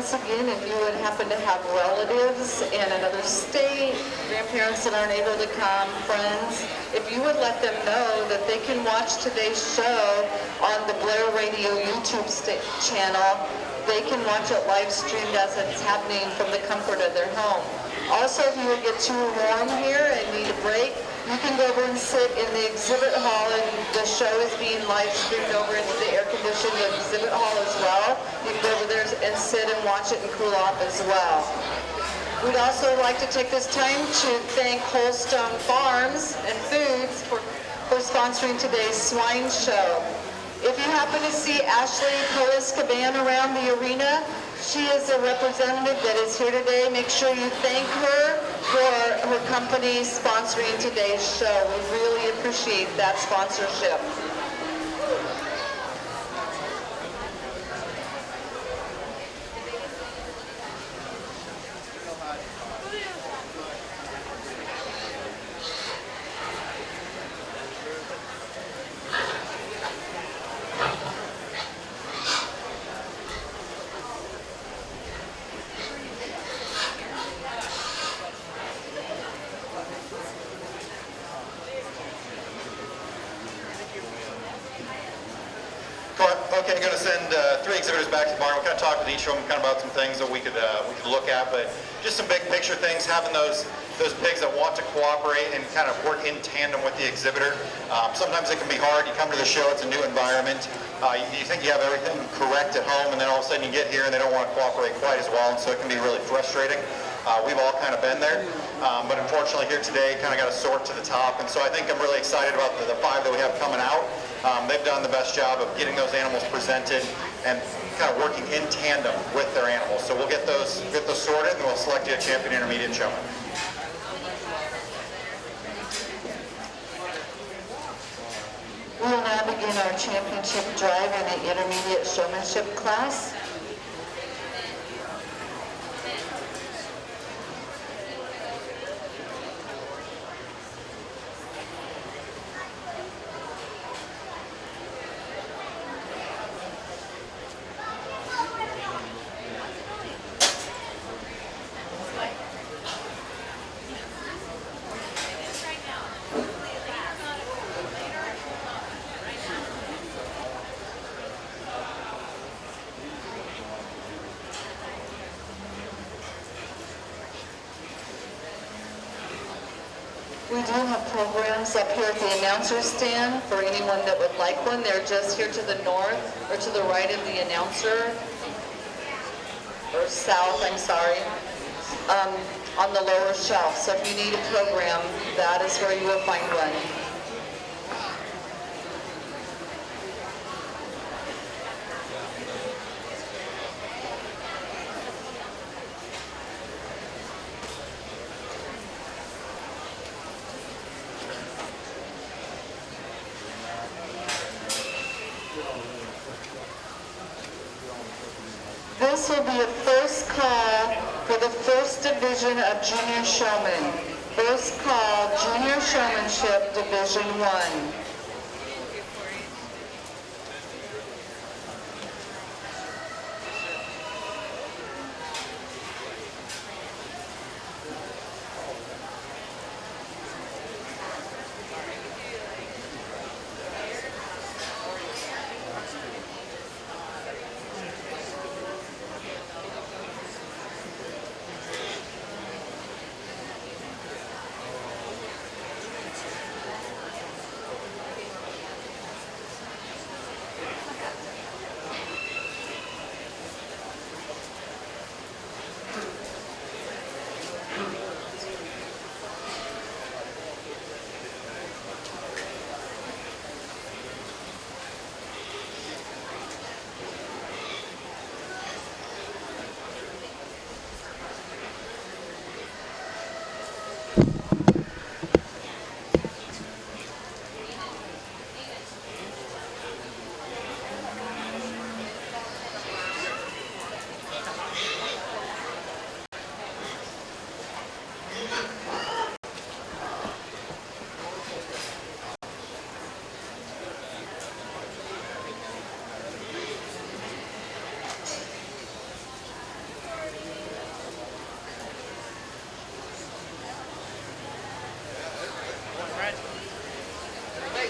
once again, if you would happen to have relatives in another state, grandparents that aren't able to come, friends, if you would let them know that they can watch today's show on the Blair Radio YouTube channel, they can watch it live streamed as it's happening from the comfort of their home. Also, if you would get too warm here and need a break, you can go over and sit in the exhibit hall, and the show is being live streamed over into the air-conditioned exhibit hall as well. You can go over there and sit and watch it and cool off as well. We'd also like to take this time to thank Holstone Farms and Foods for sponsoring today's Swine show. If you happen to see Ashley Pullis-Caban around the arena, she is a representative that is here today. Make sure you thank her for her company sponsoring today's show. We really appreciate that sponsorship. Okay, I'm going to send 3 exhibitors back to the barn. We'll kind of talk with each of them kind of about some things that we could look at, but just some big picture things, having those pigs that want to cooperate and kind of work in tandem with the exhibitor. Sometimes it can be hard. You come to the show, it's a new environment. You think you have everything correct at home, and then all of a sudden you get here and they don't want to cooperate quite as well, and so it can be really frustrating. We've all kind of been there, but unfortunately here today kind of got to sort to the top, and so I think I'm really excited about the 5 that we have coming out. They've done the best job of getting those animals presented and kind of working in tandem with their animals. So we'll get those sorted, and we'll select you a champion intermediate showman. We will now begin our championship drive in the intermediate showmanship class. We do have programs up here at the announcer stand for anyone that would like one. They're just here to the north or to the right of the announcer, or south, I'm sorry, on the lower shelf. So if you need a program, that is where you will find one. This will be a first call for the first division of Junior Showman. First call, Junior Showmanship, Division 1.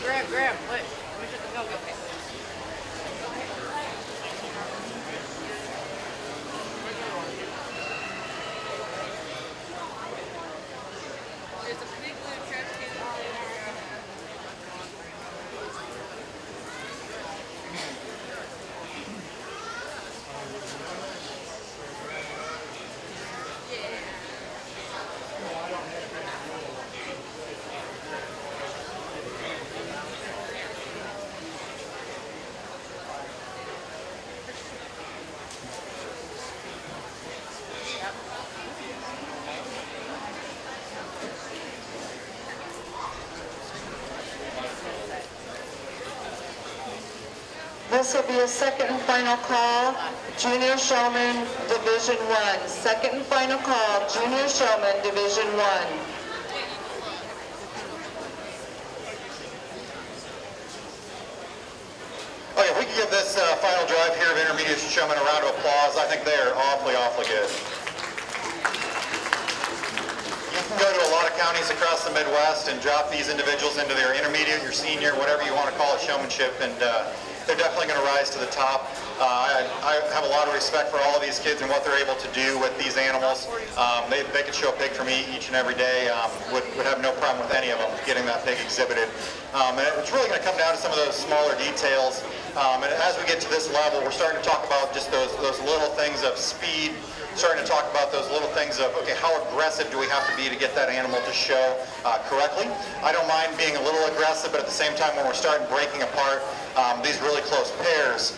grab. Let me shut the dog. Okay. There's a big blue trash can. This will be a second and final call, Junior Showman Division 1. Second and final call, Junior Showman Division 1. Okay, if we can give this final drive here of intermediate showmen a round of applause. I think they are awfully good. You can go to a lot of counties across the Midwest and drop these individuals into their intermediate, your senior, whatever you want to call it, showmanship, and they're definitely going to rise to the top. I have a lot of respect for all of these kids and what they're able to do with these animals. They could show a pig for me each and every day. Would have no problem with any of them getting that pig exhibited. And it's really going to come down to some of those smaller details. And as we get to this level, we're starting to talk about just those little things of speed, starting to talk about those little things of, okay, how aggressive do we have to be to get that animal to show correctly? I don't mind being a little aggressive, but at the same time, when we're starting breaking apart these really close pairs,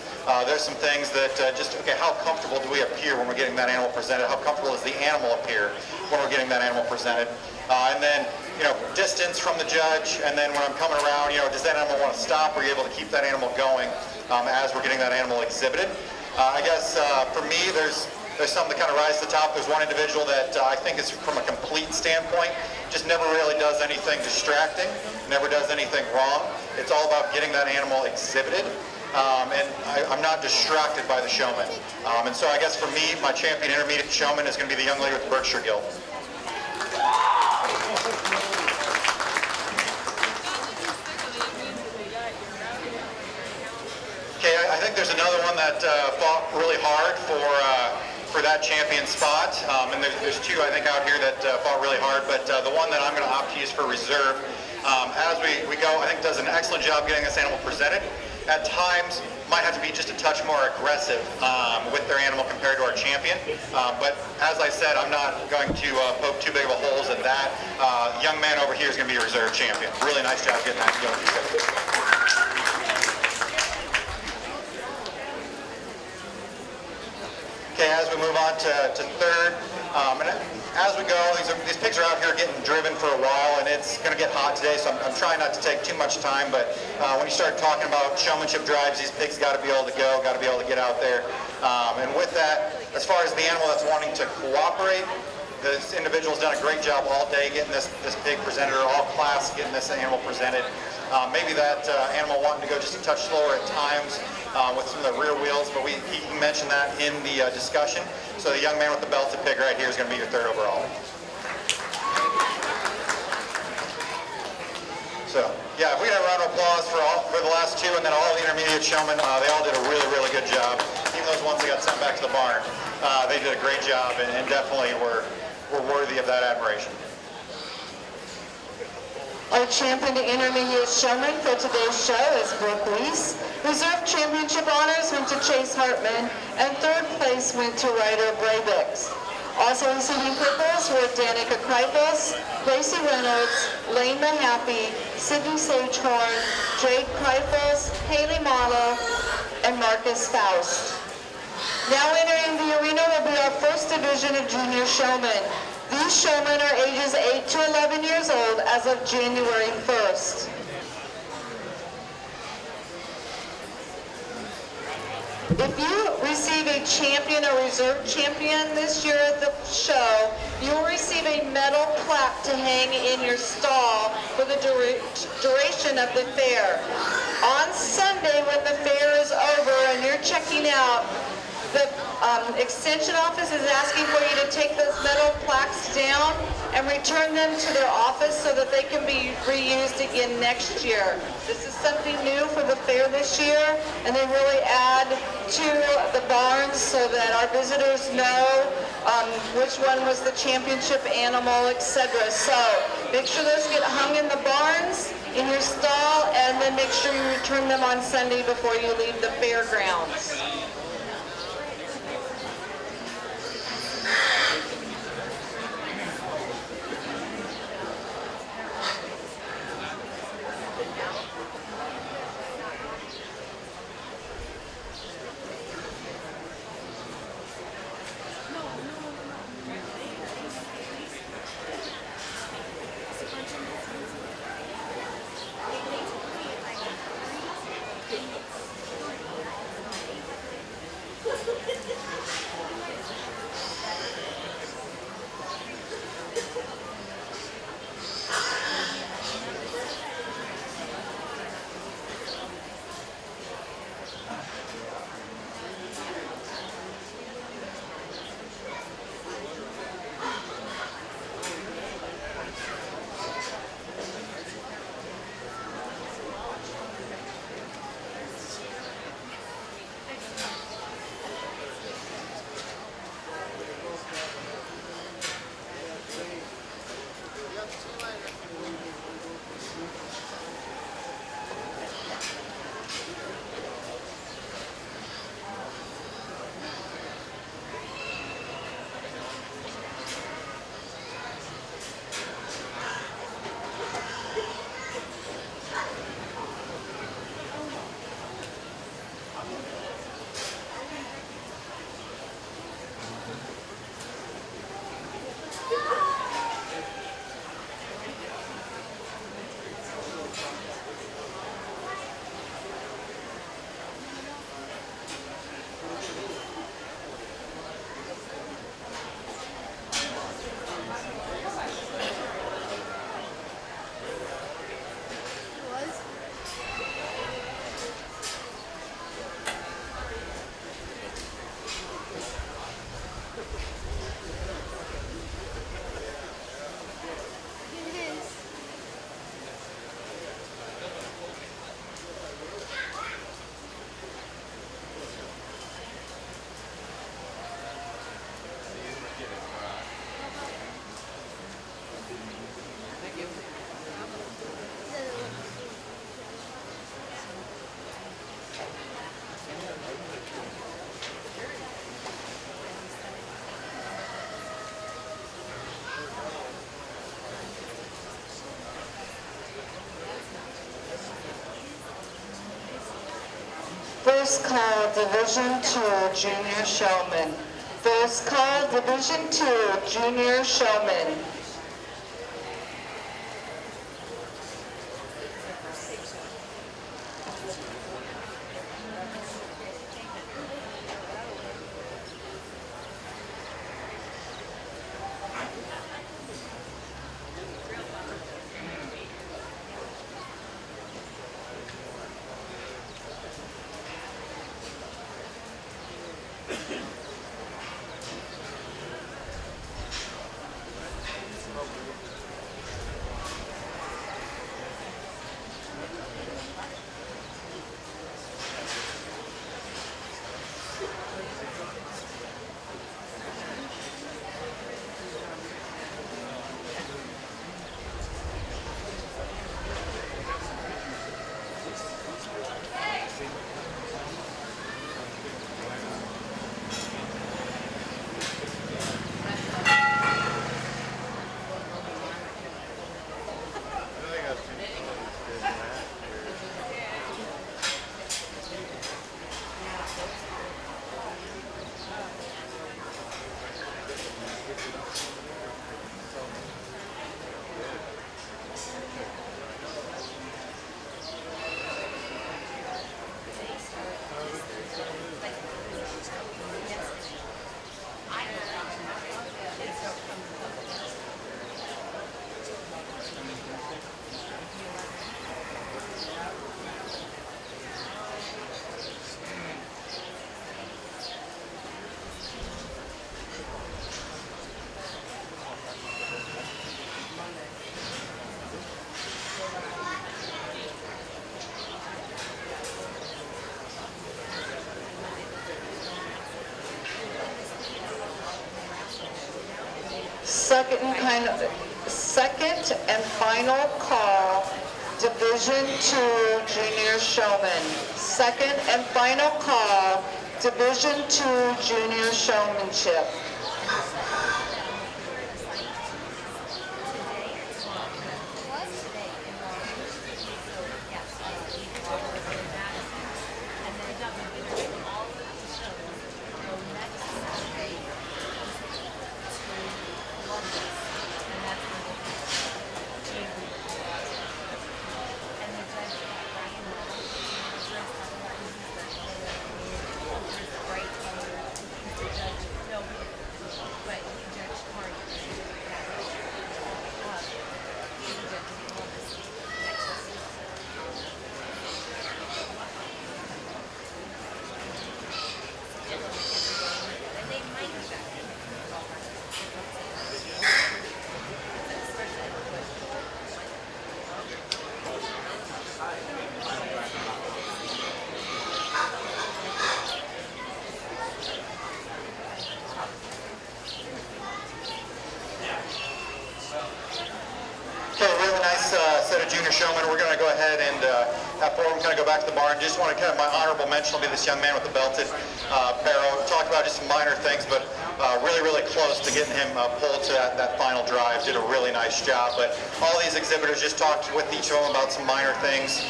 there's some things that just, okay, how comfortable do we appear when we're getting that animal presented? How comfortable does the animal appear when we're getting that animal presented? And then, distance from the judge, and then when I'm coming around, does that animal want to stop? Are you able to keep that animal going as we're getting that animal exhibited? I guess for me, there's some that kind of rise to the top. There's one individual that I think is, from a complete standpoint, just never really does anything distracting, never does anything wrong. It's all about getting that animal exhibited. And I'm not distracted by the showman. And so I guess for me, my champion intermediate showman is going to be the young lady with the Berkshire Guild. Okay, I think there's another one that fought really hard for that champion spot. And there's two, I think, out here that fought really hard, but the one that I'm going to opt to use for reserve, as we go, I think does an excellent job getting this animal presented. At times, might have to be just a touch more aggressive with their animal compared to our champion. But as I said, I'm not going to poke too big of a holes in that. Young man over here is going to be a reserve champion. Really nice job getting that going. Okay, as we move on to third, and as we go, these pigs are out here getting driven for a while, and it's going to get hot today, so I'm trying not to take too much time, but when you start talking about showmanship drives, these pigs got to be able to go, got to be able to get out there. And with that, as far as the animal that's wanting to cooperate, this individual's done a great job all day getting this pig presented, or all class getting this animal presented. Maybe that animal wanting to go just a touch slower at times with some of the rear wheels, but he mentioned that in the discussion. So the young man with the belted pig right here is going to be your third overall. So, yeah, if we had a round of applause for the last two, and then all the intermediate showmen, they all did a really good job. Even those ones that got sent back to the barn, they did a great job, and definitely were worthy of that admiration. Our champion intermediate showman for today's show is Brooke Weiss. Reserve championship honors went to Chase Hartman, and third place went to Ryder Breivik. Also receiving purples were Danica Kreifels, Gracie Reynolds, Lane Mahaffey, Sydney Sagehorn, Jade Kreifels, Haley Marlowe, and Marcus Faust. Now entering the arena will be our first division of junior showmen. These showmen are ages 8 to 11 years old as of January 1st. If you receive a champion or reserve champion this year at the show, you will receive a metal plaque to hang in your stall for the duration of the fair. On Sunday, when the fair is over and you're checking out, the extension office is asking for you to take those metal plaques down and return them to their office so that they can be reused again next year. This is something new for the fair this year, and they really add to the barns so that our visitors know which one was the championship animal, etc. So make sure those get hung in the barns, in your stall, and then make sure you return them on Sunday before you leave the fairgrounds. First call, Division 2, Junior Showman. First call, Division 2, Junior Showman. Second and final call, Division II Junior Showman. Second and final call, Division II Junior Showmanship. Set of junior showmen. We're going to go ahead and have four of them kind of go back to the barn. Just want to kind of, my honorable mention will be this young man with the belted barrow. Talked about just some minor things, but really close to getting him pulled to that final drive. Did a really nice job. But all these exhibitors just talked with each of them about some minor things.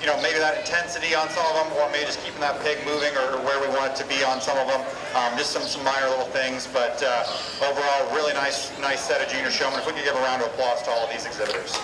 You know, maybe that intensity on some of them, or maybe just keeping that pig moving, or where we want it to be on some of them. Just some minor little things, but overall, really nice set of junior showmen. If we could give a round of applause to all of these exhibitors.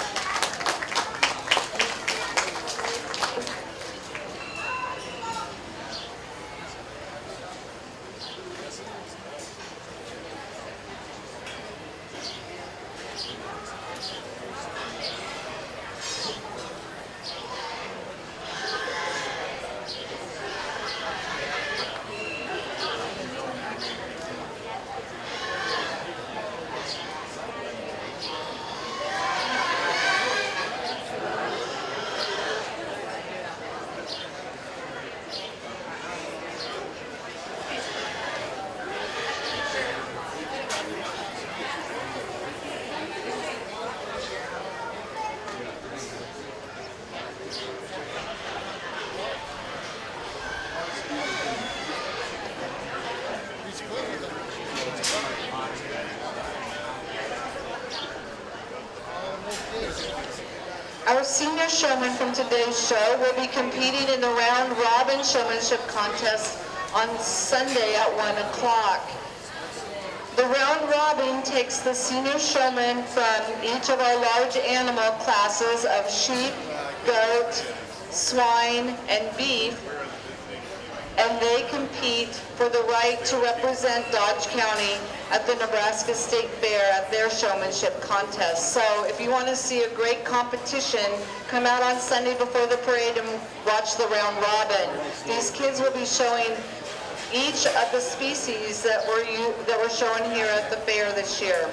Our senior showman from today's show will be competing in the round robin showmanship contest on Sunday at 1 o'clock. The round robin takes the senior showman from each of our large animal classes of sheep, goat, swine, and beef, and they compete for the right to represent Dodge County at the Nebraska State Fair at their showmanship contest. So if you want to see a great competition, come out on Sunday before the parade and watch the round robin. These kids will be showing each of the species that were shown here at the fair this year.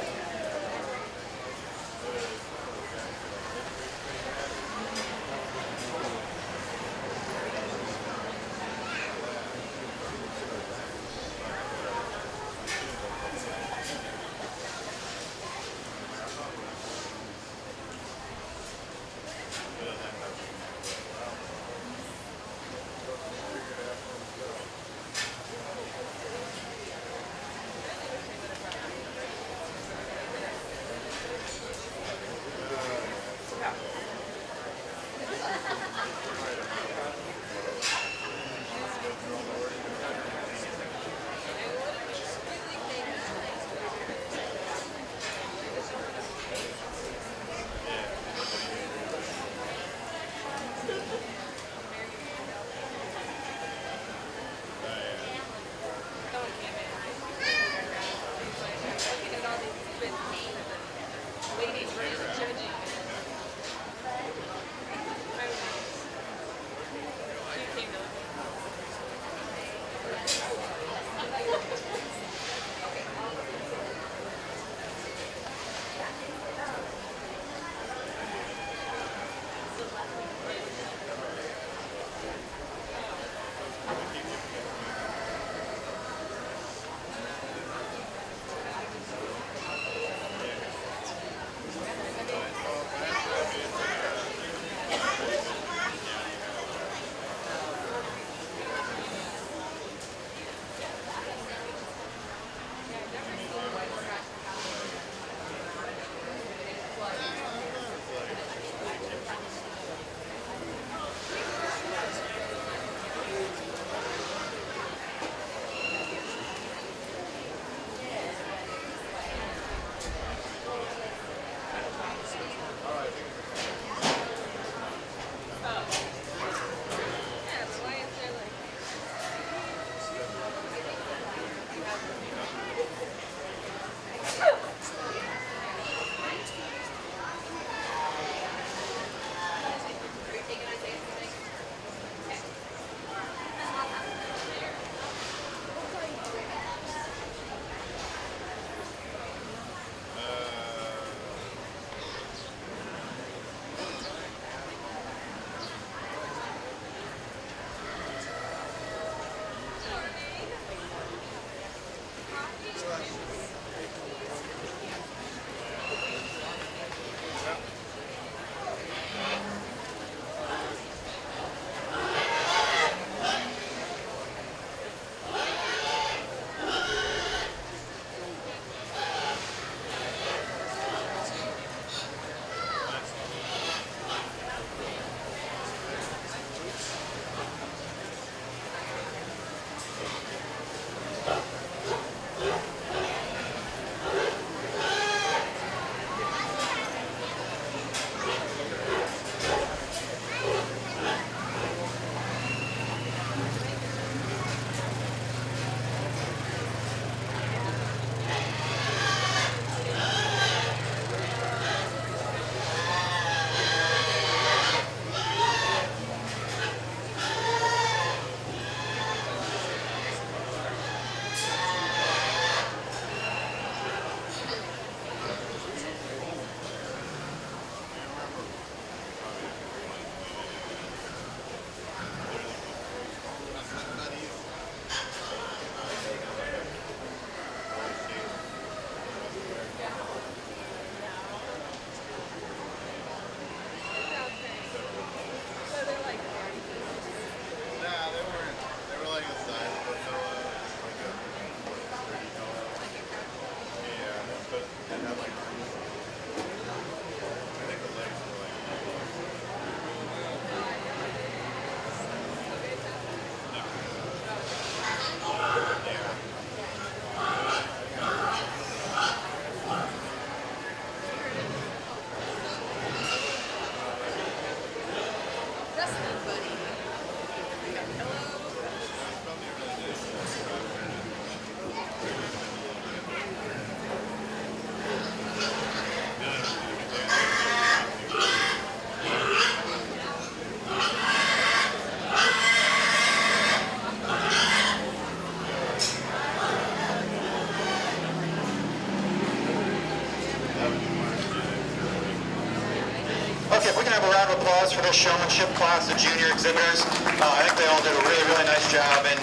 applause for this showmanship class of junior exhibitors. I think they all did a really, really nice job, and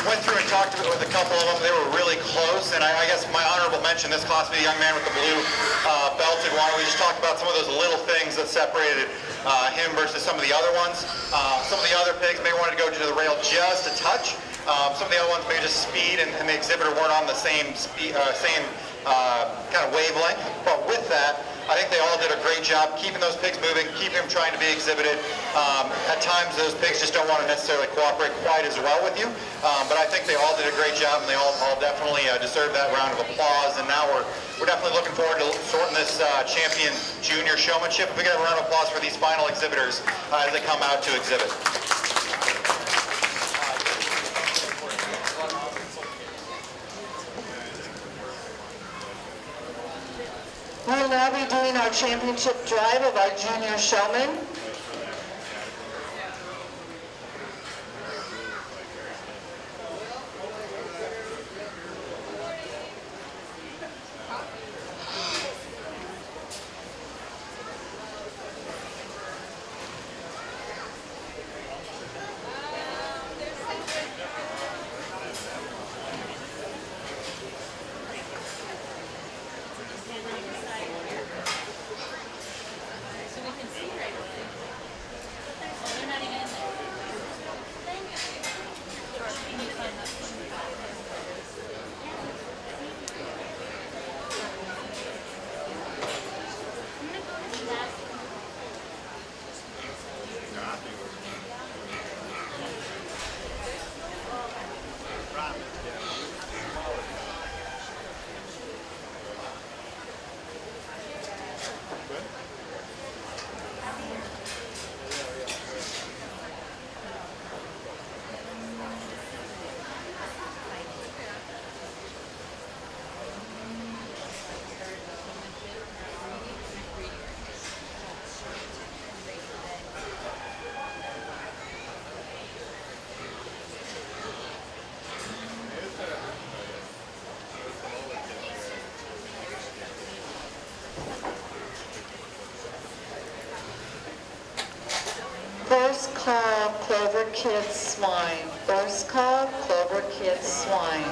went through and talked with a couple of them. They were really close, and I guess my honorable mention, this class would be the young man with the blue belted one. We just talked about some of those little things that separated him versus some of the other ones. Some of the other pigs may want to go to the rail just a touch. Some of the other ones may just speed, and the exhibitor weren't on the same kind of wavelength. But with that, I think they all did a great job keeping those pigs moving, keeping them trying to be exhibited. At times, those pigs just don't want to necessarily cooperate quite as well with you. But I think they all did a great job, and they all definitely deserve that round of applause. And now we're definitely looking forward to sorting this champion junior showmanship. If we get a round of applause for these final exhibitors as they come out to exhibit. We will now be doing our championship drive of our junior showmen. First call, Clover Kids Swine. First call, Clover Kids Swine.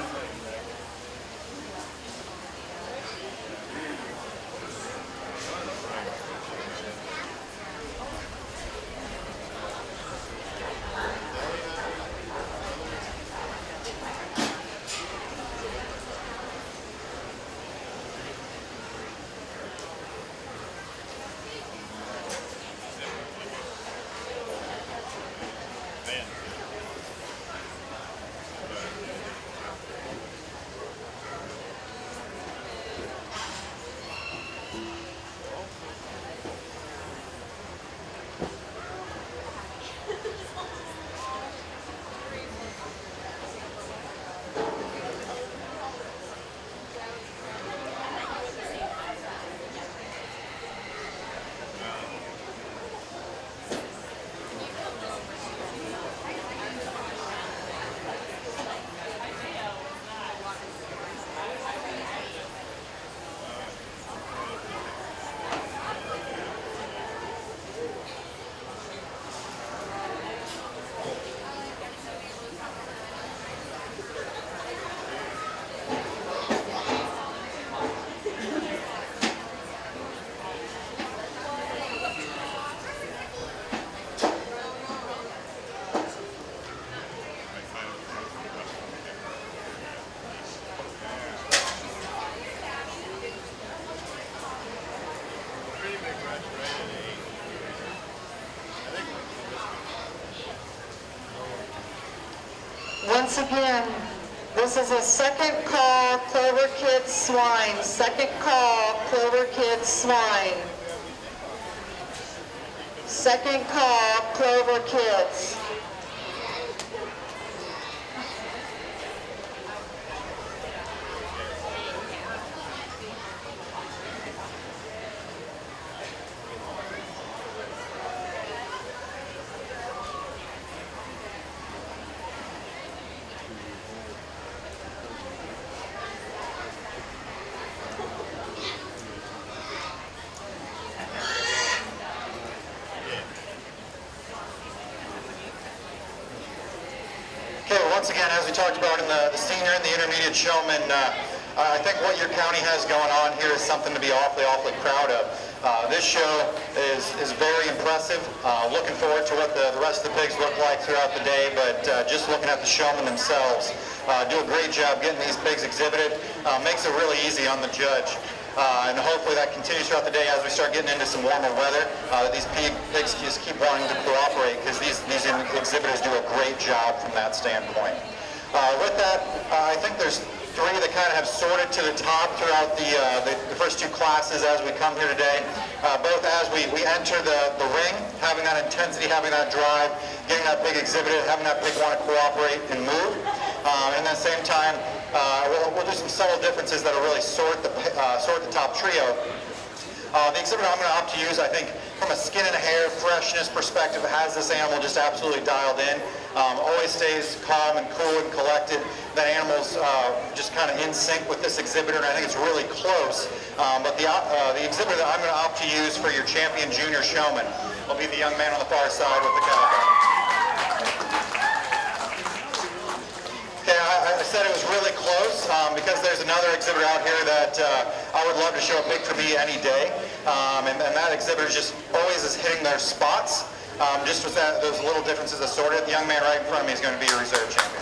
Once again, this is a second call, Clover Kids Swine. Second call, Clover Kids Swine. Second call, Clover Kids. Okay, once again, as we talked about in the senior and the intermediate showmen, I think what your county has going on here is something to be awfully proud of. This show is very impressive. Looking forward to what the rest of the pigs look like throughout the day, but just looking at the showmen themselves, do a great job getting these pigs exhibited. Makes it really easy on the judge. And hopefully that continues throughout the day as we start getting into some warmer weather. These pigs just keep wanting to cooperate because these exhibitors do a great job from that standpoint. With that, I think there's three that kind of have sorted to the top throughout the first two classes as we come here today. Both as we enter the ring, having that intensity, having that drive, getting that pig exhibited, having that pig want to cooperate and move. And at the same time, we'll do some subtle differences that will really sort the top trio. The exhibitor I'm going to opt to use, I think, from a skin and hair freshness perspective, has this animal just absolutely dialed in. Always stays calm and cool and collected. That animal's just kind of in sync with this exhibitor, and I think it's really close. But the exhibitor that I'm going to opt to use for your champion junior showman will be the young man on the far side with the cowbell. Okay, I said it was really close because there's another exhibitor out here that I would love to show a pig for me any day. And that exhibitor just always is hitting their spots. Just with those little differences assorted, the young man right in front of me is going to be your reserve champion.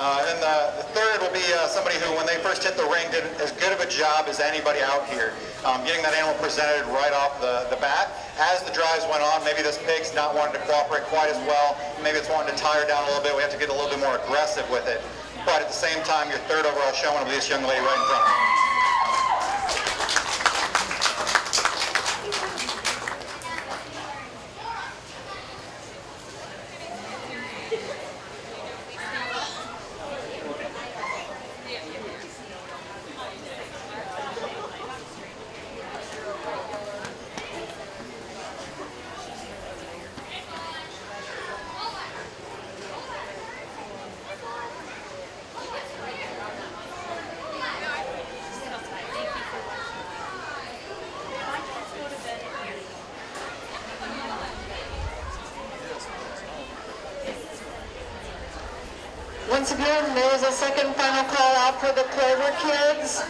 And the third will be somebody who, when they first hit the ring, did as good of a job as anybody out here, getting that animal presented right off the bat. As the drives went on, maybe this pig's not wanting to cooperate quite as well. Maybe it's wanting to tire down a little bit. We have to get a little bit more aggressive with it. But at the same time, your third overall showman will be this young lady right in front of me. Once again, there's a second final call out for the Clover Kids.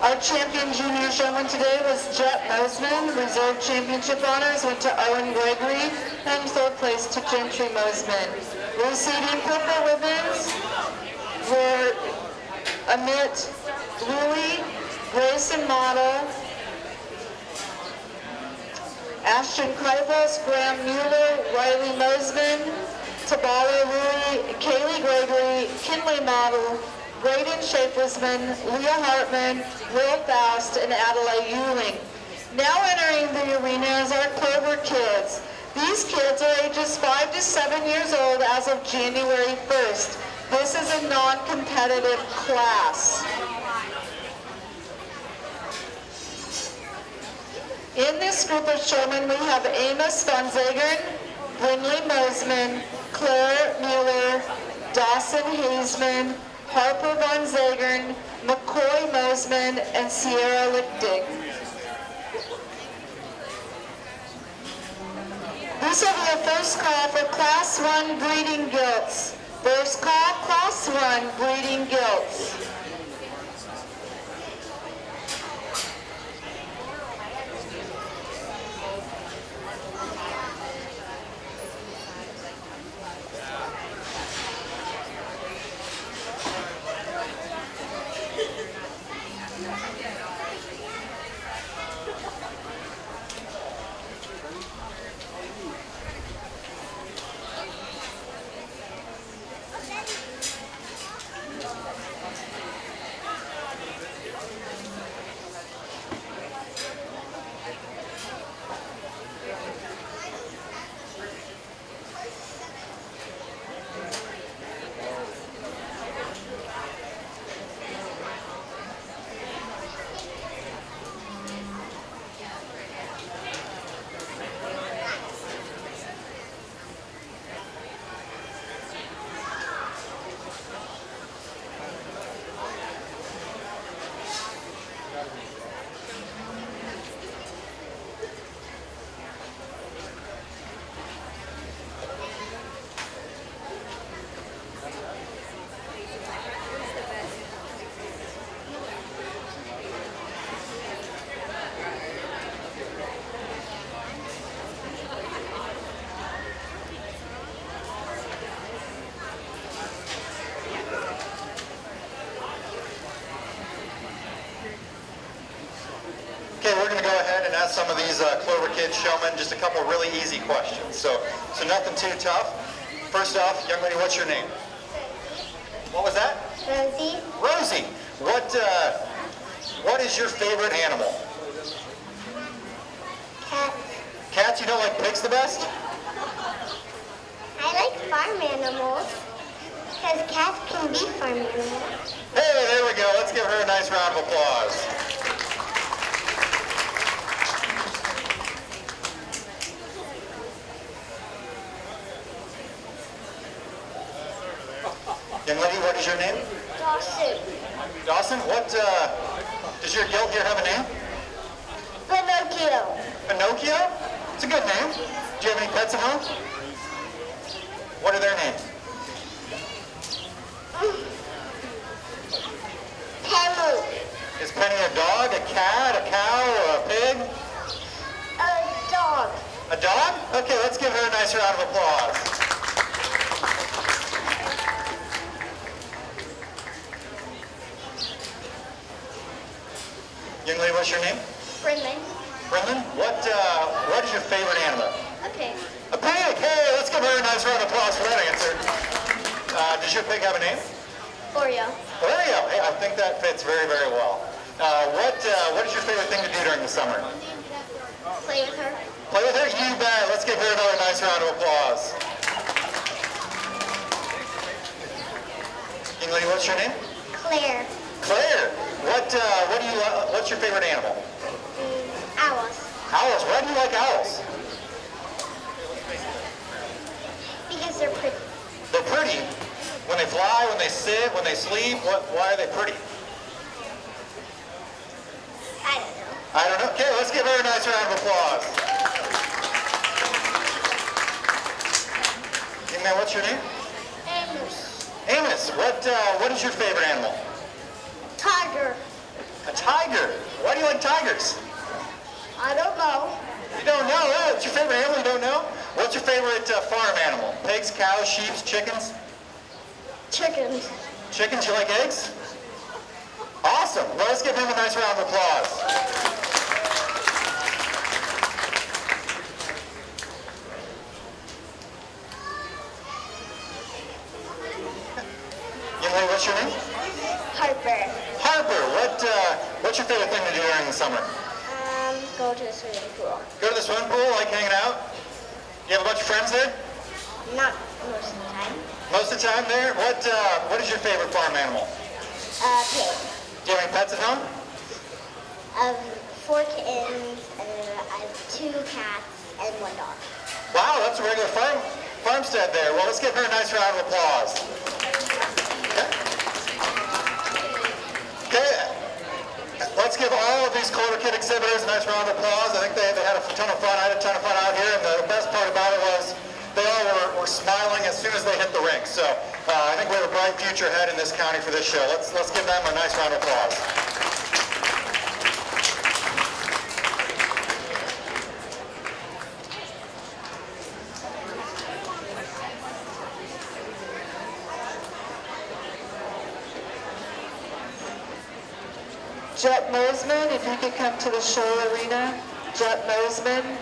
Our champion junior showman today was Jet Mosman. Reserve championship honors went to Owen Gregory, and third place to Gentry Mosman. Receiving purple ribbons were Amit Louie, Grayson Model, Ashton Krivos, Graham Mueller, Riley Mosman, Tabala Louie, Kaylee Gregory, Kinley Model, Braden Schaefersman, Leah Hartman, Will Faust, and Adelaide Euling. Now entering the arena is our Clover Kids. These kids are ages 5 to 7 years old as of January 1st. This is a non-competitive class. In this group of showmen, we have Amos Van Zagern, Brinley Mosman, Claire Mueller, Dawson Hazeman, Harper Van Zagern, McCoy Mosman, and Sierra Lichtig. This will be a first call for Class 1 breeding gilts. First call, Class 1 breeding gilts. ask some of these Clover Kids showmen just a couple of really easy questions. So nothing too tough. First off, young lady, what's your name? What was that? Rosie. Rosie. What is your favorite animal? Cat. Cats? You don't like pigs the best? I like farm animals because cats can be farm animals. Hey, there we go. Let's give her a nice round of applause. Young lady, what is your name? Dawson. Dawson, does your guild here have a name? Pinocchio. Pinocchio? It's a good name. Do you have any pets at home? What are their names? Penny. Is Penny a dog, a cat, a cow, or a pig? A dog. A dog? Okay, let's give her a nice round of applause. Young lady, what's your name? Brendan. Brendan? What is your favorite animal? A pig. A pig! Hey, let's give her a nice round of applause for that answer. Does your pig have a name? Oreo. Oreo. Hey, I think that fits very, very well. What is your favorite thing to do during the summer? Play with her. Play with her? You bet. Let's give her another nice round of applause. Young lady, what's your name? Claire. Claire. What's your favorite animal? Owls. Owls. Why do you like owls? Because they're pretty. They're pretty. When they fly, when they sit, when they sleep, why are they pretty? I don't know. I don't know. Okay, let's give her a nice round of applause. Young man, what's your name? Amos. Amos. What is your favorite animal? Tiger. A tiger. Why do you like tigers? I don't know. You don't know? Oh, it's your favorite animal you don't know? What's your favorite farm animal? Pigs, cows, sheep, chickens? Chickens. Chickens, you like eggs? Awesome. Well, let's give him a nice round of applause. Young lady, what's your name? Harper. Harper. What's your favorite thing to do during the summer? Go to the swimming pool. Go to the swimming pool, like hanging out? You have a bunch of friends there? Not most of the time. Most of the time there? What is your favorite farm animal? Pig. Do you have any pets at home? 4 kittens, I have 2 cats, and 1 dog. Wow, that's a regular farmstead there. Well, let's give her a nice round of applause. Okay. Let's give all of these Clover Kid exhibitors a nice round of applause. I think they had a ton of fun. I had a ton of fun out here, and the best part about it was they all were smiling as soon as they hit the rink. So I think we have a bright future ahead in this county for this show. Let's give them a nice round of applause. Jet Mosman, if you could come to the show arena. Jet Mosman.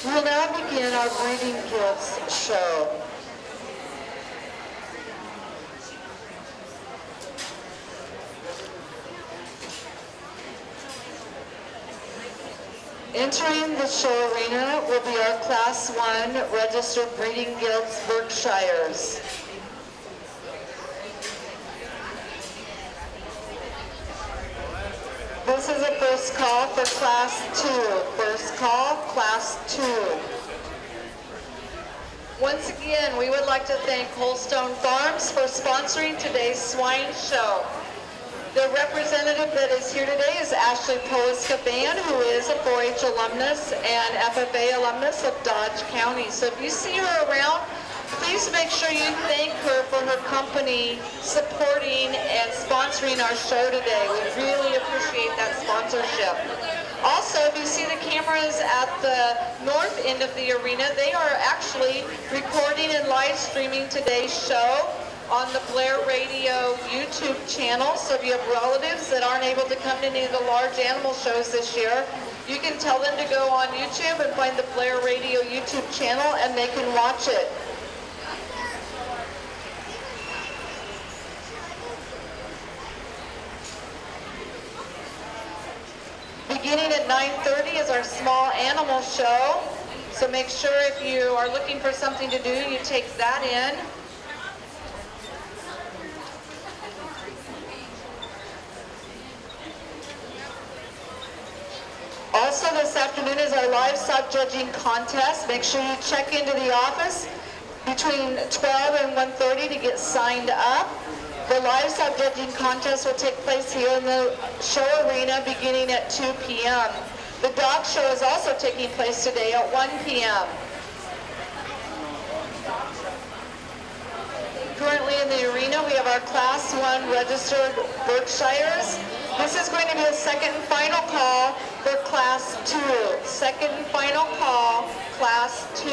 We'll now begin our Breeding Guilds show. Entering the show arena will be our Class 1 Registered Breeding Guilds Berkshires. This is a first call for Class 2. First call, Class 2. Once again, we would like to thank Holstone Farms for sponsoring today's swine show. The representative that is here today is Ashley Poliska-Ban, who is a 4-H alumnus and FFA alumnus of Dodge County. So if you see her around, please make sure you thank her for her company supporting and sponsoring our show today. We really appreciate that sponsorship. Also, if you see the cameras at the north end of the arena, they are actually recording and live streaming today's show on the Blair Radio YouTube channel. So if you have relatives that aren't able to come to any of the large animal shows this year, you can tell them to go on YouTube and find the Blair Radio YouTube channel and they can watch it. Beginning at 9:30 is our small animal show. So make sure if you are looking for something to do, you take that in. Also this afternoon is our livestock judging contest. Make sure you check into the office between 12 and 1:30 to get signed up. The livestock judging contest will take place here in the show arena beginning at 2 p.m. The dog show is also taking place today at 1 p.m. Currently in the arena we have our Class 1 registered Berkshires. This is going to be the second and final call for Class 2. Second and final call, Class 2.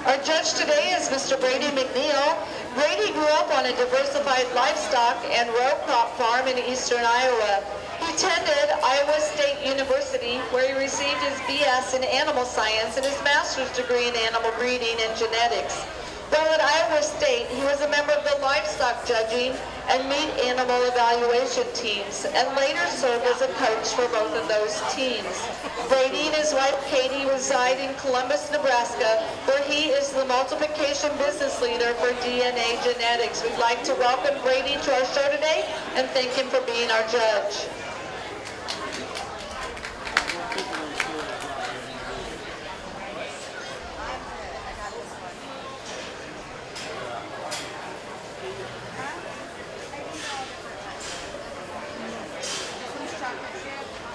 Our judge today is Mr. Brady Mcneil. Brady grew up on a diversified livestock and row crop farm in eastern Iowa. He attended Iowa State University, where he received his BS in animal science and his master's degree in animal breeding and genetics. While at Iowa State, he was a member of the livestock judging and meat animal evaluation teams, and later served as a coach for both of those teams. Brady and his wife Katie reside in Columbus, Nebraska, where he is the multiplication business leader for DNA genetics. We'd like to welcome Brady to our show today and thank him for being our judge.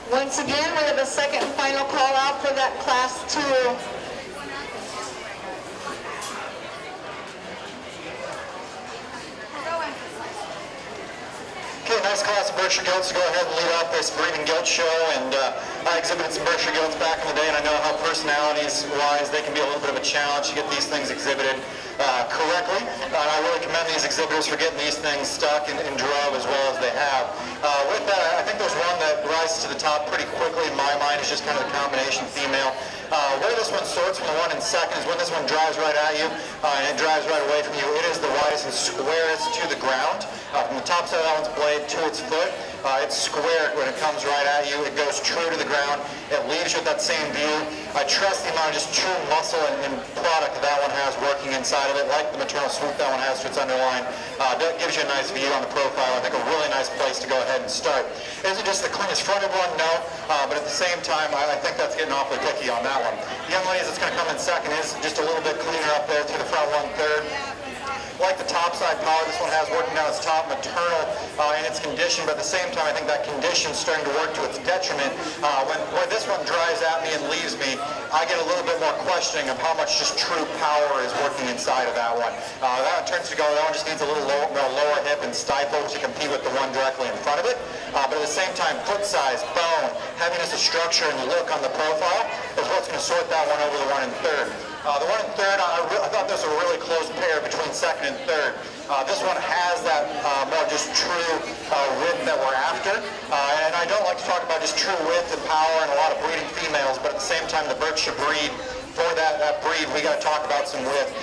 Once again, we have a second and final call out for that Class 2. Okay, nice class of Berkshire goats to go ahead and lead off this breeding goat show. And I exhibited some Berkshire goats back in the day, and I know how personalities-wise they can be a little bit of a challenge to get these things exhibited correctly. I really commend these exhibitors for getting these things stuck in drove as well as they have. With that, I think there's one that rises to the top pretty quickly in my mind. Is just kind of the combination female. Where this one sorts from the one in second is when this one drives right at you and it drives right away from you. It is the widest and squarest to the ground. From the top side of that one's blade to its foot, it's squared when it comes right at you. It goes true to the ground. It leaves you with that same view. I trust the amount of just true muscle and product that one has working inside of it, like the maternal swoop that one has to its underline. That gives you a nice view on the profile. I think a really nice place to go ahead and start. Is it just the cleanest fronted one? No. But at the same time, I think that's getting awfully picky on that one. The young lady that's going to come in second is just a little bit cleaner up there through the front 1/3. Like the top side power, this one has working down its top, maternal in its condition, but at the same time, I think that condition's starting to work to its detriment. When this one drives at me and leaves me, I get a little bit more questioning of how much just true power is working inside of that one. That one turns to go, that one just needs a little lower hip and stifle to compete with the one directly in front of it. But at the same time, foot size, bone, heaviness of structure, and look on the profile is what's going to sort that one over the one in third. The one in third, I thought this was a really close pair between second and third. This one has that more just true width that we're after. And I don't like to talk about just true width and power and a lot of breeding females, but at the same time, the Berkshire breed for that breed, we got to talk about some width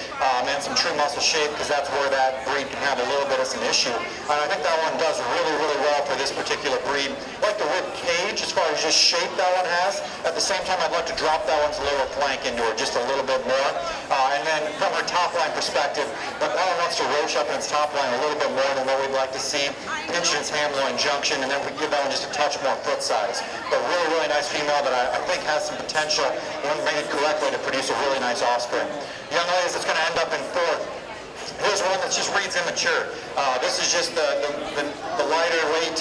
and some true muscle shape, because that's where that breed can have a little bit of an issue. And I think that one does really, really well for this particular breed. I like the rib cage as far as just shape that one has. At the same time, I'd like to drop that one's lower flank into her just a little bit more. And then from her top line perspective, that one wants to roach up in its top line a little bit more than what we'd like to see. Pinch its ham loin junction, and then we give that one just a touch more foot size. But really, really nice female that I think has some potential, when made correctly, to produce a really nice offspring. Young ladies, that's going to end up in fourth. Here's one that just reads immature. This is just the lighter weight,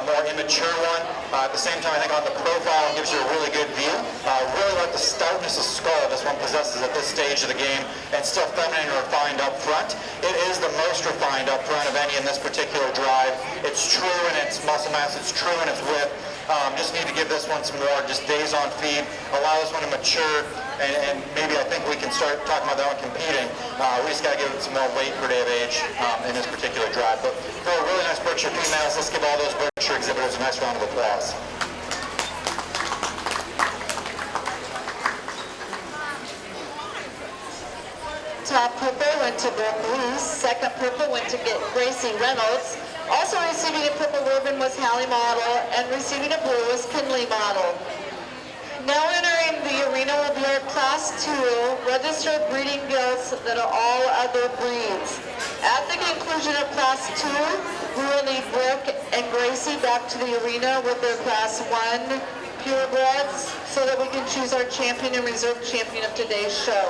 more immature one. At the same time, I think on the profile, it gives you a really good view. Really like the stoutness of skull this one possesses at this stage of the game, and still feminine and refined up front. It is the most refined up front of any in this particular drive. It's true in its muscle mass. It's true in its width. Just need to give this one some more just days on feed, allow this one to mature, and maybe I think we can start talking about that one competing. We just got to give it some more weight per day of age in this particular drive. But for a really nice Berkshire females, let's give all those Berkshire exhibitors a nice round of applause. Top purple went to Brooke Luce. Second purple went to get Gracie Reynolds. Also receiving a purple ribbon was Hallie Model, and receiving a blue was Kinley Model. Now entering the arena will be our Class 2 registered breeding gilts that are all other breeds. At the conclusion of Class 2, we will need Brooke and Gracie back to the arena with their Class 1 purebreds so that we can choose our champion and reserve champion of today's show.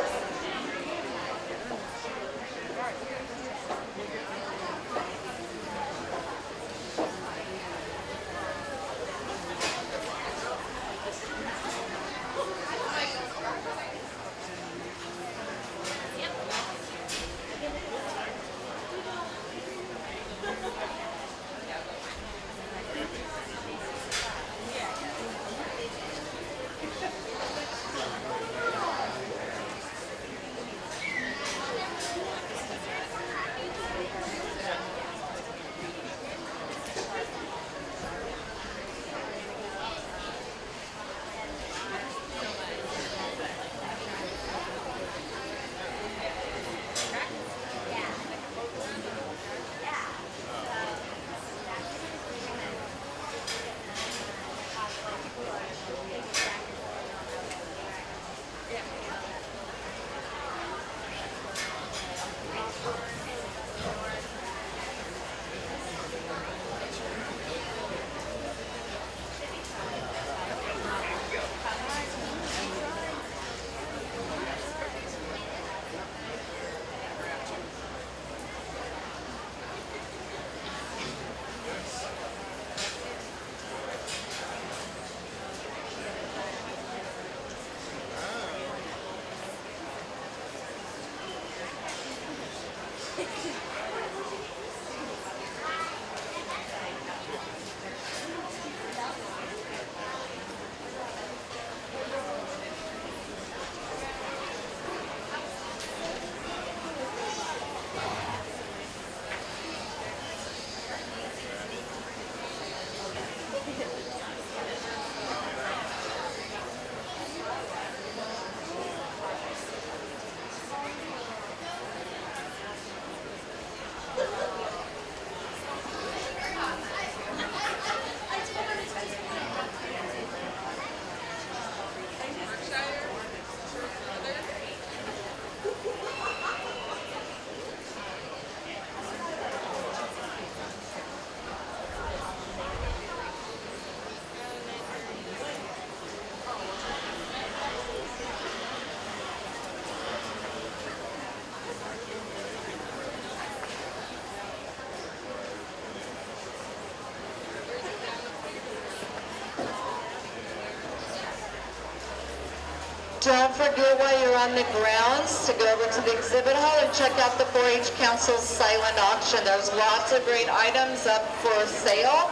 Don't forget while you're on the grounds to go over to the exhibit hall and check out the 4-H Council's silent auction. There's lots of great items up for sale.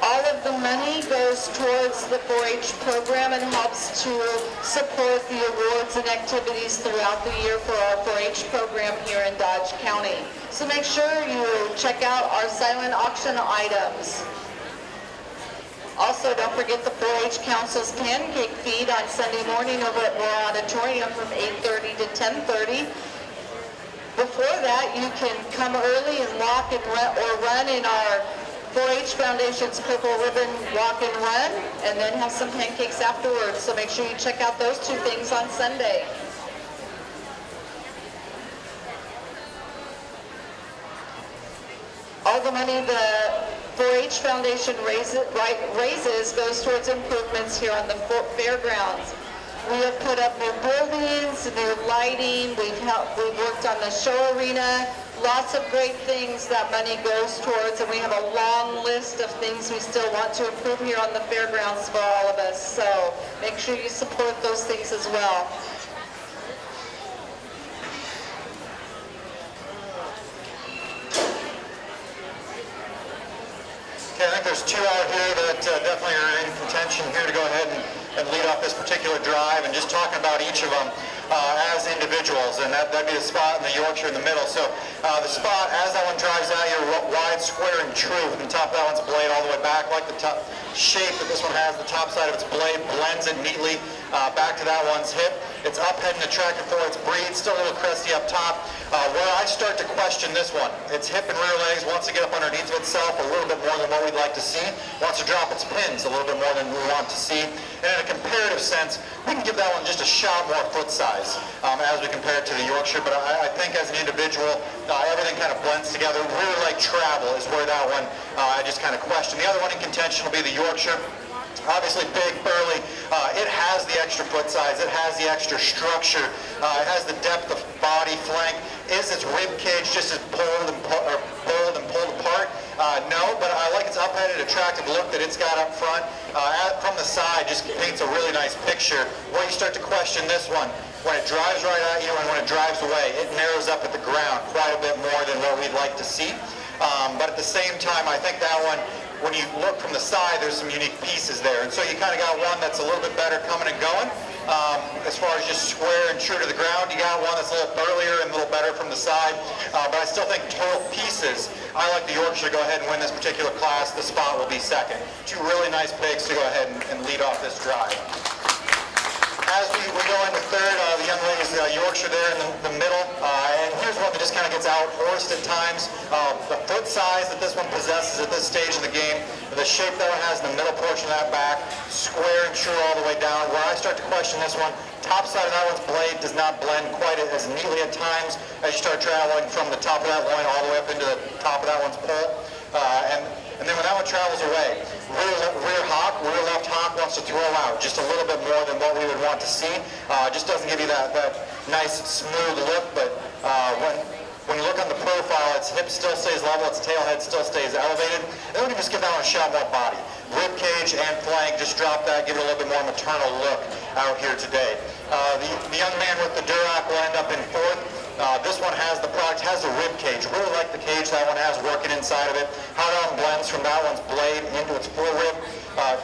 All of the money goes towards the 4-H program and helps to support the awards and activities throughout the year for our 4-H program here in Dodge County. So make sure you check out our silent auction items. Also, don't forget the 4-H Council's Pancake Feed on Sunday morning over at Moore Auditorium from 8:30 to 10:30. Before that, you can come early and walk and run in our 4-H Foundation's Purple Ribbon Walk and Run, and then have some pancakes afterwards. So make sure you check out those two things on Sunday. All the money the 4-H Foundation raises goes towards improvements here on the fairgrounds. We have put up new buildings, new lighting, we've worked on the show arena, lots of great things that money goes towards, and we have a long list of things we still want to improve here on the fairgrounds for all of us. So make sure you support those things as well. Okay, I think there's two out here that definitely are in contention here to go ahead and lead off this particular drive, and just talking about each of them as individuals, and that'd be the spot and the Yorkshire in the middle. So the spot, as that one drives out here, wide, square, and true from the top of that one's blade all the way back, like the top shape that this one has, the top side of its blade blends it neatly back to that one's hip. It's up heading attractive for its breed, still a little crusty up top. Where I start to question this one, its hip and rear legs wants to get up underneath of itself a little bit more than what we'd like to see, wants to drop its pins a little bit more than we want to see, and in a comparative sense, we can give that one just a shot more foot size as we compare it to the Yorkshire, but I think as an individual, everything kind of blends together. Rear leg travel is where that one I just kind of question. The other one in contention will be the Yorkshire. Obviously big, burly, it has the extra foot size, it has the extra structure, it has the depth of body, flank. Is its rib cage just as bold and pulled apart? No, but I like its up-headed, attractive look that it's got up front. From the side, just paints a really nice picture. Where you start to question this one, when it drives right at you and when it drives away, it narrows up at the ground quite a bit more than what we'd like to see. But at the same time, I think that one, when you look from the side, there's some unique pieces there. And so you kind of got one that's a little bit better coming and going. As far as just square and true to the ground, you got one that's a little burlier and a little better from the side. But I still think total pieces, I like the Yorkshire to go ahead and win this particular class. The spot will be second. Two really nice pigs to go ahead and lead off this drive. As we go into third, the young lady's Yorkshire there in the middle, and here's one that just kind of gets out-horsed at times. The foot size that this one possesses at this stage of the game, the shape that one has in the middle portion of that back, square and true all the way down. Where I start to question this one, top side of that one's blade does not blend quite as neatly at times as you start traveling from the top of that loin all the way up into the top of that one's pole. And then when that one travels away, rear left hock wants to throw out just a little bit more than what we would want to see. Just doesn't give you that nice smooth look, but when you look on the profile, its hip still stays level, its tail head still stays elevated. And then we can just give that one a shot more body. Rib cage and flank, just drop that, give it a little bit more maternal look out here today. The young man with the Duroc will end up in fourth. This one has the product, has a rib cage. Really like the cage that one has working inside of it. How that one blends from that one's blade into its forerib.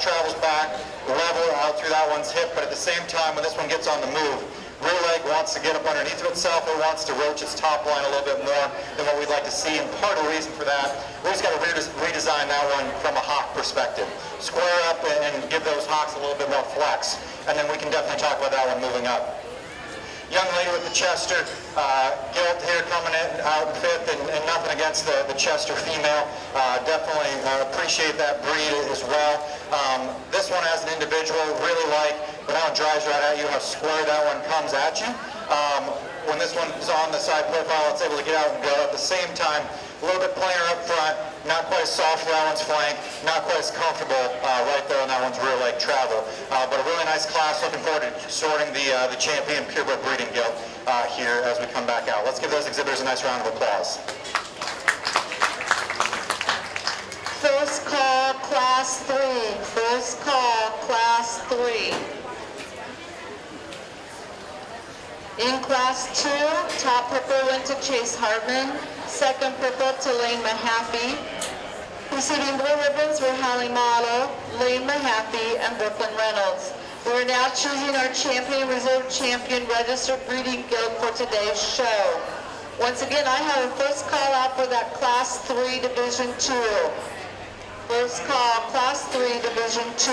Travels back, level out through that one's hip, but at the same time, when this one gets on the move, rear leg wants to get up underneath of itself, or wants to roach its top line a little bit more than what we'd like to see. And part of the reason for that, we just got to redesign that one from a hock perspective. Square up and give those hocks a little bit more flex. And then we can definitely talk about that one moving up. Young lady with the Chester, Gilt here coming out in fifth, and nothing against the Chester female. Definitely appreciate that breed as well. This one as an individual, really like when that one drives right at you, how square that one comes at you. When this one is on the side profile, it's able to get out and go. At the same time, a little bit plainer up front, not quite as soft for that one's flank, not quite as comfortable right there on that one's rear leg travel. But a really nice class. Looking forward to sorting the champion purebred breeding guild here as we come back out. Let's give those exhibitors a nice round of applause. First call, class 3. First call, class 3. In class 2, top purple went to Chase Hartman, second purple to Lane Mahaffey. Preceding blue ribbons were Hallie Model, Lane Mahaffey, and Brooklyn Reynolds. We are now choosing our champion, reserve champion, registered breeding guild for today's show. Once again, I have a first call out for that class 3 division 2. First call, Class 3, Division 2.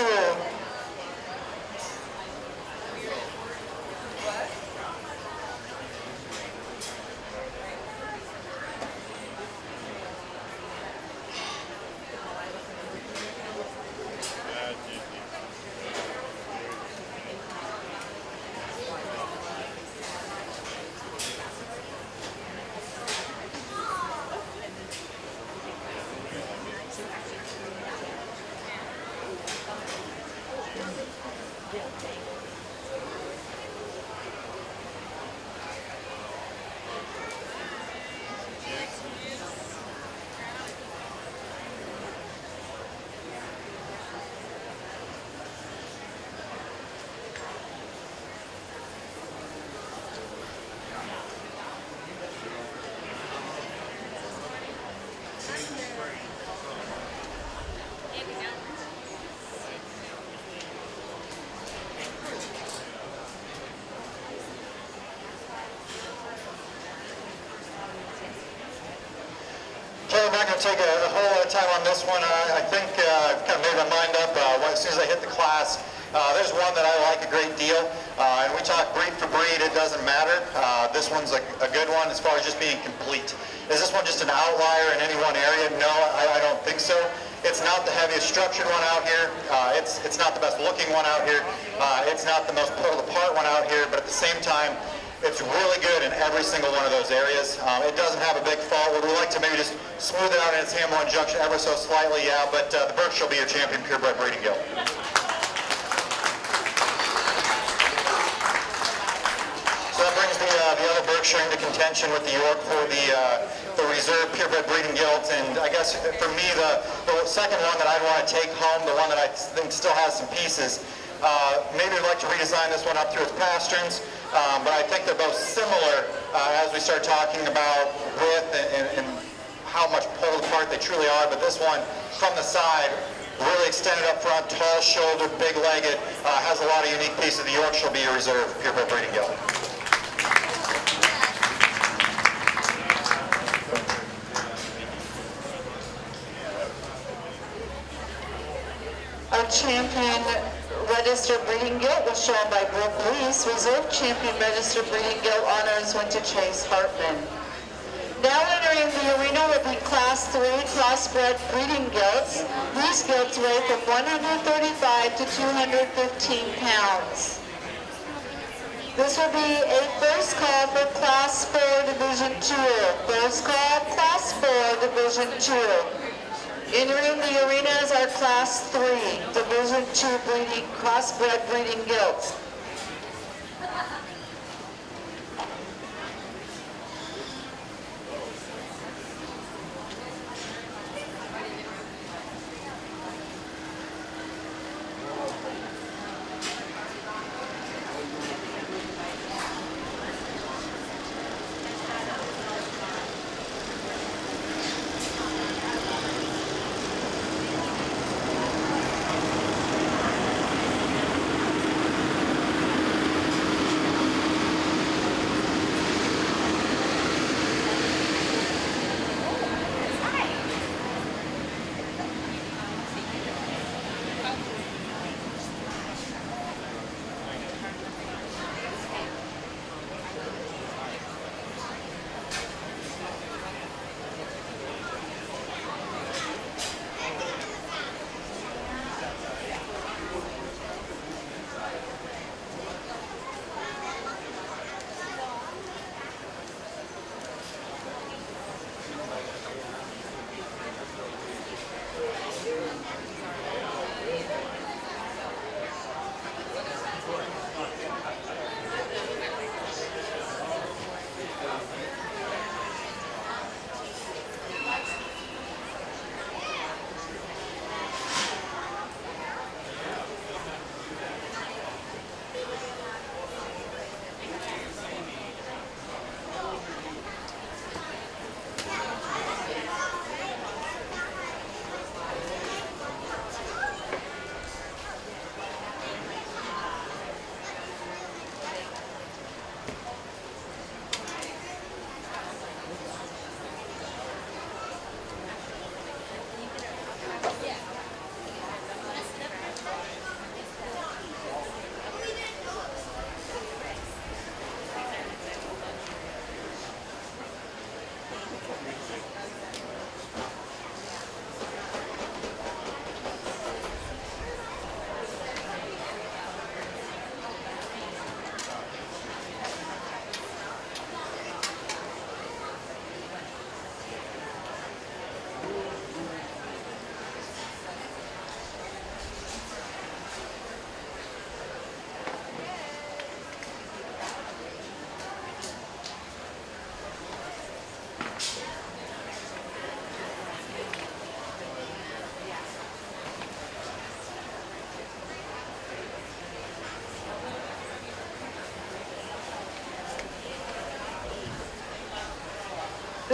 Okay, I'm not going to take a whole lot of time on this one. I think I've kind of made my mind up as soon as I hit the class. There's one that I like a great deal, and we talk breed for breed, it doesn't matter. This one's a good one as far as just being complete. Is this one just an outlier in any one area? No, I don't think so. It's not the heaviest structured one out here. It's not the best looking one out here. It's not the most pulled apart one out here, but at the same time, it's really good in every single one of those areas. It doesn't have a big fault. Would we like to maybe just smooth it out in its ham-on junction ever so slightly? Yeah, but the Berkshire will be your champion purebred breeding gilt. So that brings the other Berkshire into contention with the York for the reserve purebred breeding gilt. And I guess for me, the second one that I'd want to take home, the one that I think still has some pieces, maybe I'd like to redesign this one up through its pasterns. But I think they're both similar as we start talking about width and how much pulled apart they truly are. But this one, from the side, really extended up front, tall-shouldered, big-legged, has a lot of unique pieces. The Yorkshire will be your reserve purebred breeding gilt. Our champion registered breeding gilt was shown by Brooke Reese. Reserve champion registered breeding gilt honors went to Chase Hartman. Now entering the arena will be Class 3 crossbred breeding gilts. These gilts weigh from 135 to 215 pounds. This will be a first call for Class 4 Division 2. First call, Class 4 Division 2. Entering the arena is our Class 3, Division 2 crossbred breeding gilts.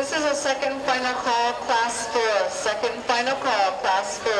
This is a second final call, class 4. Second final call, class 4.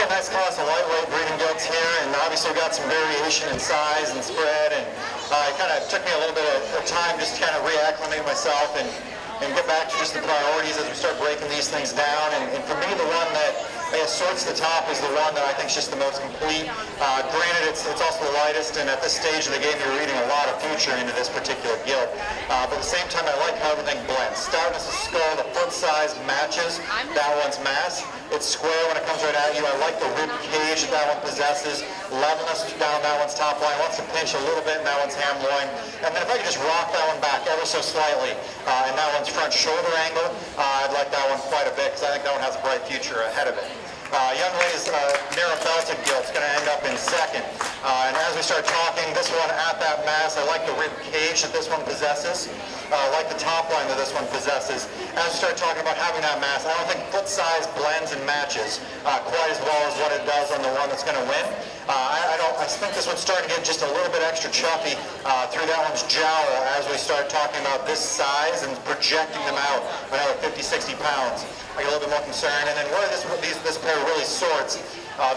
Nice class of lightweight breeding gilts here, and obviously we've got some variation in size and spread, and it kind of took me a little bit of time just to kind of reacclimate myself and get back to just the priorities as we start breaking these things down. And for me, the one that sorts the top is the one that I think is just the most complete. Granted, it's also the lightest, and at this stage of the game, you're reading a lot of future into this particular gilt. But at the same time, I like how everything blends. Stoutness of skull, the foot size matches that one's mass. It's square when it comes right at you. I like the rib cage that one possesses. Levelness down that one's top line. Wants to pinch a little bit in that one's ham loin. And then if I could just rock that one back ever so slightly in that one's front shoulder angle, I'd like that one quite a bit because I think that one has a bright future ahead of it. Young lady's narrow belted gilt's going to end up in second. And as we start talking, this one at that mass, I like the rib cage that this one possesses. I like the top line that this one possesses. As we start talking about having that mass, I don't think foot size blends and matches quite as well as what it does on the one that's going to win. I think this one's starting to get just a little bit extra chuffy through that one's jowl as we start talking about this size and projecting them out another 50, 60 pounds. I get a little bit more concerned. And then where this pair really sorts,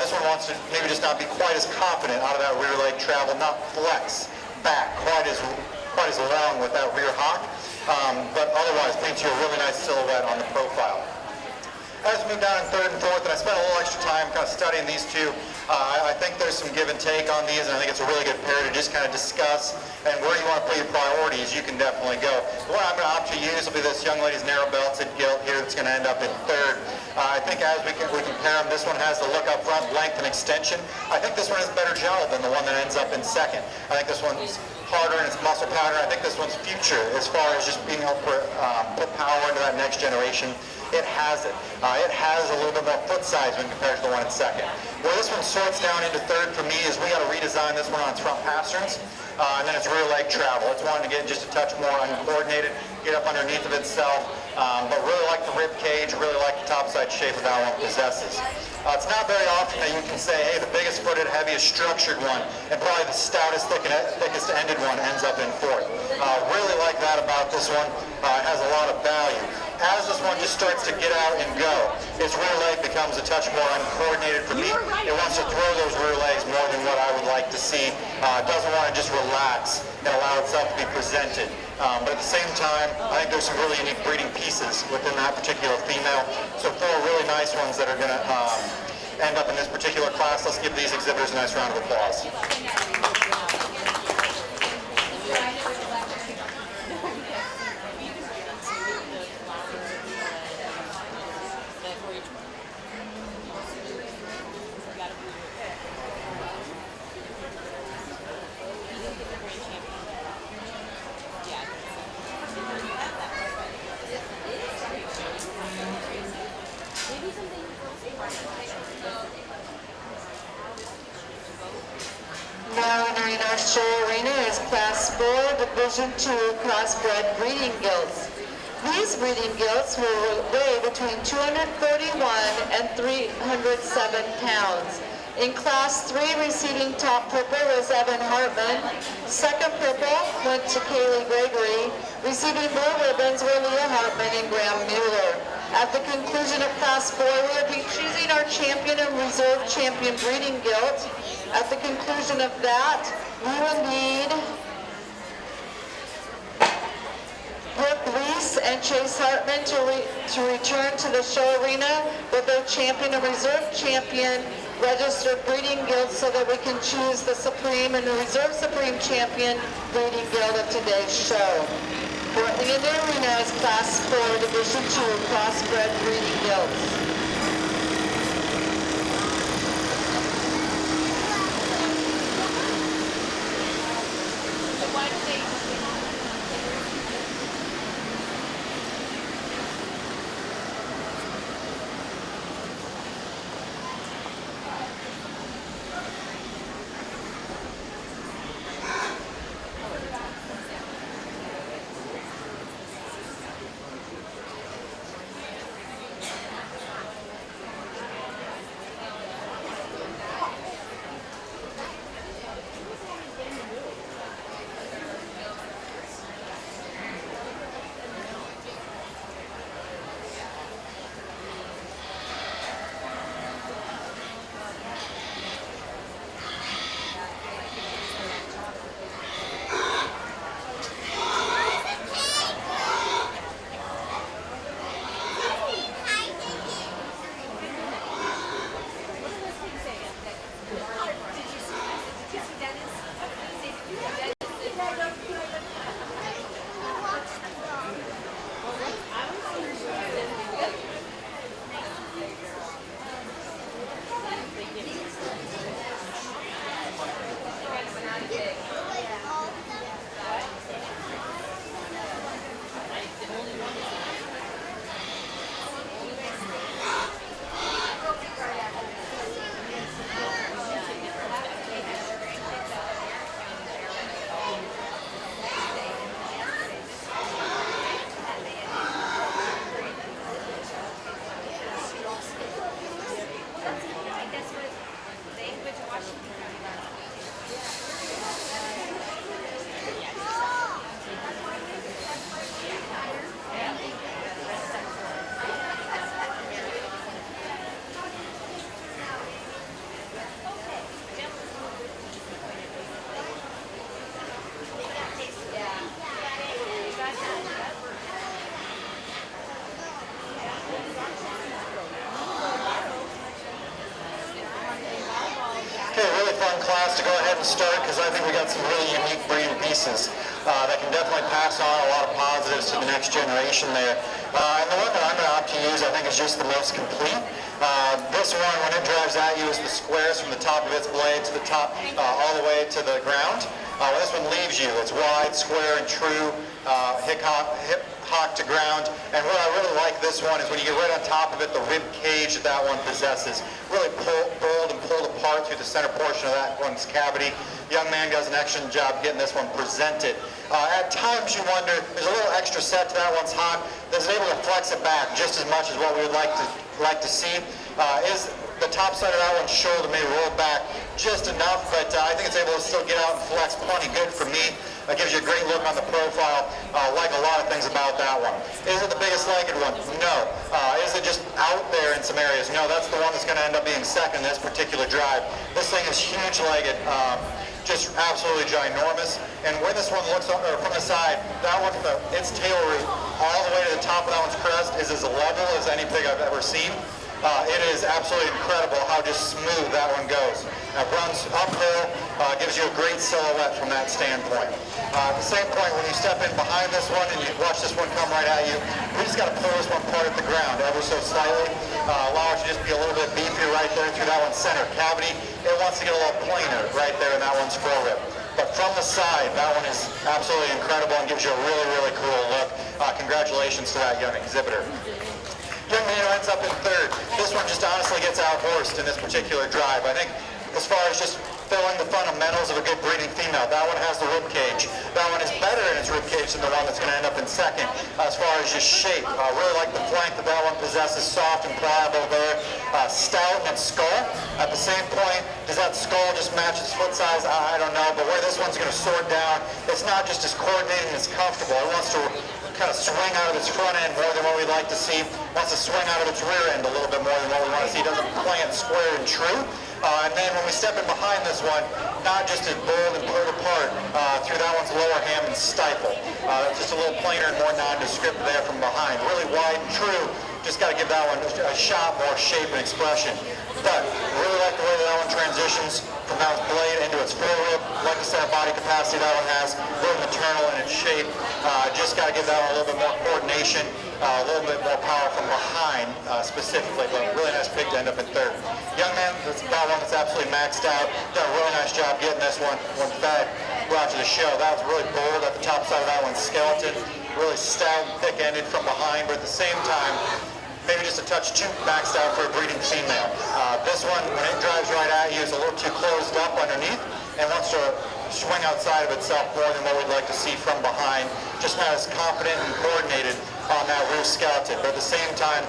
this one wants to maybe just not be quite as confident out of that rear leg travel, not flex back quite as long with that rear hock, but otherwise paints you a really nice silhouette on the profile. As we move down in third and fourth, and I spent a little extra time kind of studying these two, I think there's some give and take on these, and I think it's a really good pair to just kind of discuss, and where you want to put your priorities, you can definitely go. The one I'm going to opt to use will be this young lady's narrow belted gilt here that's going to end up in third. I think as we compare them, this one has the look up front, length and extension. I think this one has better gel than the one that ends up in second. I think this one's harder in its muscle pattern. I think this one's future as far as just being able to put power into that next generation. It has it. It has a little bit more foot size when compared to the one in second. Where this one sorts down into third for me is we got to redesign this one on its front pasterns, and then its rear leg travel. It's wanting to get just a touch more uncoordinated, get up underneath of itself, but really like the rib cage, really like the topside shape that one possesses. It's not very often that you can say, hey, the biggest footed, heaviest structured one, and probably the stoutest, thickest ended one ends up in fourth. Really like that about this one. It has a lot of value. As this one just starts to get out and go, its rear leg becomes a touch more uncoordinated for me. It wants to throw those rear legs more than what I would like to see. It doesn't want to just relax and allow itself to be presented. But at the same time, I think there's some really unique breeding pieces within that particular female. So 4 really nice ones that are going to end up in this particular class. Let's give these exhibitors a nice round of applause. Now entering our show arena is Class 4, Division 2 Crossbred Breeding Gilts. These breeding gilts will weigh between 241 and 307 pounds. In Class 3, receiving top purple was Evan Hartman. Second purple went to Kaylee Gregory. Receiving blue ribbons were Leah Hartman and Graham Mueller. At the conclusion of Class 4, we will be choosing our champion and reserve champion breeding gilt. At the conclusion of that, we will need Brooke Reese and Chase Hartman to return to the show arena with their champion and reserve champion registered breeding gilts so that we can choose the supreme and the reserve supreme champion breeding gilt of today's show. Currently in the arena is Class 4 Division 2 Crossbred Breeding Gilts. Class to go ahead and start because I think we got some really unique breeding pieces that can definitely pass on a lot of positives to the next generation there. And the one that I'm going to opt to use I think is just the most complete. This one, when it drives at you, is the squares from the top of its blade to the top all the way to the ground. When this one leaves you, it's wide, square, and true, hip hock to ground. And what I really like this one is when you get right on top of it, the rib cage that one possesses really pulled and pulled apart through the center portion of that one's cavity. The young man does an excellent job getting this one presented. At times you wonder, there's a little extra set to that one's hock. Is it able to flex it back just as much as what we would like to see? Is the top side of that one's shoulder may roll back just enough, but I think it's able to still get out and flex plenty good for me. It gives you a great look on the profile, like a lot of things about that one. Is it the biggest legged one? No. Is it just out there in some areas? No, that's the one that's going to end up being second in this particular drive. This thing is huge-legged, just absolutely ginormous. And when this one looks from the side, that one from its tail root all the way to the top of that one's crest is as level as any pig I've ever seen. It is absolutely incredible how just smooth that one goes. It runs uphill, gives you a great silhouette from that standpoint. At the same point, when you step in behind this one and you watch this one come right at you, we just got to pull this one apart at the ground ever so slightly. Allow it to just be a little bit beefier right there through that one's center cavity. It wants to get a little plainer right there in that one's forelobe. But from the side, that one is absolutely incredible and gives you a really, really cool look. Congratulations to that young exhibitor. Young man ends up in third. This one just honestly gets out-horsed in this particular drive. I think as far as just filling the fundamentals of a good breeding female, that one has the rib cage. That one is better in its rib cage than the one that's going to end up in second. As far as just shape, really like the flank that one possesses, soft and pliable there. Stout in its skull. At the same point, does that skull just match its foot size? I don't know, but where this one's going to sword down, it's not just as coordinated and as comfortable. It wants to kind of swing out of its front end more than what we'd like to see. Wants to swing out of its rear end a little bit more than what we want to see. It doesn't plant square and true. And then when we step in behind this one, not just as bold and pulled apart through that one's lower ham and stifle. Just a little plainer and more nondescript there from behind. Really wide and true. Just got to give that one a shot more shape and expression. But really like the way that one transitions from that blade into its forelobe. Like I said, body capacity that one has, really maternal in its shape. Just got to give that one a little bit more coordination, a little bit more power from behind specifically, but really nice pig to end up in third. Young man, that's about one that's absolutely maxed out. Done a really nice job getting this one fed, brought to the show. That was really bold at the top side of that one's skeleton. Really stout and thick-ended from behind, but at the same time, maybe just a touch too maxed out for a breeding female. This one, when it drives right at you, is a little too closed up underneath and wants to swing outside of itself more than what we'd like to see from behind. Just not as confident and coordinated on that rear skeleton. But at the same time,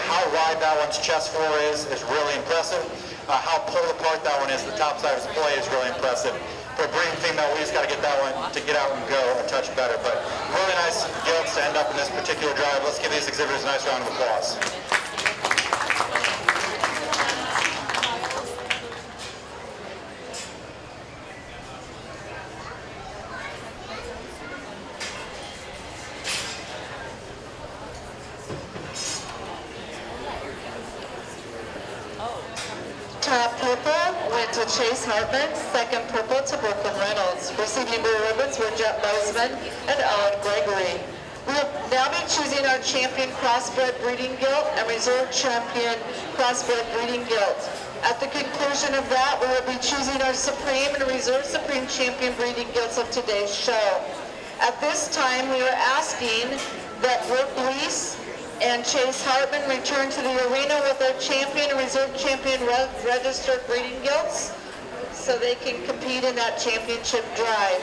how wide that one's chest floor is really impressive. How pulled apart that one is, the top side of its blade is really impressive. For a breeding female, we just got to get that one to get out and go a touch better. But really nice gilts to end up in this particular drive. Let's give these exhibitors a nice round of applause. Top purple went to Chase Hartman, second purple to Brooklyn Reynolds. Receiving blue ribbons were Jet Bozeman and Owen Gregory. We will now be choosing our champion crossbred breeding gilt and reserve champion crossbred breeding gilt. At the conclusion of that, we will be choosing our supreme and reserve supreme champion breeding gilts of today's show. At this time, we are asking that Brooke Lease and Chase Hartman return to the arena with their champion and reserve champion registered breeding gilts so they can compete in that championship drive.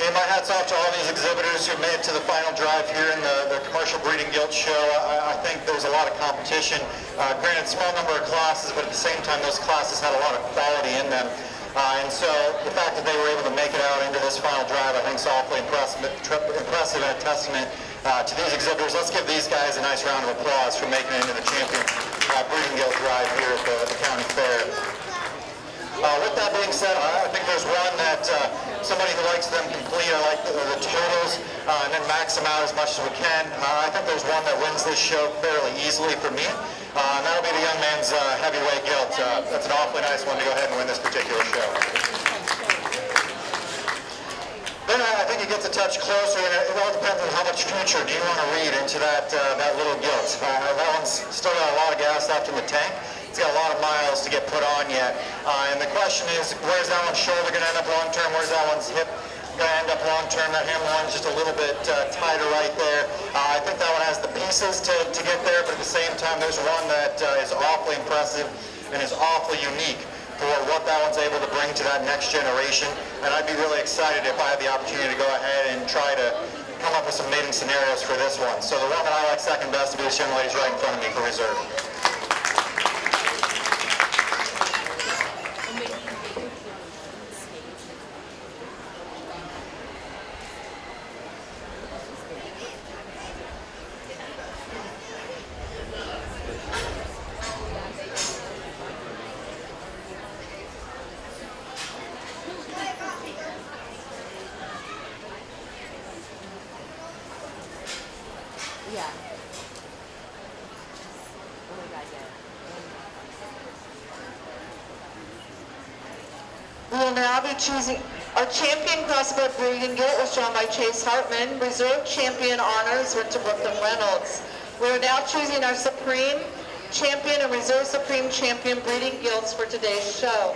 My hats off to all these exhibitors who made it to the final drive here in the commercial breeding gilt show. I think there's a lot of competition. Granted, small number of classes, but at the same time, those classes had a lot of quality in them. And so the fact that they were able to make it out into this final drive, I think is awfully impressive and a testament to these exhibitors. Let's give these guys a nice round of applause for making it into the champion breeding gilt drive here at the county fair. With that being said, I think there's one that somebody who likes them complete. I like the totals and then max them out as much as we can. I think there's one that wins this show fairly easily for me, and that'll be the young man's heavyweight gilt. That's an awfully nice one to go ahead and win this particular show. Then I think it gets a touch closer, and it all depends on how much future do you want to read into that little gilt. That one's still got a lot of gas left in the tank. It's got a lot of miles to get put on yet. And the question is, where's that one's shoulder going to end up long term? Where's that one's hip Going to end up long term. That ham horn's just a little bit tighter right there. I think that one has the pieces to get there, but at the same time, there's one that is awfully impressive and is awfully unique for what that one's able to bring to that next generation. And I'd be really excited if I had the opportunity to go ahead and try to come up with some mating scenarios for this one. So the one that I like second best to be this young lady's right in front of me for reserve. We will now be choosing our champion crossbred breeding gilt was drawn by Chase Hartman. Reserve champion honors went to Brooklyn Reynolds. We are now choosing our supreme champion and reserve supreme champion breeding gilts for today's show.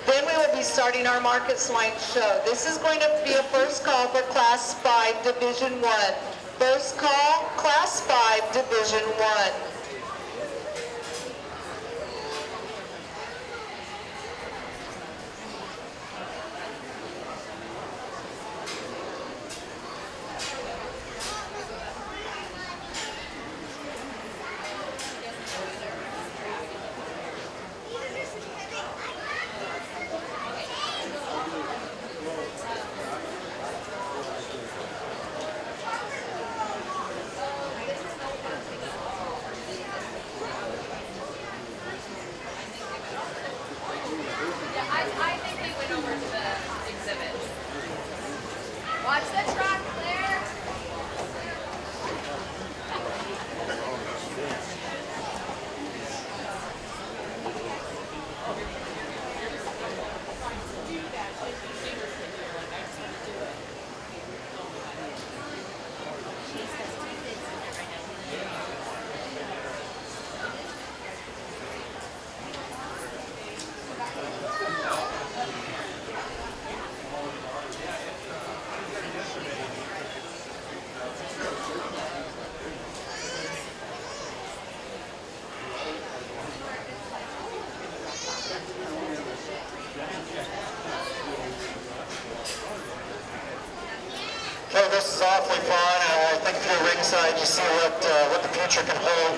Then we will be starting our market swine show. This is going to be a first call for Class 5 Division 1. First call, Class 5 Division 1. I think they went over to the exhibit. Watch the track there. Okay, this is awfully fun, and I think if you're ringside, you see what the future can hold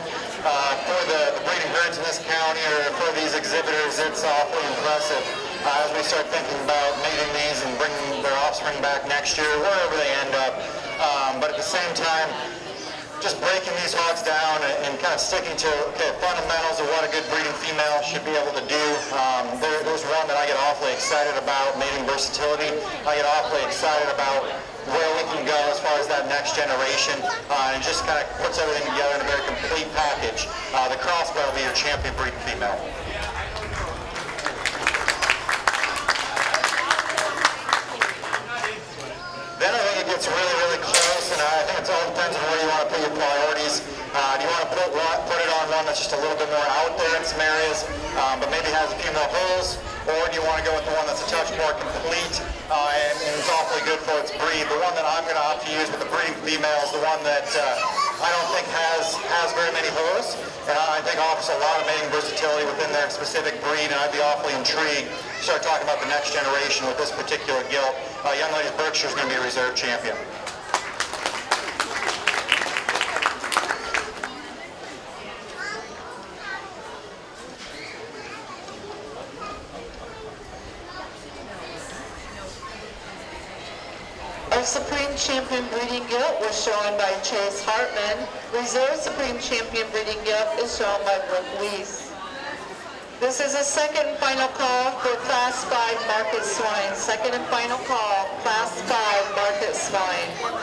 for the breeding herds in this county or for these exhibitors. It's awfully impressive as we start thinking about mating these and bringing their offspring back next year, wherever they end up. But at the same time, just breaking these hogs down and kind of sticking to fundamentals of what a good breeding female should be able to do. There's one that I get awfully excited about, mating versatility. I get awfully excited about where we can go as far as that next generation, and just kind of puts everything together in a very complete package. The crossbred will be your champion breeding female. Then I think it gets really, really close, and I think it all depends on where you want to put your priorities. Do you want to put it on one that's just a little bit more out there in some areas, but maybe has a few more holes, or do you want to go with the one that's a touch more complete and is awfully good for its breed? The one that I'm going to opt to use with the breeding female is the one that I don't think has very many holes, and I think offers a lot of mating versatility within their specific breed, and I'd be awfully intrigued to start talking about the next generation with this particular gilt. Young Ladies Berkshire is going to be a reserve champion. Our Supreme Champion Breeding Gilt was shown by Chase Hartman. Reserve Supreme Champion Breeding Gilt is shown by Brooke Weiss. This is a second and final call for Class 5 Market Swine. Second and final call, Class 5 Market Swine.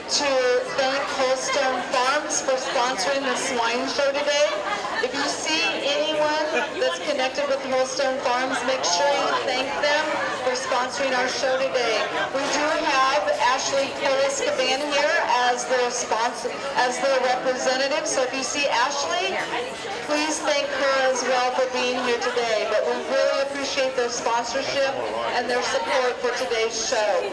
to thank Holstone Farms for sponsoring the swine show today. If you see anyone that's connected with Holstone Farms, make sure you thank them for sponsoring our show today. We do have Ashley Killis-Caban here as their sponsor, as their representative. So if you see Ashley, please thank her as well for being here today. But we really appreciate their sponsorship and their support for today's show.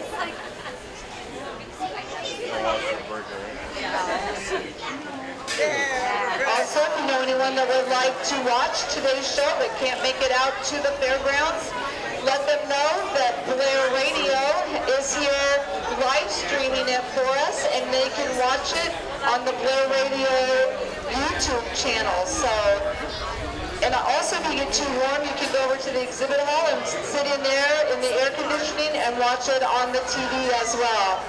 Also, if you know anyone that would like to watch today's show but can't make it out to the fairgrounds, let them know that Blair Radio is here live streaming it for us, and they can watch it on the Blair Radio YouTube channel. So, and also if you get too warm, you can go over to the exhibit hall and sit in there in the air conditioning and watch it on the TV as well.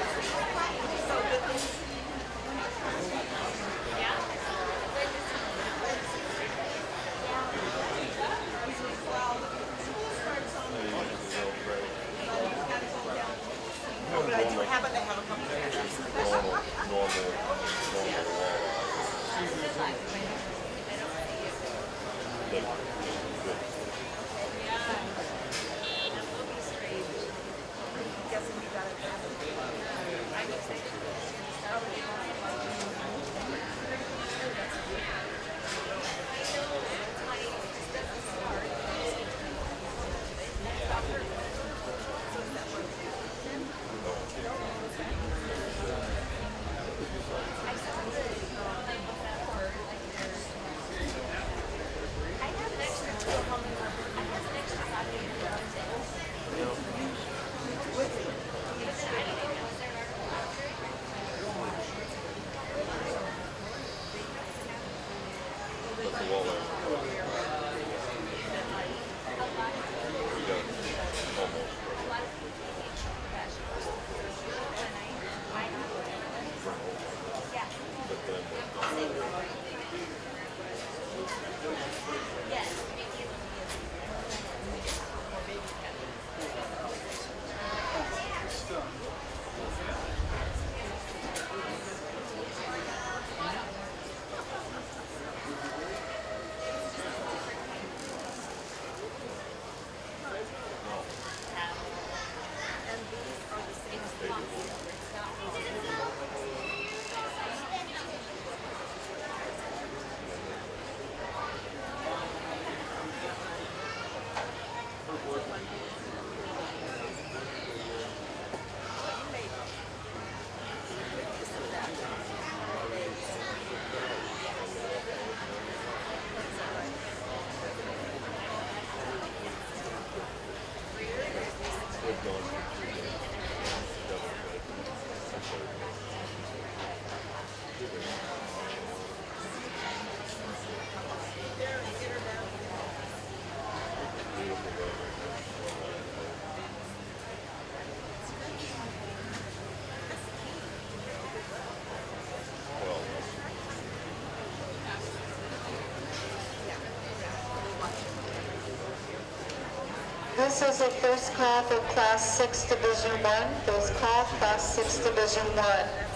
This is a first call for Class 6 Division 1. First call, Class 6 Division 1.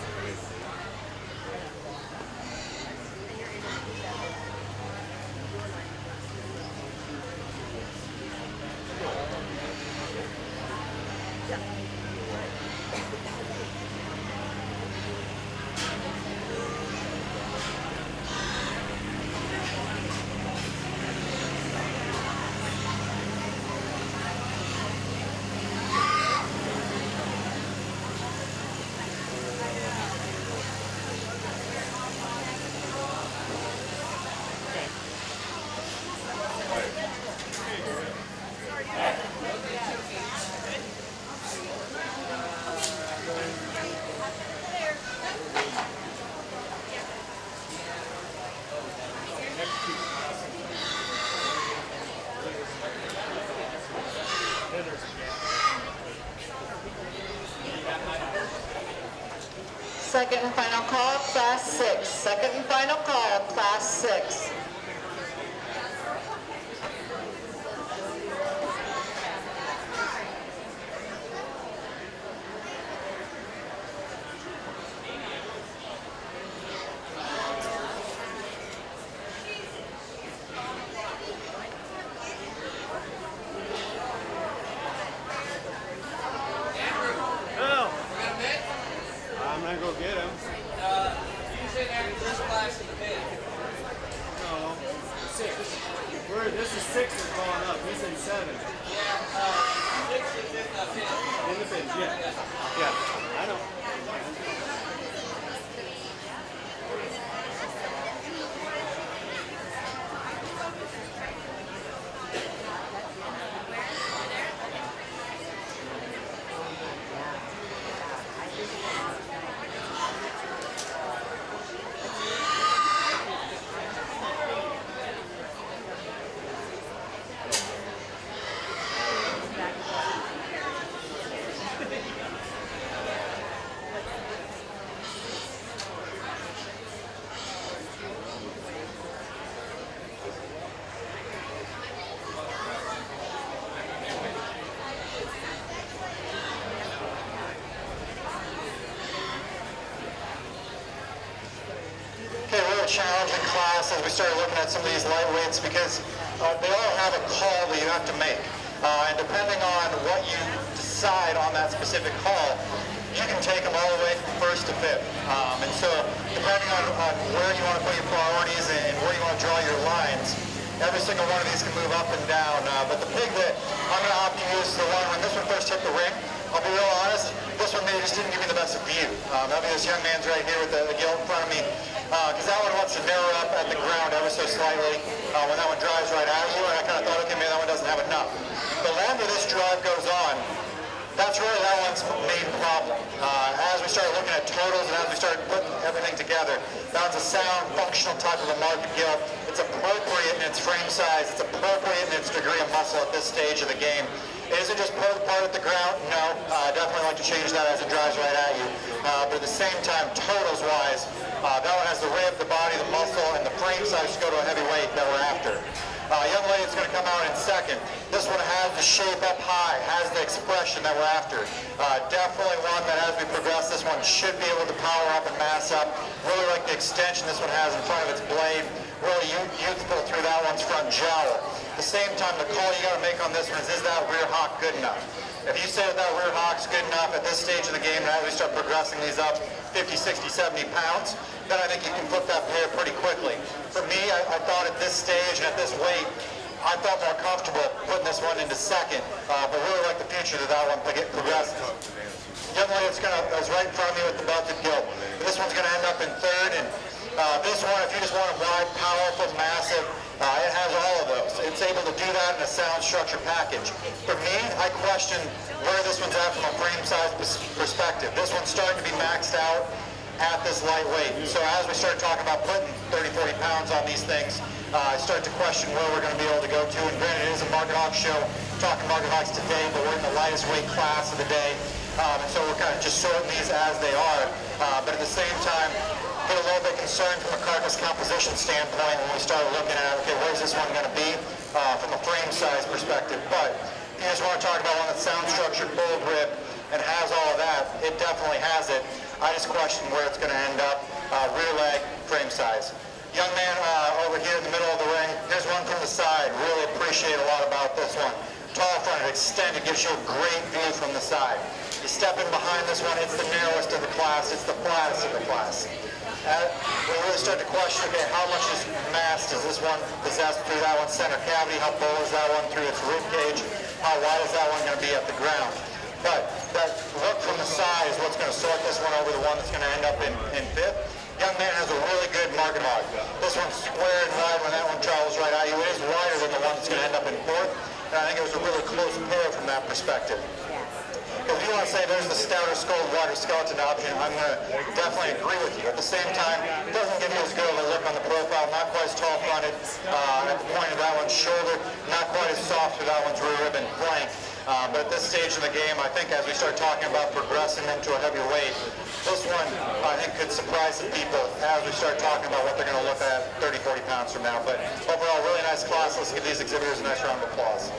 Second and final call, Class 6. Second and final call, Class 6. and 7. 6 is in the bin. In the bin, yeah. Yeah, I know. Challenging class as we started looking at some of these lightweights because they all have a call that you have to make. And depending on what you decide on that specific call, you can take them all the way from first to fifth. And so depending on where you want to put your priorities and where you want to draw your lines, every single one of these can move up and down. But the pig that I'm going to opt to use is the one when this one first hit the ring. I'll be real honest, this one maybe just didn't give me the best view. That'll be this young man's right here with the gilt in front of me. Because that one wants to narrow up at the ground ever so slightly when that one drives right at you, and I kind of thought, okay, maybe that one doesn't have enough. The longer this drive goes on, that's really that one's main problem. As we started looking at totals and as we started putting everything together, that one's a sound, functional type of a market gilt. It's appropriate in its frame size. It's appropriate in its degree of muscle at this stage of the game. Is it just pull apart at the ground? No. I definitely like to change that as it drives right at you. But at the same time, totals-wise, that one has the rib, the body, the muscle, and the frame size to go to a heavy weight that we're after. Young lady's going to come out in second. This one has the shape up high, has the expression that we're after. Definitely one that as we progress, this one should be able to power up and mass up. Really like the extension this one has in front of its blade. Really youthful through that one's front jowl. At the same time, the call you got to make on this one is that rear hock good enough? If you say that rear hock's good enough at this stage of the game, and as we start progressing these up 50, 60, 70 pounds, then I think you can flip that pair pretty quickly. For me, I thought at this stage and at this weight, I felt more comfortable putting this one into second, but really like the future that that one progresses. Young lady that's right in front of me with the belted gilt. This one's going to end up in third, and this one, if you just want a wide, powerful, massive, it has all of those. It's able to do that in a sound structure package. For me, I question where this one's at from a frame size perspective. This one's starting to be maxed out at this lightweight. So as we start talking about putting 30, 40 pounds on these things, I start to question where we're going to be able to go to. And granted, it is a Market Hawk show, talking Market Hawks today, but we're in the lightest weight class of the day. And so we're kind of just sorting these as they are. But at the same time, get a little bit concerned from a carcass composition standpoint when we start looking at, okay, where's this one going to be from a frame size perspective. But if you just want to talk about one that's sound structured, full rib, and has all of that, it definitely has it. I just question where it's going to end up, rear leg, frame size. Young man over here in the middle of the ring, here's one from the side. Really appreciate a lot about this one. Tall front, extended, gives you a great view from the side. You step in behind this one, it's the narrowest of the class, it's the flattest of the class. We really start to question, okay, how much is mass does this one possess through that one's center cavity? How full is that one through its rib cage? How wide is that one going to be at the ground? But that look from the side is what's going to sort this one over the one that's going to end up in fifth. Young man has a really good Market Hawk. This one's square and wide when that one travels right at you. It is wider than the one that's going to end up in fourth. And I think it was a really close pair from that perspective. If you want to say there's the stouter skull, wider skeleton option, I'm going to definitely agree with you. At the same time, it doesn't give you as good of a look on the profile, not quite as tall-fronted at the point of that one's shoulder, not quite as soft to that one's rear rib and flank. But at this stage of the game, I think as we start talking about progressing into a heavy weight, this one, I think, could surprise some people as we start talking about what they're going to look at 30, 40 pounds from now. But overall, really nice class. Let's give these exhibitors a nice round of applause.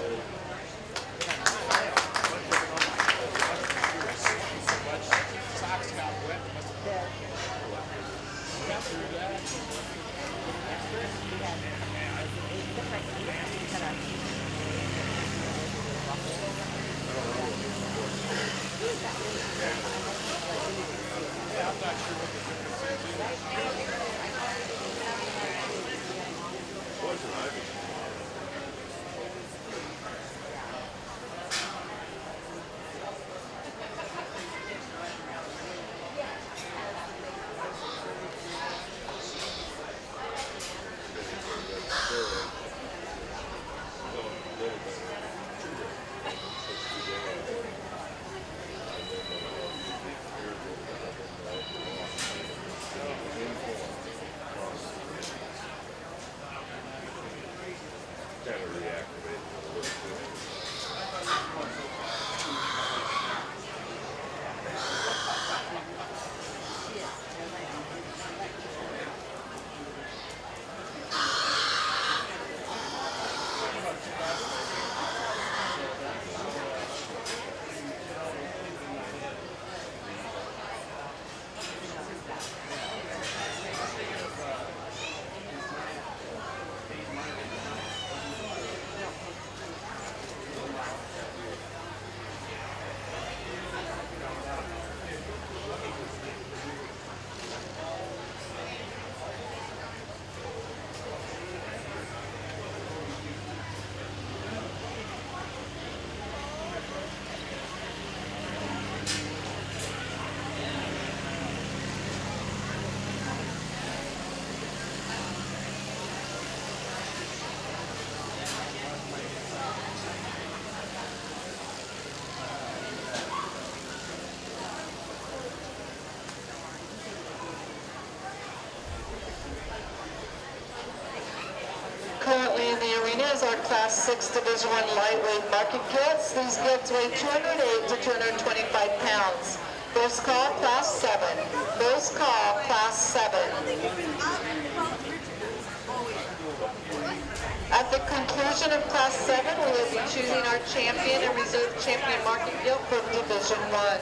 is our Class 6 Division I lightweight market gilts. These gilts weigh 208 to 225 pounds. First call, Class 7. First call, Class 7. At the conclusion of Class 7, we will be choosing our champion and reserve champion market gilt for Division I.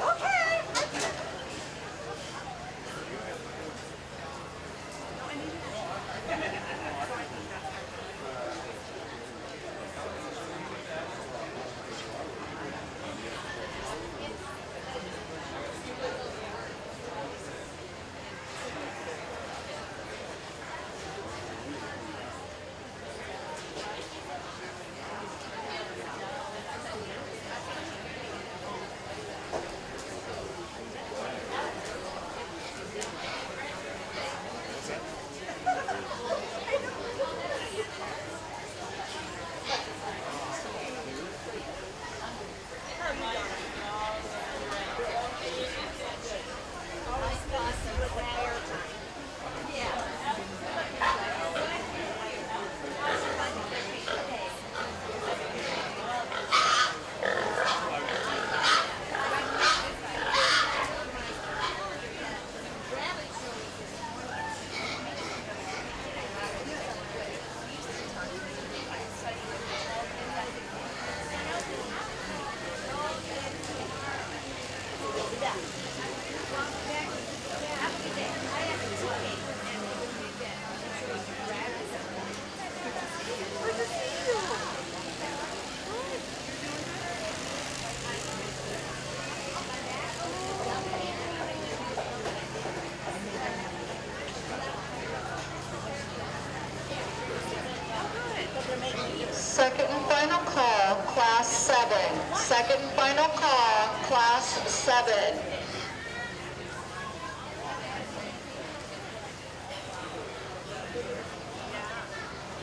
Second and final call, Class 7. Second and final call, Class 7.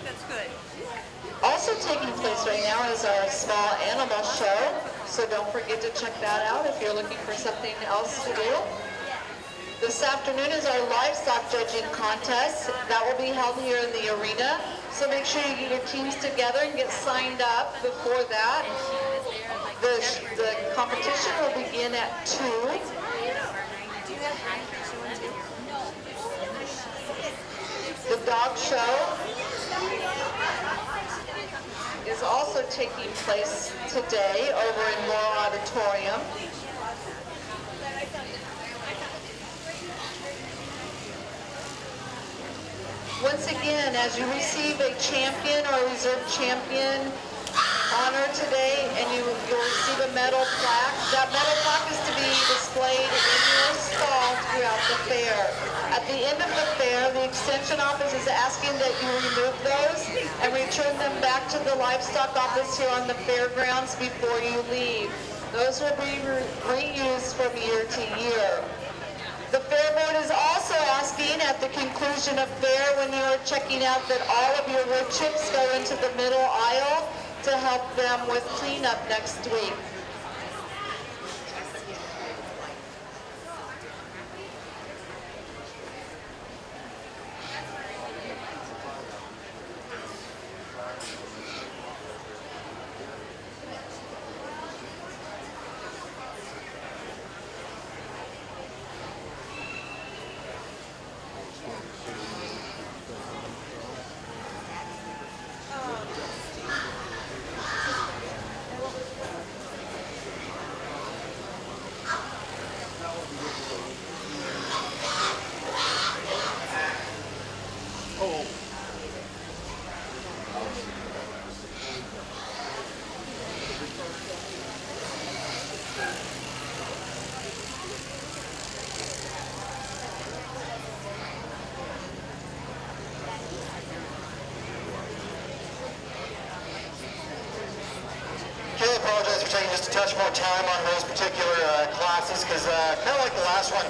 That's good. Also taking place right now is our small animal show, so don't forget to check that out if you're looking for something else to do. This afternoon is our livestock judging contest. That will be held here in the arena. So make sure you get your teams together and get signed up before that. The competition will begin at 2. The dog show is also taking place today over in Moore Auditorium. Once again, as you receive a champion or reserve champion honor today, and you'll receive a metal plaque, that metal plaque is to be displayed in your stall throughout the fair. At the end of the fair, the Extension Office is asking that you remove those and return them back to the Livestock Office here on the fairgrounds before you leave. Those will be reused from year to year. The Fair Board is also asking at the conclusion of fair, when you are checking out, that all of your wood chips go into the middle aisle to help them with cleanup next week. I apologize for taking just a touch more time on those particular classes, because kind of like the last one,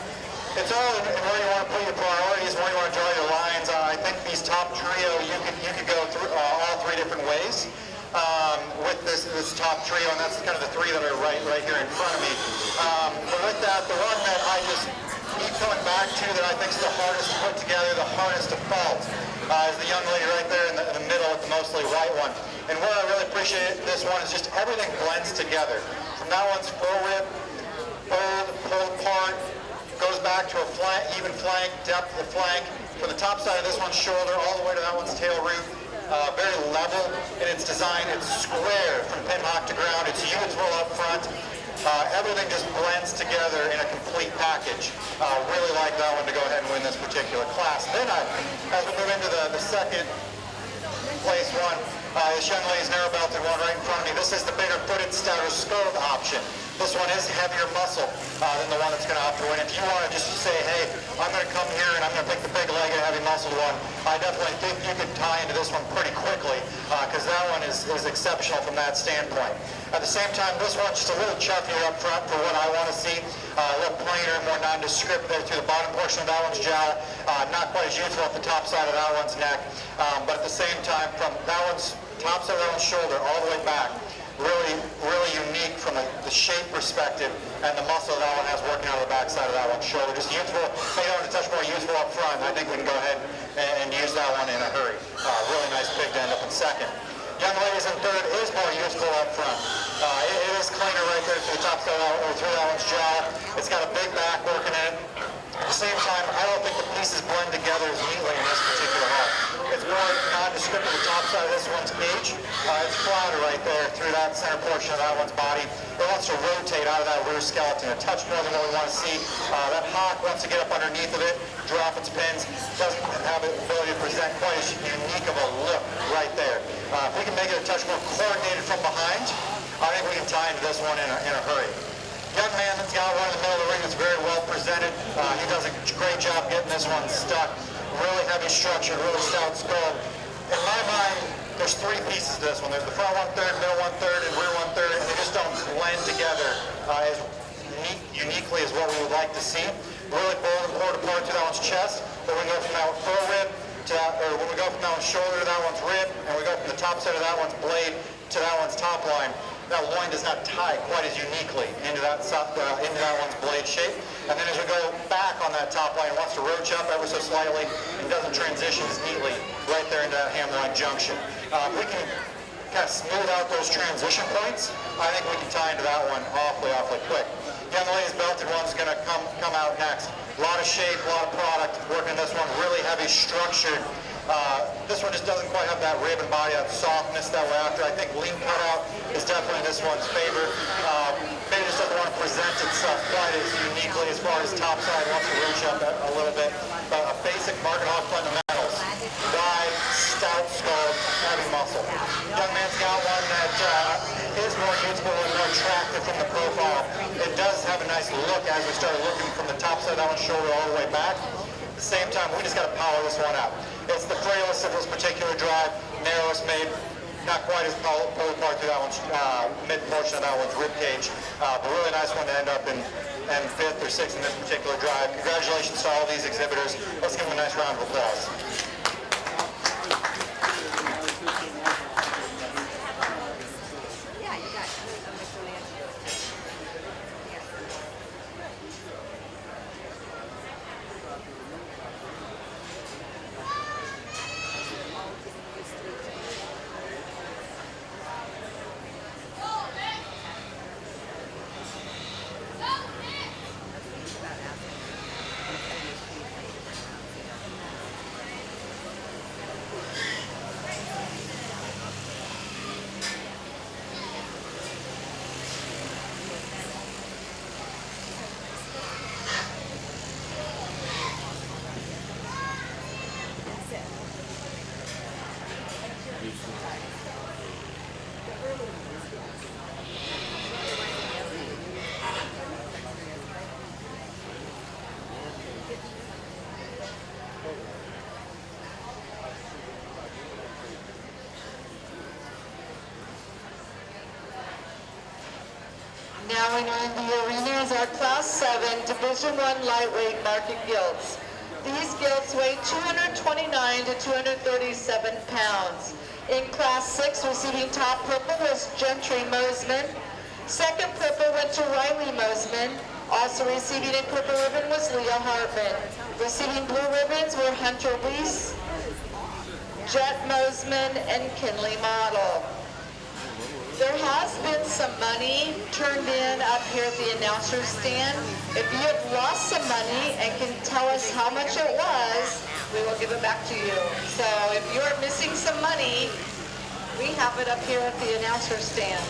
it's all in where you want to put your priorities, where you want to draw your lines. I think these top trio, you could go through all 3 different ways with this top trio, and that's kind of the 3 that are right here in front of me. But with that, the one that I just keep coming back to that I think is the hardest to put together, the hardest to fault, is the young lady right there in the middle with the mostly white one. And where I really appreciate this one is just everything blends together. From that one's full rib, fold, pulled apart, goes back to a flank, even flank, depth of the flank. From the top side of this one's shoulder all the way to that one's tail root. Very level in its design. It's square from pin hock to ground. It's youthful up front. Everything just blends together in a complete package. Really like that one to go ahead and win this particular class. Then as we move into the second place one, this young lady's narrow belted one right in front of me. This is the bigger footed, stouter skulled option. This one is heavier muscle than the one that's going to opt to win. If you want to just say, hey, I'm going to come here and I'm going to pick the big leg and heavy muscled one, I definitely think you could tie into this one pretty quickly because that one is exceptional from that standpoint. At the same time, this one's just a little chuffier up front for what I want to see. A little plainer, more nondescript there through the bottom portion of that one's jowl. Not quite as youthful at the top side of that one's neck. But at the same time, from that one's top side of that one's shoulder all the way back, really unique from the shape perspective and the muscle that one has working out of the back side of that one's shoulder. Just youthful, maybe I want to touch more youthful up front. I think we can go ahead and use that one in a hurry. Really nice pig to end up in second. Young ladies in third is more youthful up front. It is cleaner right there through the top side or through that one's jaw. It's got a big back working in it. At the same time, I don't think the pieces blend together as neatly in this particular hog. It's more nondescript at the top side of this one's cage. It's flatter right there through that center portion of that one's body. It wants to rotate out of that rear skeleton a touch more than what we want to see. That hock wants to get up underneath of it, drop its pins. Doesn't have the ability to present quite as unique of a look right there. If we can make it a touch more coordinated from behind, I think we can tie into this one in a hurry. Young man that's got one in the middle of the ring that's very well presented. He does a great job getting this one stuck. Really heavy structure, really stout skull. In my mind, there's three pieces to this one. There's the front 1/3, middle 1/3, and rear 1/3, and they just don't blend together as uniquely as what we would like to see. Really bold and poured apart to that one's chest. Then we go from that full rib to that, or when we go from that one's shoulder to that one's rib, and we go from the top side of that one's blade to that one's top line. That loin does not tie quite as uniquely into that one's blade shape. And then as we go back on that top line, it wants to roach up ever so slightly and doesn't transition as neatly right there into that hamline junction. If we can kind of smooth out those transition points, I think we can tie into that one awfully quick. Young lady's belted one's going to come out next. A lot of shape, a lot of product working in this one, really heavy structured. This one just doesn't quite have that rib and body, that softness that we're after. I think lean cutout is definitely this one's favor. Maybe just doesn't want to present itself quite as uniquely as far as top side, wants to roach up a little bit. But a basic market hog fundamentals. Wide, stout skull, heavy muscle. Young man's got one that is more youthful and more attractive from the profile. It does have a nice look as we start looking from the top side of that one's shoulder all the way back. At the same time, we just got to power this one out. It's the frailest of this particular drive, narrowest made, not quite as pulled apart through that one's mid portion of that one's rib cage, but really nice one to end up in fifth or sixth in this particular drive. Congratulations to all these exhibitors. Let's give them a nice round of applause. Now entering the arena is our Class 7 Division I lightweight market gilts. These gilts weigh 229 to 237 pounds. In Class 6, receiving top purple was Gentry Mosman. Second purple went to Riley Mosman. Also receiving a purple ribbon was Leah Hartman. Receiving blue ribbons were Hunter Weiss, Jet Mosman, and Kinley Model. There has been some money turned in up here at the announcer's stand. If you have lost some money and can tell us how much it was, we will give it back to you. So if you're missing some money, we have it up here at the announcer's stand.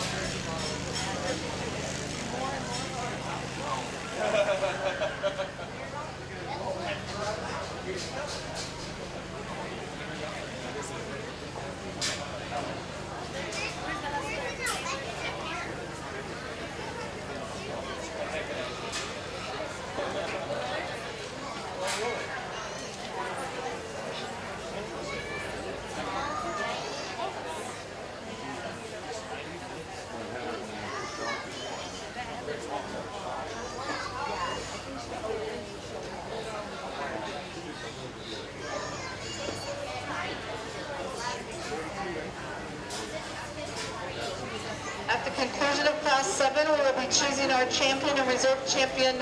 At the conclusion of Class 7, we will be choosing our champion and reserve champion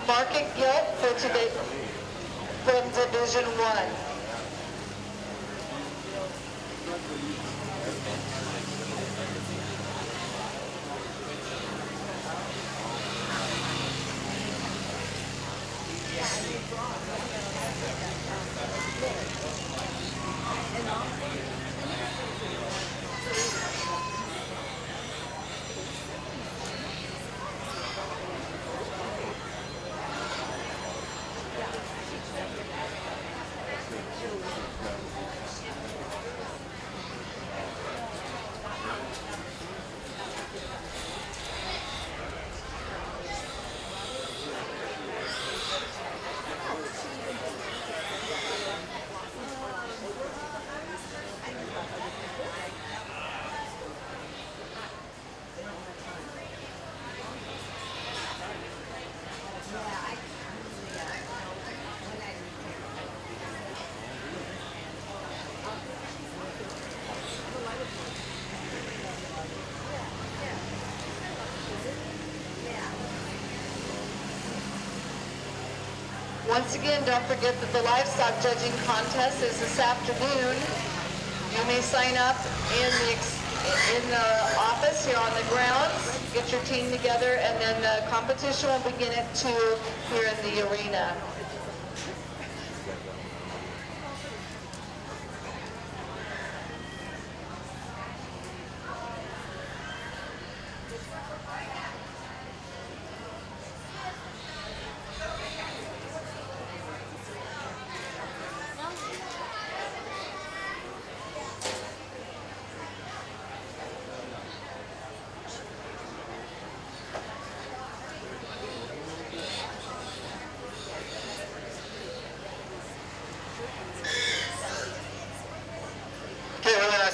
market gilt for today from Division 1. Once again, don't forget that the livestock judging contest is this afternoon. You may sign up in the office here on the grounds, get your team together, and then the competition will begin at 2 here in the arena.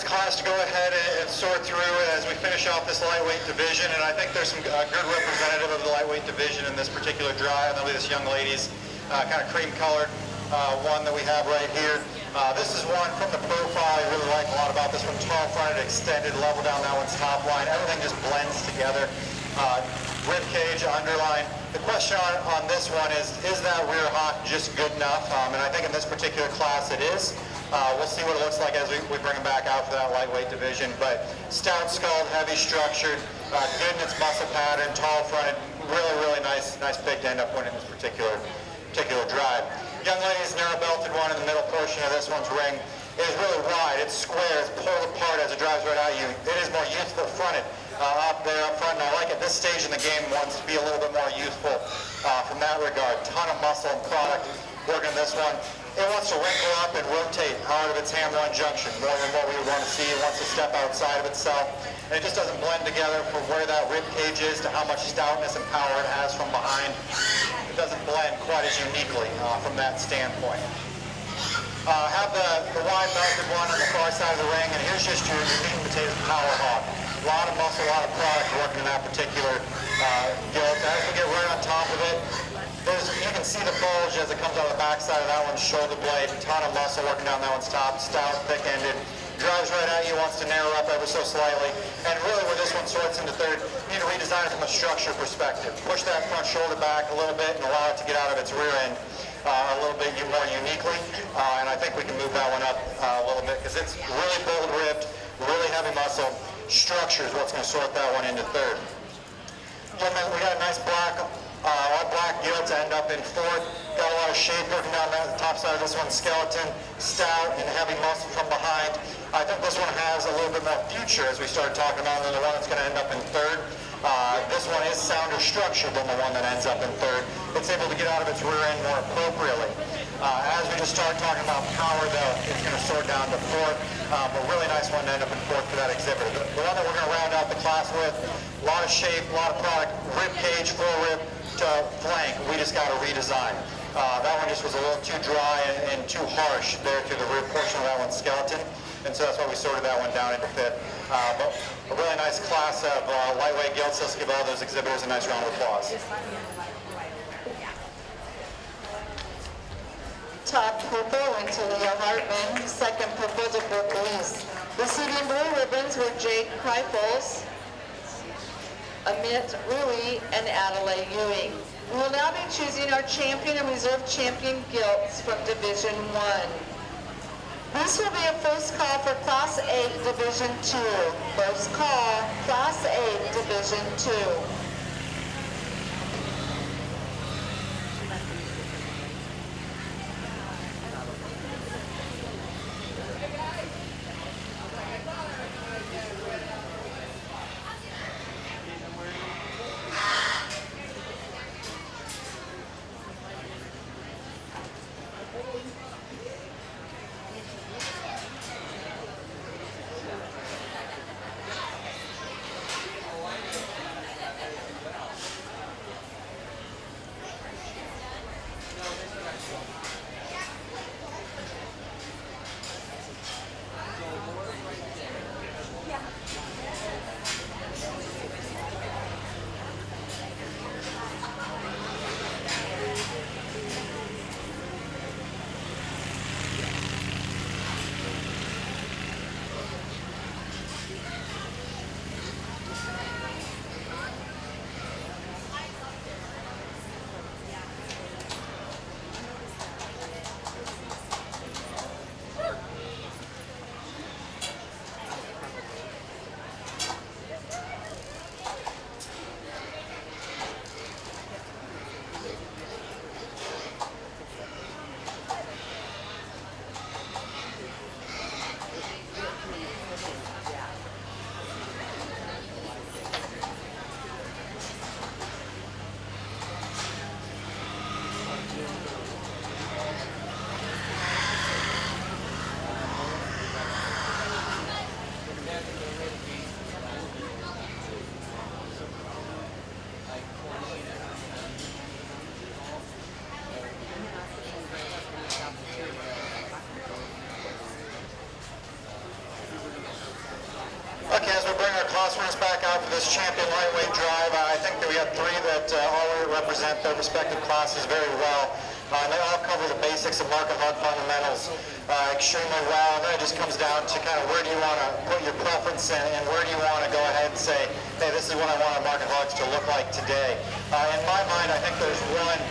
Class to go ahead and sort through as we finish off this lightweight division, and I think there's some good representative of the lightweight division in this particular drive. That'll be this young lady's kind of cream colored one that we have right here. This is one from the profile I really like a lot about this one. Tall fronted, extended, level down that one's top line. Everything just blends together. Rib cage, underline. The question on this one is that rear hock just good enough? And I think in this particular class it is. We'll see what it looks like as we bring them back out for that lightweight division. But stout skulled, heavy structured, good in its muscle pattern, tall fronted, really nice pig to end up winning this particular drive. Young lady's narrow belted one in the middle portion of this one's ring is really wide. It's square. It's pulled apart as it drives right at you. It is more youthful fronted up there up front, and I like it. This stage in the game wants to be a little bit more youthful from that regard. Ton of muscle and product working this one. It wants to wrinkle up and rotate out of its ham-run junction more than what we would want to see. It wants to step outside of itself. And it just doesn't blend together from where that rib cage is to how much stoutness and power it has from behind. It doesn't blend quite as uniquely from that standpoint. Have the wide belted one on the far side of the ring, and here's just your meat and potatoes power hog. A lot of muscle, a lot of product working in that particular gilt. As we get right on top of it, you can see the bulge as it comes out of the backside of that one's shoulder blade. A ton of muscle working down that one's top. Stout, thick-ended. Drives right at you, wants to narrow up ever so slightly. And really where this one sorts into third, you need to redesign design it from a structure perspective. Push that front shoulder back a little bit and allow it to get out of its rear end a little bit more uniquely. And I think we can move that one up a little bit because it's really bold ribbed, really heavy muscle. Structure is what's going to sort that one into third. Gentlemen, we got a nice black, all black yield to end up in fourth. Got a lot of shape working down the top side of this one. Skeleton, stout, and heavy muscle from behind. I think this one has a little bit more future as we start talking about than the one that's going to end up in third. This one is sounder structured than the one that ends up in third. It's able to get out of its rear end more appropriately. As we just start talking about power, though, it's going to sort down to fourth. A really nice one to end up in fourth for that exhibitor. The one that we're going to round out the class with, a lot of shape, a lot of product, rib cage, full rib to flank. We just got to redesign. That one just was a little too dry and too harsh there through the rib portion of that one's skeleton. And so that's why we sorted that one down into fifth. But a really nice class of lightweight gilts. Let's give all those exhibitors a nice round of applause. Top purple went to Leo Hartman. Second purple to Brooke Lees. Receiving blue ribbons were Jake Kreifels, Amit Rui, and Adelaide Ewing. We will now be choosing our champion and reserve champion gilts from Division 1. This will be a first call for Class 8 Division 2. First call, Class 8 Division 2. Okay, as we bring our class winners back out for this champion lightweight drive, I think that we have three that already represent their respective classes very well. They all cover the basics of market hog fundamentals extremely well, and then it just comes down to kind of where do you want to put your preference in, and where do you want to go ahead and say, hey, this is what I want our market hogs to look like today. In my mind, I think there's one,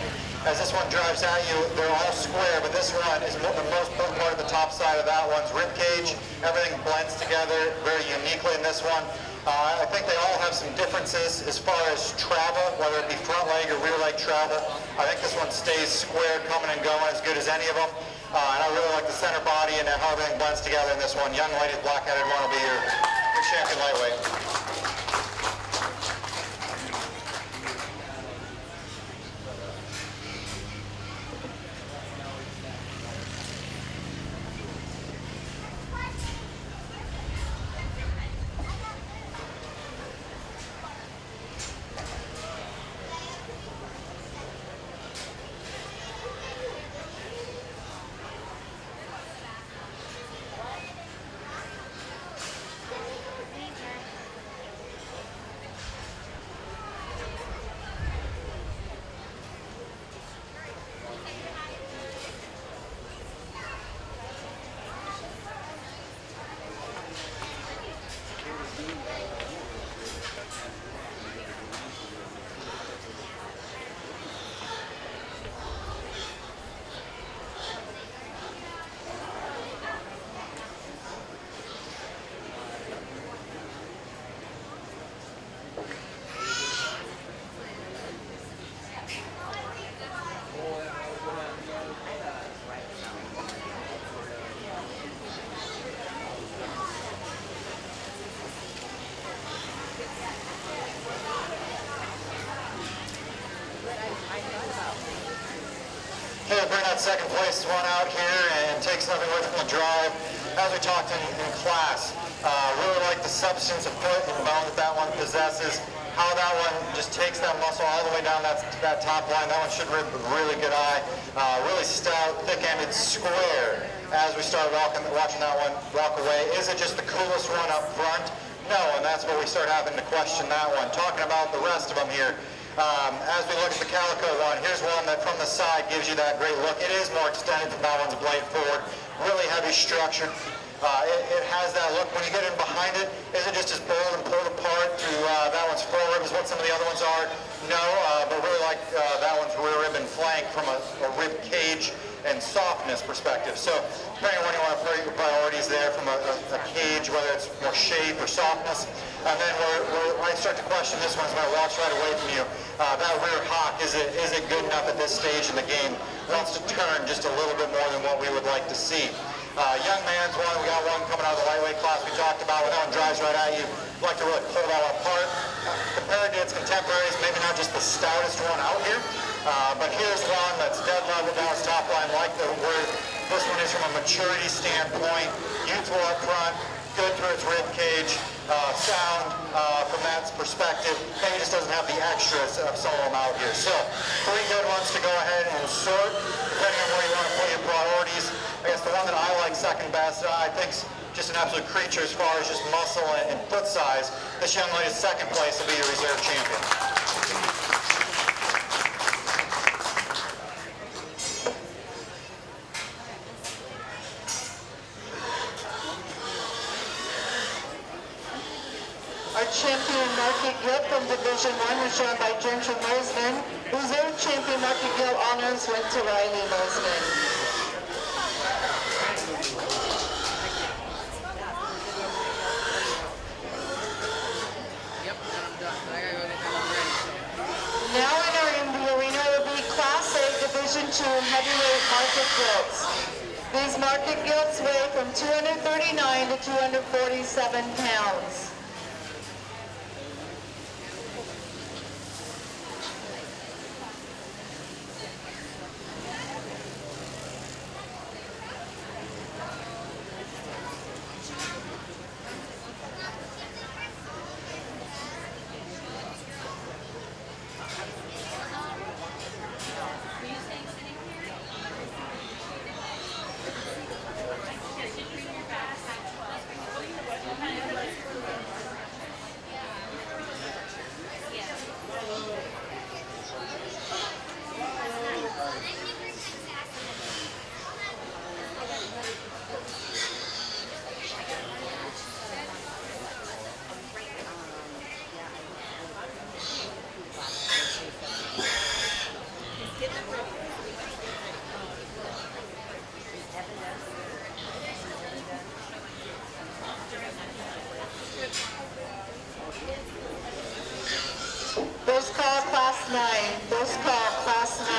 as this one drives at you, they're all square, but this one is the most important part of the top side of that one's rib cage. Everything blends together very uniquely in this one. I think they all have some differences as far as travel, whether it be front leg or rear leg travel. I think this one stays square, coming and going as good as any of them. And I really like the center body and how everything blends together in this one. Young lady, black-headed one will be your champion lightweight. second place one out here and takes nothing away from the drive. As we talked in class, really like the substance of foot and bone that one possesses. How that one just takes that muscle all the way down that top line. That one should rib a really good eye. Really stout, thick-ended, square. As we start watching that one walk away, is it just the coolest one up front? No, and that's where we start having to question that one. Talking about the rest of them here. As we look at the Calico one, here's one that from the side gives you that great look. It is more extended from that one's blade forward. Really heavy structured. It has that look. When you get in behind it, is it just as bold and pulled apart through that one's forward as what some of the other ones are? No, but really like that one's rear rib and flank from a rib cage and softness perspective. So depending on when you want to put your priorities there from a cage, whether it's more shape or softness. And then I start to question this one as I watch right away from you. That rear hock, is it good enough at this stage in the game? Wants to turn just a little bit more than what we would like to see. Young man's one, we got one coming out of the lightweight class we talked about. When that one drives right at you, like to really pull that one apart. Compared to its contemporaries, maybe not just the stoutest one out here, but here's one that's dead level down its top line, like where this one is from a maturity standpoint, youthful up front, good through its rib cage, sound from that perspective. Maybe just doesn't have the extras of some of them out here. So 3 good ones to go ahead and sort, depending on where you want to put your priorities. I guess the one that I like second best, I think's just an absolute creature as far as just muscle and foot size. This young lady's second place will be your reserve champion. Our champion Market Gill from Division 1 was shown by Gentry Mosman. Reserve champion Market Gill honors went to Riley Mosman. Now entering the arena will be Class A Division 2 heavyweight market gilts. These market gilts weigh from 239 to 247 pounds. Those call Class 9. Those call Class 9.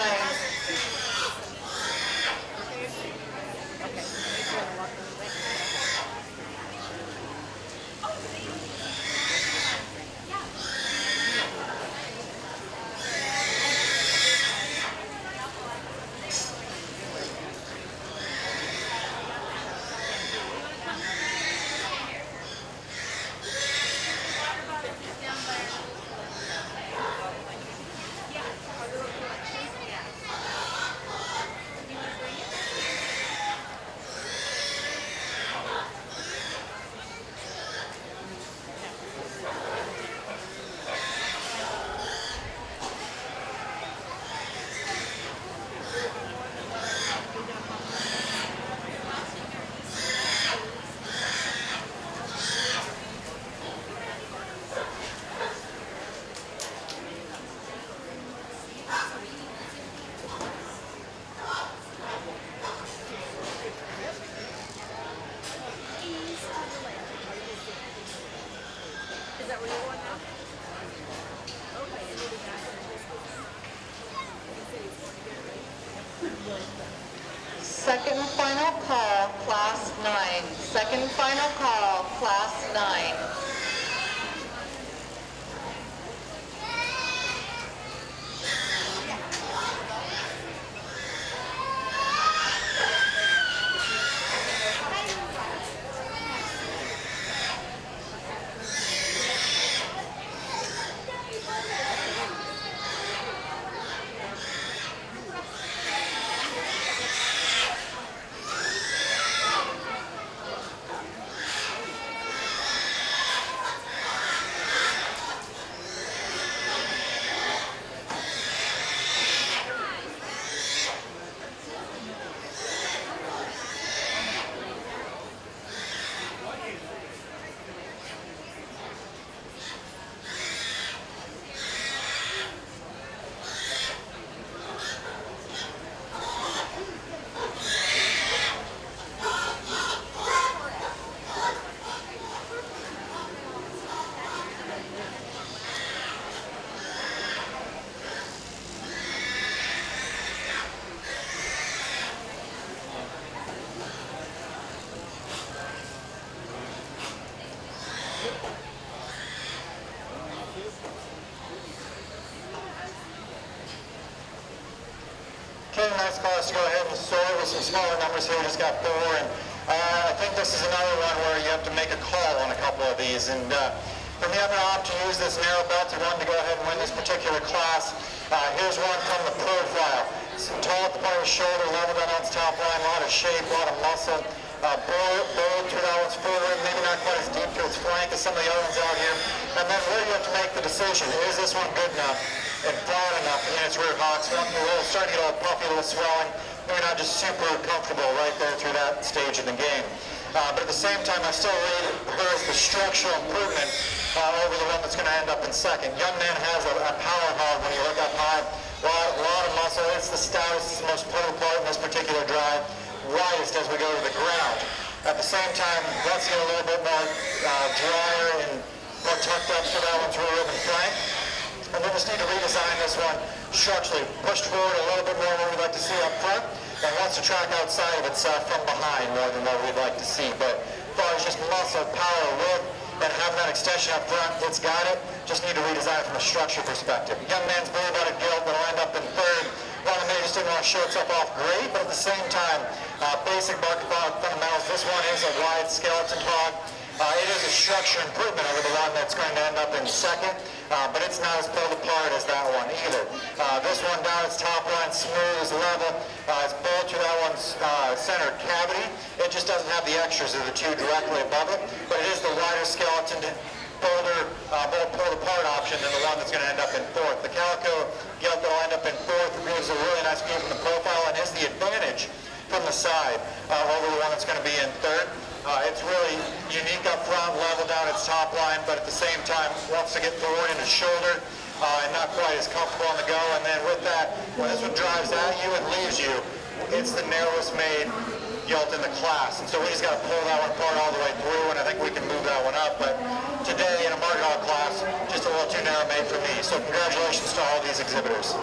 Second and final call, Class 9. Second and final call, Class 9. really nice cause to go ahead and sort with some smaller numbers here. We just got 4, and I think this is another one where you have to make a call on a couple of these. And for me, I'm going to opt to use this narrow belted one to go ahead and win this particular class. Here's one from the profile. Some tall at the part of the shoulder, level down on its top line, a lot of shape, a lot of muscle. Bold to that one's forward, maybe not quite as deep to its flank as some of the other ones out here. And then where you have to make the decision, is this one good enough and flat enough in its rear hocks? Starting to get a little puffy, a little swelling. Maybe not just super comfortable right there through that stage of the game. But at the same time, I still rate her as the structural improvement over the one that's going to end up in second. Young Man has a power hog when you look up high. A lot of muscle. It's the stoutest, it's the most potent part in this particular drive. Widest as we go to the ground. At the same time, let's get a little bit more drier and more tucked up to that one's rear rib and flank. And we just need to redesign this one structurally. Pushed forward a little bit more than we'd like to see up front, and wants to track outside of itself from behind more than what we'd like to see. But as far as just muscle, power, width, and having that extension up front, it's got it. Just need to redesign it from a structure perspective. Young Man's blue about a gilt that'll end up in third. One of them just didn't want to show itself off great, but at the same time, basic market fundamentals. This one is a wide skeleton hog. It is a structure improvement over the one that's going to end up in second, but it's not as pulled apart as that one either. This one down its top line, smooth, is level. It's bold to that one's center cavity. It just doesn't have the extras of the two directly above it, but it is the wider skeleton, bolder, more pulled apart option than the one that's going to end up in fourth. The calico gilt that will end up in fourth gives a really nice view from the profile and is the advantage from the side over the one that's going to be in third. It's really unique up front, level down its top line, but at the same time wants to get forward in his shoulder and not quite as comfortable on the go. And then with that, when this one drives at you and leaves you, it's the narrowest made gilt in the class. And so we just got to pull that one apart all the way through, and I think we can move that one up. But today in a market hog class, just a little too narrow made for me. So congratulations to all these exhibitors.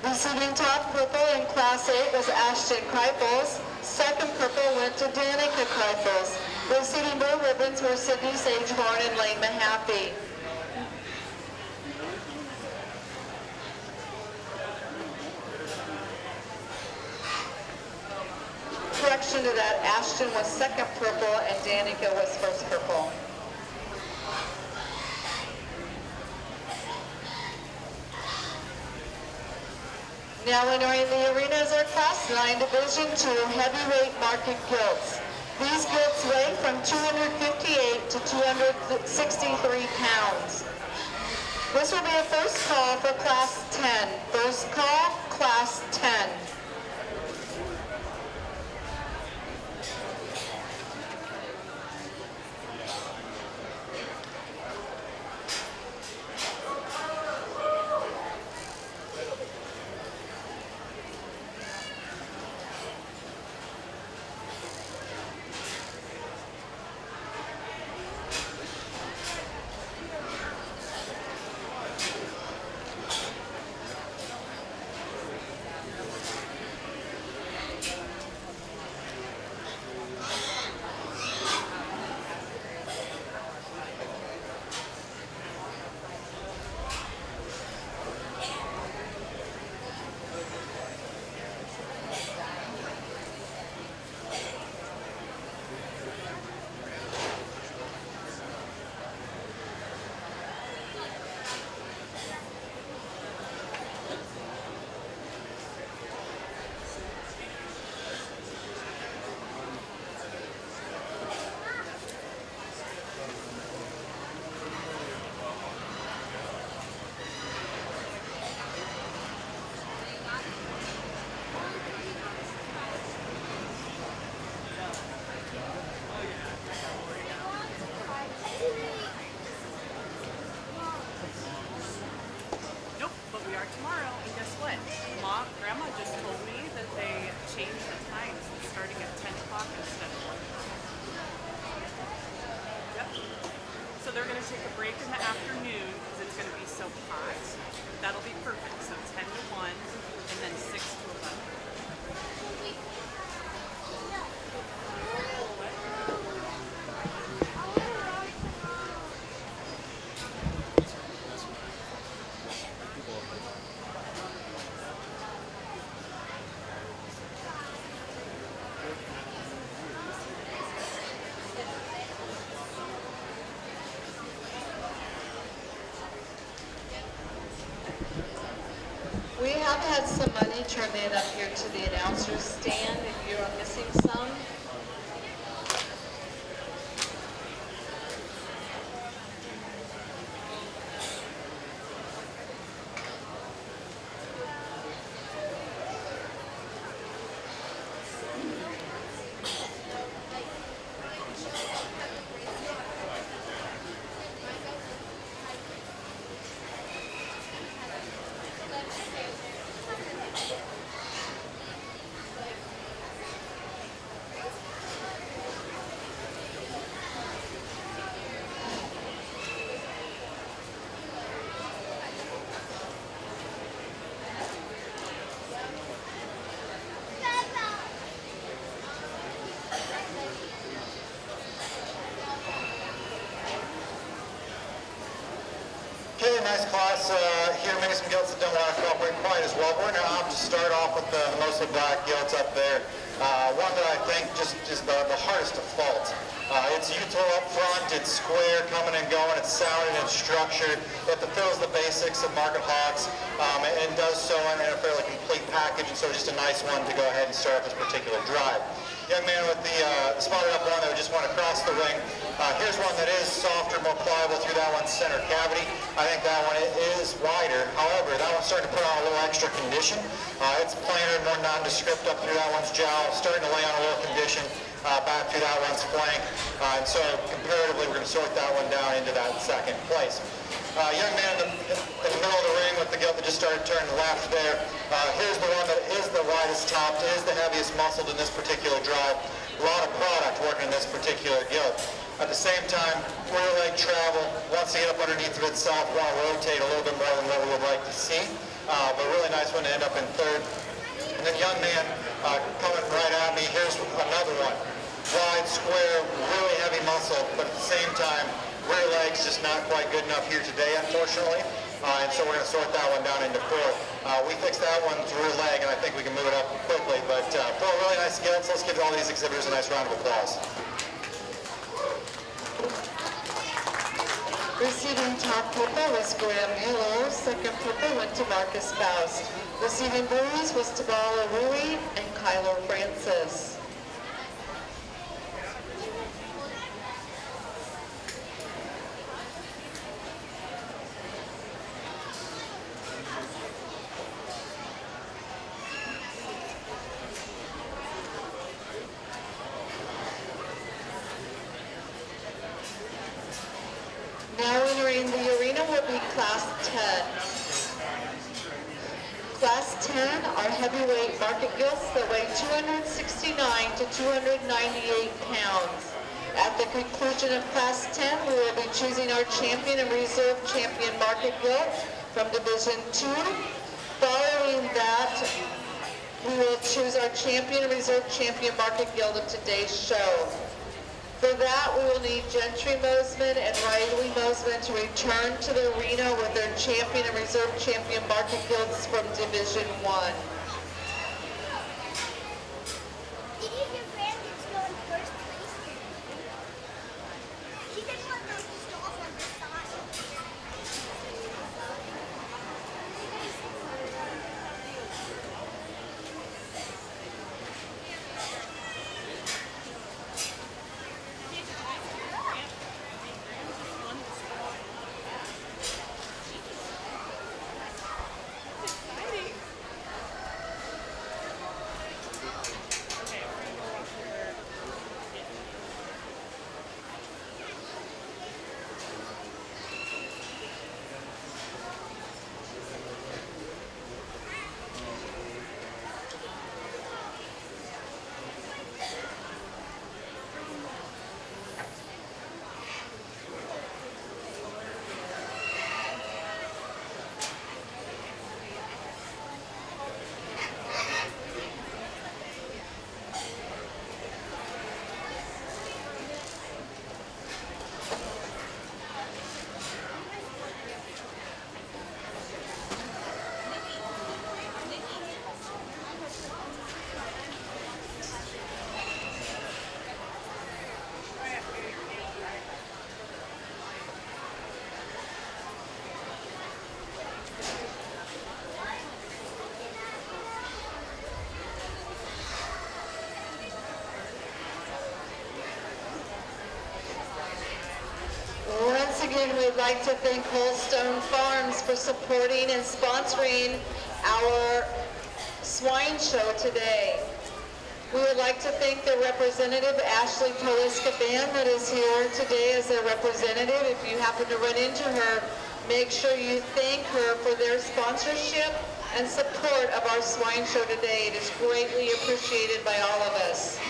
Receiving top purple in Class 8 was Ashton Kreipels. Second purple went to Danica Kreipels. Receiving blue ribbons were Sydney Sagehorn and Lane Mahaffey. Correction to that, Ashton was second purple and Danica was first purple. Now entering the arena is our Class 9 Division 2 heavyweight market gilts. These gilts weigh from 258 to 263 pounds. This will be a first call for Class 10. First call, Class 10. Nope, but we are tomorrow. And guess what? Grandma just told me that they change the times. It's starting at 10 o'clock instead of 1 o'clock. Yep. So they're going to take a break in the afternoon because it's going to be so hot. That'll be perfect. So 10 to 1 and then 6 to 11. We have had some money turned in up here to the announcer's stand if you are missing some. Okay, nice class here. Maybe some gilts that don't want to cooperate quite as well. We're going to just start off with the mostly black gilts up there. One that I think just is the hardest to fault. It's Utah up front, it's square, coming and going, it's sounded and structured. It fulfills the basics of market hogs and does so in a fairly complete package, and so just a nice one to go ahead and start this particular drive. Young man with the spotted up one that would just want to cross the ring. Here's one that is softer, more pliable through that one's center cavity. I think that one is wider. However, that one's starting to put on a little extra condition. It's plainer and more nondescript up through that one's jowl, starting to lay on a little condition back through that one's flank. And so comparatively, we're going to sort that one down into that second place. Young man in the middle of the ring with the gilt that just started turning left there. Here's the one that is the widest topped, is the heaviest muscled in this particular drive. A lot of product working in this particular gilt. At the same time, rear leg travel, wants to get up underneath of itself, want to rotate a little bit more than what we would like to see. But really nice one to end up in third. And then young man coming right at me, here's another one. Wide, square, really heavy muscle, but at the same time, rear leg's just not quite good enough here today, unfortunately. And so we're going to sort that one down into fourth. We fixed that one's rear leg, and I think we can move it up quickly. But four really nice gilts. Let's give all these exhibitors a nice round of applause. Receiving top purple was Graham Miller. Second purple went to Marcus Faust. Receiving blues was Tabala Rui and Kylo Francis. Now entering the arena will be Class 10. Class 10 are heavyweight market gilts that weigh 269 to 298 pounds. At the conclusion of Class 10, we will be choosing our champion and reserve champion market gilt from Division 2. Following that, we will choose our champion and reserve champion market gilt of today's show. For that, we will need Gentry Mosman and Riley Mosman to return to the arena with their champion and reserve champion market gilts from Division 1. Did you hear Brandon go in first place? He didn't want those stalls on the side. addition, we'd like to thank Holstone Farms for supporting and sponsoring our swine show today. We would like to thank their representative, Ashley Poliska-Ban, that is here today as their representative. If you happen to run into her, make sure you thank her for their sponsorship and support of our swine show today. It is greatly appreciated by all of us.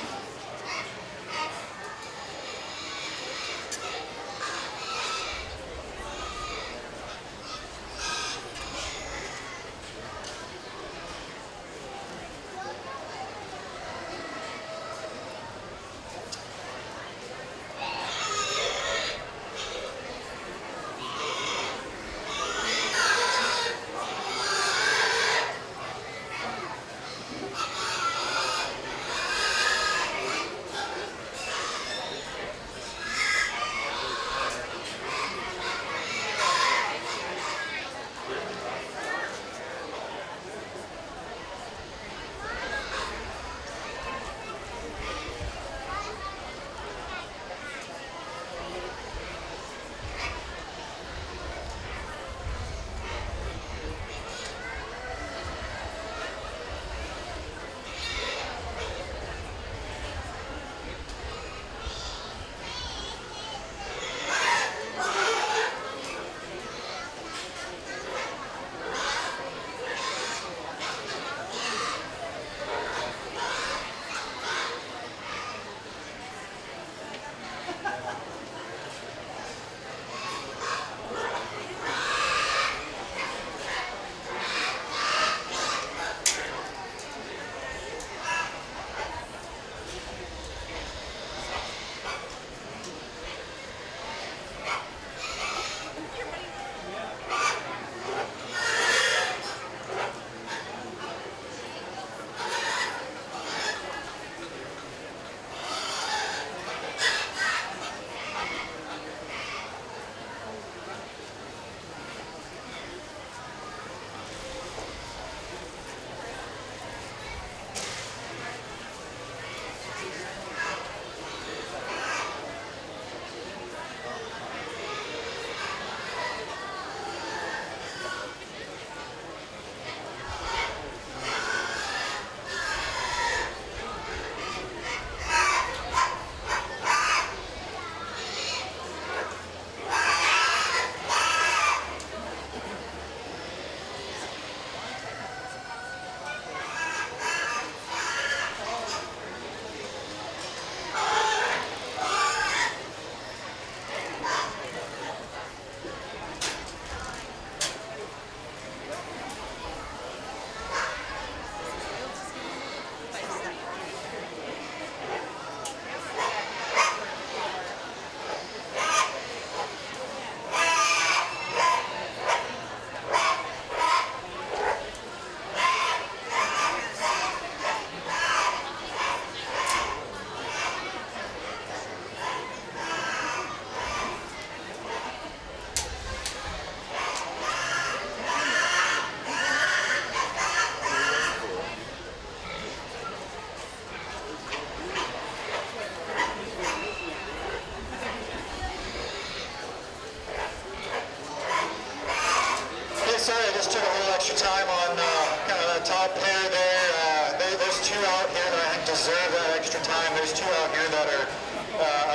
deserve that extra time. There's two out here that are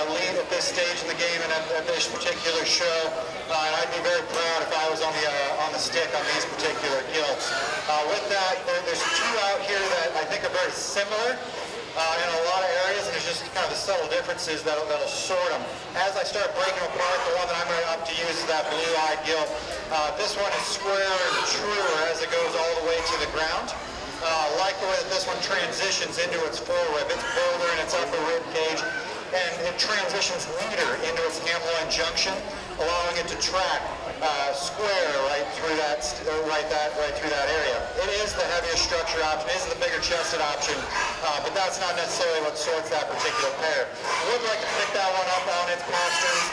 elite at this stage in the game and at this particular show. And I'd be very proud if I was on the stick on these particular gilts. With that, there's two out here that I think are very similar in a lot of areas, and there's just kind of the subtle differences that'll sort them. As I start breaking apart, the one that I'm going to up to use is that blue-eyed gilt. This one is squarer and truer as it goes all the way to the ground. Like the way that this one transitions into its forerib. It's bolder in its upper rib cage, and it transitions leader into its amyloid junction, allowing it to track square right through that area. It is the heavier structure option. It is the bigger chested option, but that's not necessarily what sorts that particular pair. I would like to pick that one up on its pasturing.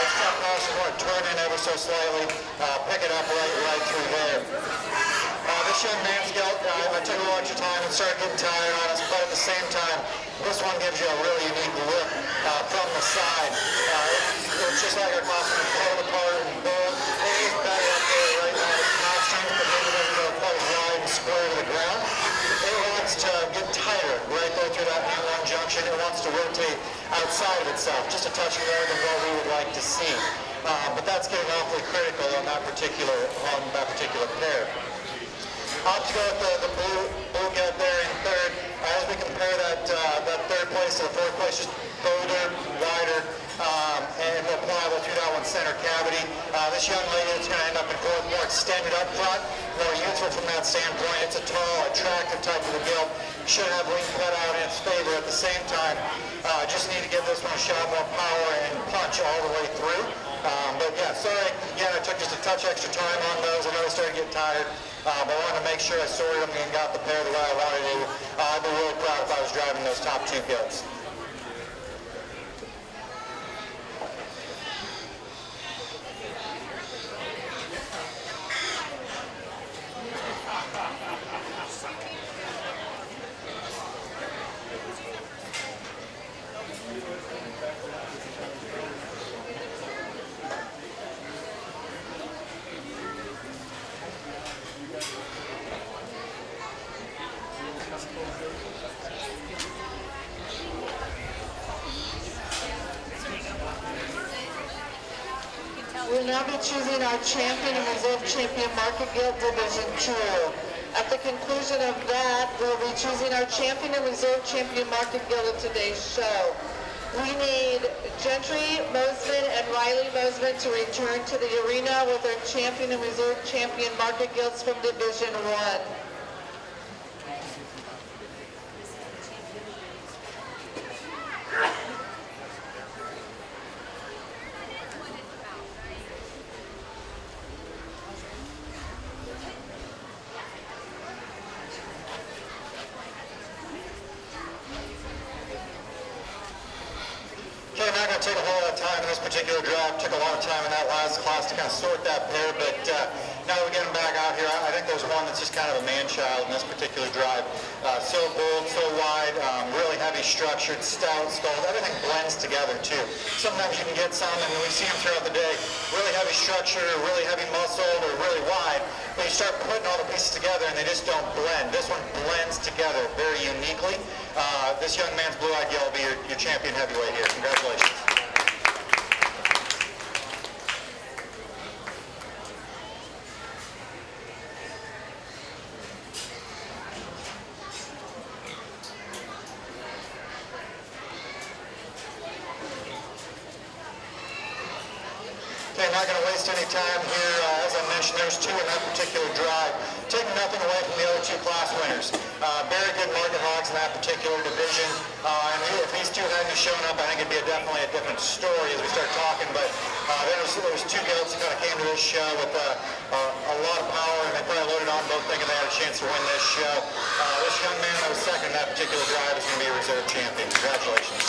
It's got pasturing, want to turn in ever so slightly, pick it up right through there. this young man's gilt, I took a little extra time and started getting tired on us, but at the same time, this one gives you a really unique look from the side. It's just like our costume, pulled apart and built. It is better up there right now. It's not strength, but maybe doesn't go quite as wide and square to the ground. It wants to get tighter right there through that N1 junction. It wants to rotate outside of itself, just a touch more than what we would like to see. But that's getting awfully critical on that particular pair. I'll have to go with the blue gilt there in third. As we compare that third place to the fourth place, just bolder, wider, and more pliable through that one center cavity. This young lady is going to end up in fourth, more extended up front, more youthful from that standpoint. It's a tall, attractive type of a gilt. Should have wing cut out in its favor. At the same time, just need to give this one a shot more power and punch all the way through. But yeah, sorry, again, I took just a touch extra time on those. I know I started getting tired, but I wanted to make sure I sorted them and got the pair the way I wanted to. I'd be really proud if I was driving those top two gilts. We'll now be choosing our champion and reserve champion market gilt division 2. At the conclusion of that, we'll be choosing our champion and reserve champion market gilt of today's show. We need Gentry Mosman and Riley Mosman to return to the arena with their champion and reserve champion market gilts from division 1. Okay, I'm not going to take a whole lot of time in this particular drive. Took a lot of time in that last class to kind of sort that pair, but now that we get them back out here, I think there's one that's just kind of a man-child in this particular drive. So bold, so wide, really heavy structured, stout, sculled, everything blends together too. Sometimes you can get some, and we see them throughout the day, really heavy structure, really heavy muscled, or really wide, but you start putting all the pieces together and they just don't blend. This one blends together very uniquely. This young man's blue-eyed gilt will be your champion heavyweight here. Congratulations. Okay, I'm not going to waste any time here. As I mentioned, there's two in that particular drive. Taking nothing away from the other two class winners. Very good market hogs in that particular division. And if these two hadn't shown up, I think it'd be definitely a different story as we start talking. But there was two gilts that kind of came to this show with a lot of power, and they probably loaded on both thinking they had a chance to win this show. This young man that was second in that particular drive is going to be a reserve champion. Congratulations.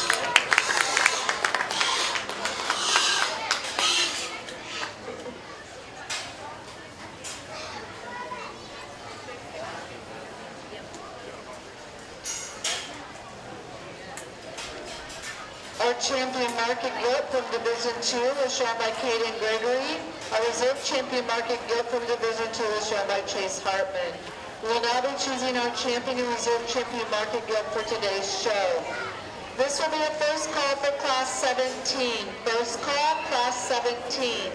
Our champion market gilt from Division 2 was shown by Kaden Gregory. Our reserve champion market gilt from Division 2 was shown by Chase Hartman. We will now be choosing our champion and reserve champion market gilt for today's show. This will be a first call for Class 17. First call, Class 17.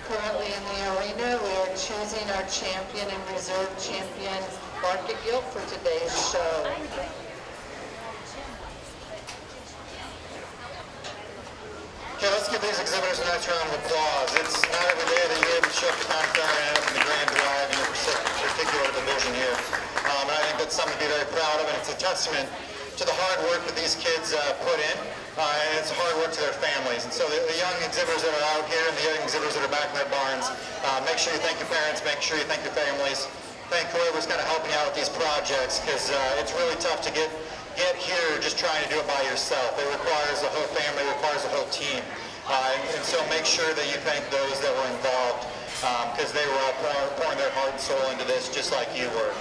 currently in the arena. We are choosing our champion and reserve champion market gilt for today's show. Okay, let's give these exhibitors a nice round of applause. It's not every day that you're able to show up to County Fair and in the Grand Drive in your particular division here. And I think that's something to be very proud of, and it's a testament to the hard work that these kids put in, and it's hard work to their families. And so the young exhibitors that are out here and the young exhibitors that are back in their barns, make sure you thank your parents, make sure you thank your families, thank whoever's kind of helping you out with these projects, because it's really tough to get here just trying to do it by yourself. It requires a whole family, it requires a whole team. And so make sure that you thank those that were involved, because they were all pouring their heart and soul into this just like you were.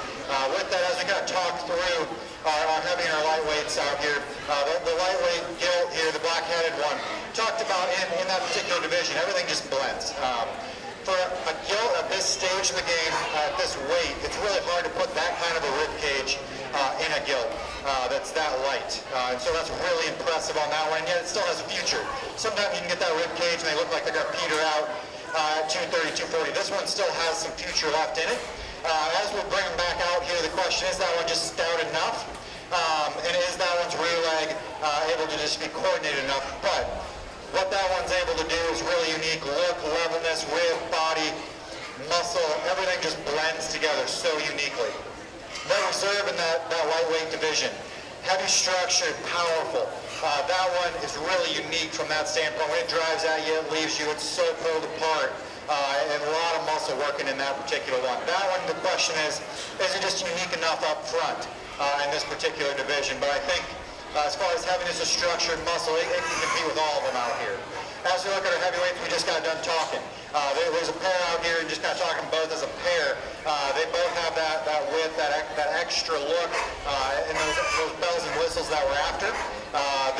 With that, as we kind of talk through our heavy and our lightweights out here, the lightweight gilt here, the black-headed one, talked about in that particular division, everything just blends. For a gilt at this stage of the game, at this weight, it's really hard to put that kind of a rib cage in a gilt that's that light. And so that's really impressive on that one, and yet it still has a future. Sometimes you can get that rib cage and they look like they're going to peter out at 230, 240. This one still has some future left in it. As we bring them back out here, the question is that one just stout enough? And is that one's rear leg able to just be coordinated enough? But what that one's able to do is really unique. Look, levelness, rib, body, muscle, everything just blends together so uniquely. That reserve in that lightweight division, heavy structured, powerful. That one is really unique from that standpoint. When it drives at you, it leaves you, it's so pulled apart. And a lot of muscle working in that particular one. That one, the question is it just unique enough up front in this particular division? But I think as far as heaviness of structure and muscle, it can compete with all of them out here. As we look at our heavyweights, we just got done talking. There's a pair out here, and just kind of talking both as a pair. They both have that width, that extra look, and those bells and whistles that we're after.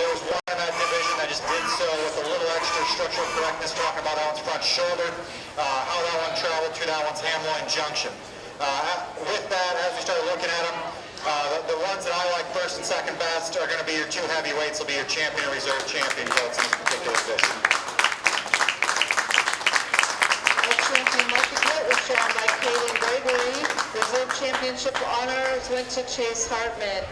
There was one in that division that just did so with a little extra structural correctness, talking about that one's front shoulder, how that one traveled through that one's ham-loin junction. With that, as we started looking at them, the ones that I like first and second best are going to be your two heavyweights. Will be your champion and reserve champion votes in this particular division. Our champion market gilt was shown by Kaylin Gregory. Reserve championship honors went to Chase Hartman.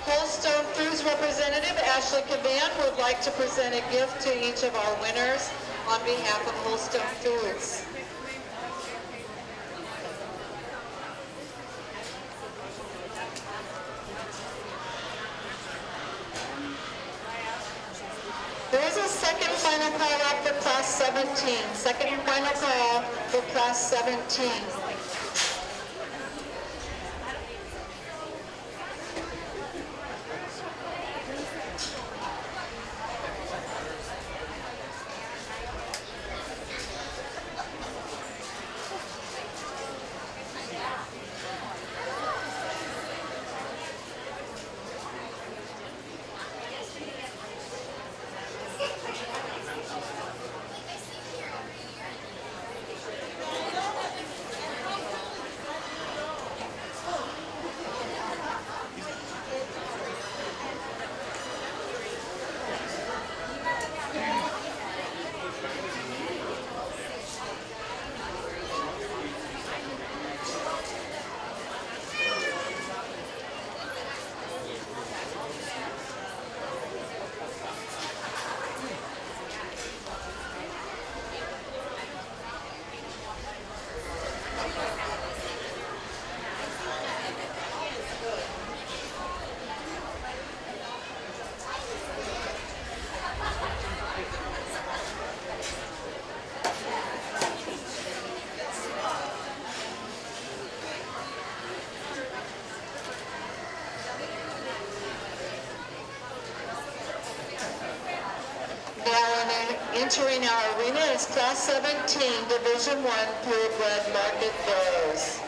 Holstone Foods representative Ashley Cavan would like to present a gift to each of our winners on behalf of Holstone Foods. There is a second final call out for Class 17. Second and final call for Class 17. Entering our arena is Class 17, Division I, Purebred Market Burros.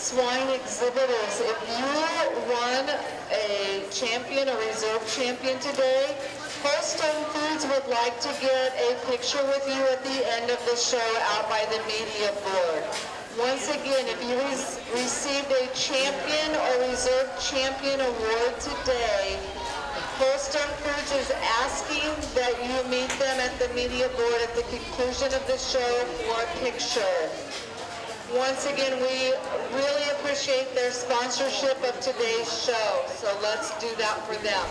swine exhibitors, if you won a champion, a reserve champion today, Holstone Foods would like to get a picture with you at the end of the show out by the media board. Once again, if you received a champion or reserve champion award today, Holstone Foods is asking that you meet them at the media board at the conclusion of the show for a picture. Once again, we really appreciate their sponsorship of today's show, so let's do that for them.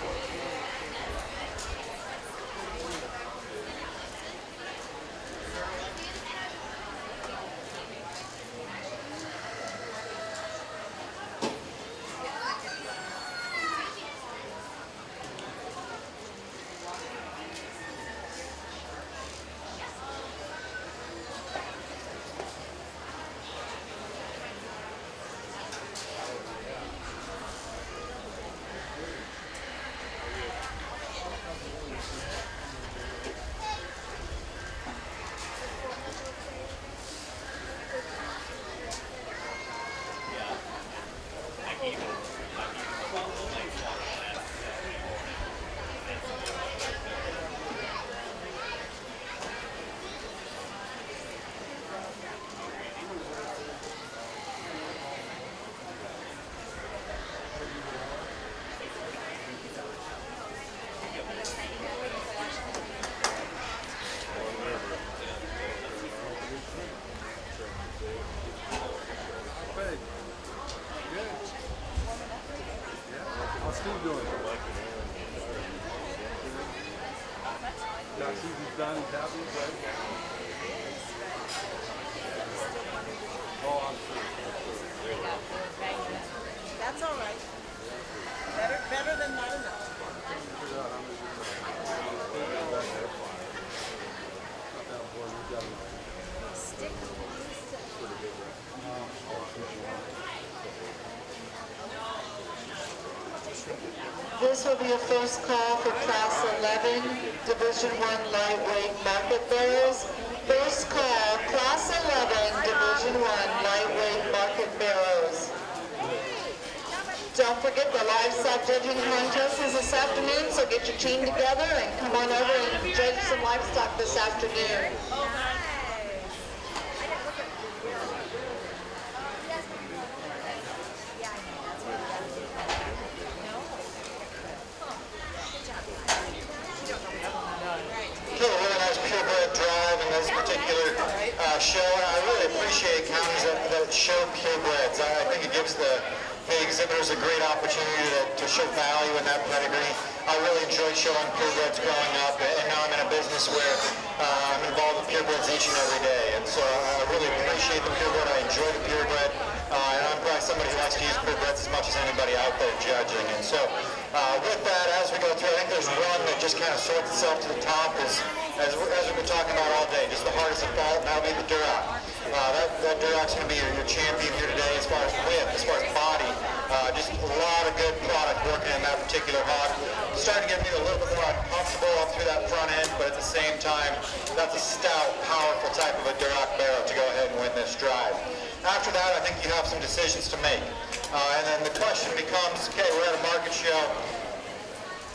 That's all right. Better than not enough. This will be a first call for Class 11, Division I Lightweight Market Barrows. First call, Class 11, Division I Lightweight Market Barrows. Don't forget the livestock judging contest is this afternoon, so get your team together and come on over and judge some livestock this afternoon. Really nice purebred drive in this particular show, and I really appreciate counties that show purebreds. I think it gives the exhibitors a great opportunity to show value in that pedigree. I really enjoyed showing purebreds growing up, and now I'm in a business where I'm involved with purebreds each and every day, and so I really appreciate the purebred. I enjoy the purebred, and I'm probably somebody who likes to use purebreds as much as anybody out there judging. And so with that, as we go through, I think there's one that just kind of sorts itself to the top, as we've been talking about all day, just the hardest of all, and that'll be the Duroc. That Duroc's going to be your champion here today as far as width, as far as body. Just a lot of good product working in that particular hog. Starting to get me a little bit more uncomfortable up through that front end, but at the same time, that's a stout, powerful type of a Duroc barrow to go ahead and win this drive. After that, I think you have some decisions to make. And then the question becomes, okay, we're at a market show.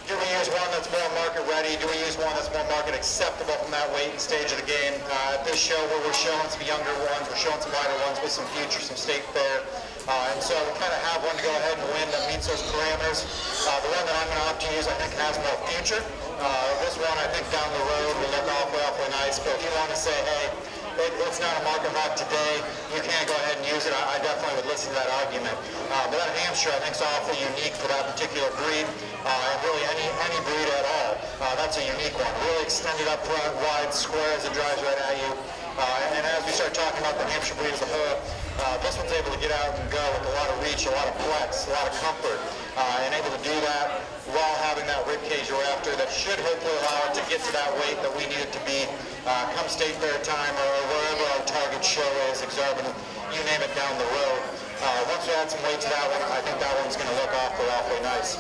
Do we use one that's more market ready? Do we use one that's more market acceptable from that weight and stage of the game? At this show where we're showing some younger ones, we're showing some lighter ones with some future, some state fair. And so we kind of have one to go ahead and win that meets those parameters. The one that I'm going to opt to use, I think, has more future. This one, I think, down the road will look awfully nice. But if you want to say, hey, it's not a market hog today, you can't go ahead and use it, I definitely would listen to that argument. But that Hampshire, I think, is awfully unique for that particular breed, and really any breed at all. That's a unique one. Really extended up front, wide, square as it drives right at you. And as we start talking about the Hampshire breed as a whole, this one's able to get out and go with a lot of reach, a lot of flex, a lot of comfort, and able to do that while having that rib cage you're after that should hopefully allow it to get to that weight that we need it to be come state fair time or wherever our target show is, exorbitant, you name it down the road. Once we add some weight to that one, I think that one's going to look awfully nice.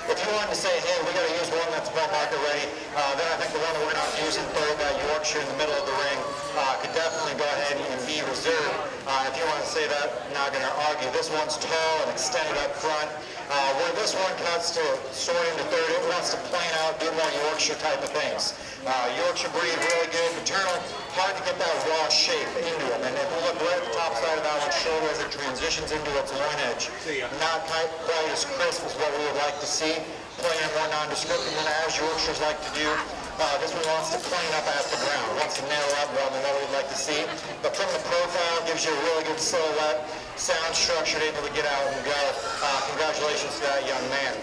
If you wanted to say, hey, we got to use one that's more market ready, then I think the one that we're not using third, that Yorkshire in the middle of the ring, could definitely go ahead and be reserved. If you want to say that, I'm not going to argue. This one's tall and extended up front. Where this one cuts to sort into third, it wants to plan out, do more Yorkshire type of things. Yorkshire breed, really good. Maternal, hard to get that raw shape into them. And if we look right at the top side of that one's shoulder as it transitions into its loin edge, not quite as crisp as what we would like to see. Plain and more nondescriptive than as Yorkshires like to do. This one wants to plane up at the ground, wants to narrow up more than what we'd like to see. But from the profile, gives you a really good silhouette, sound structured, able to get out and go. Congratulations to that young man.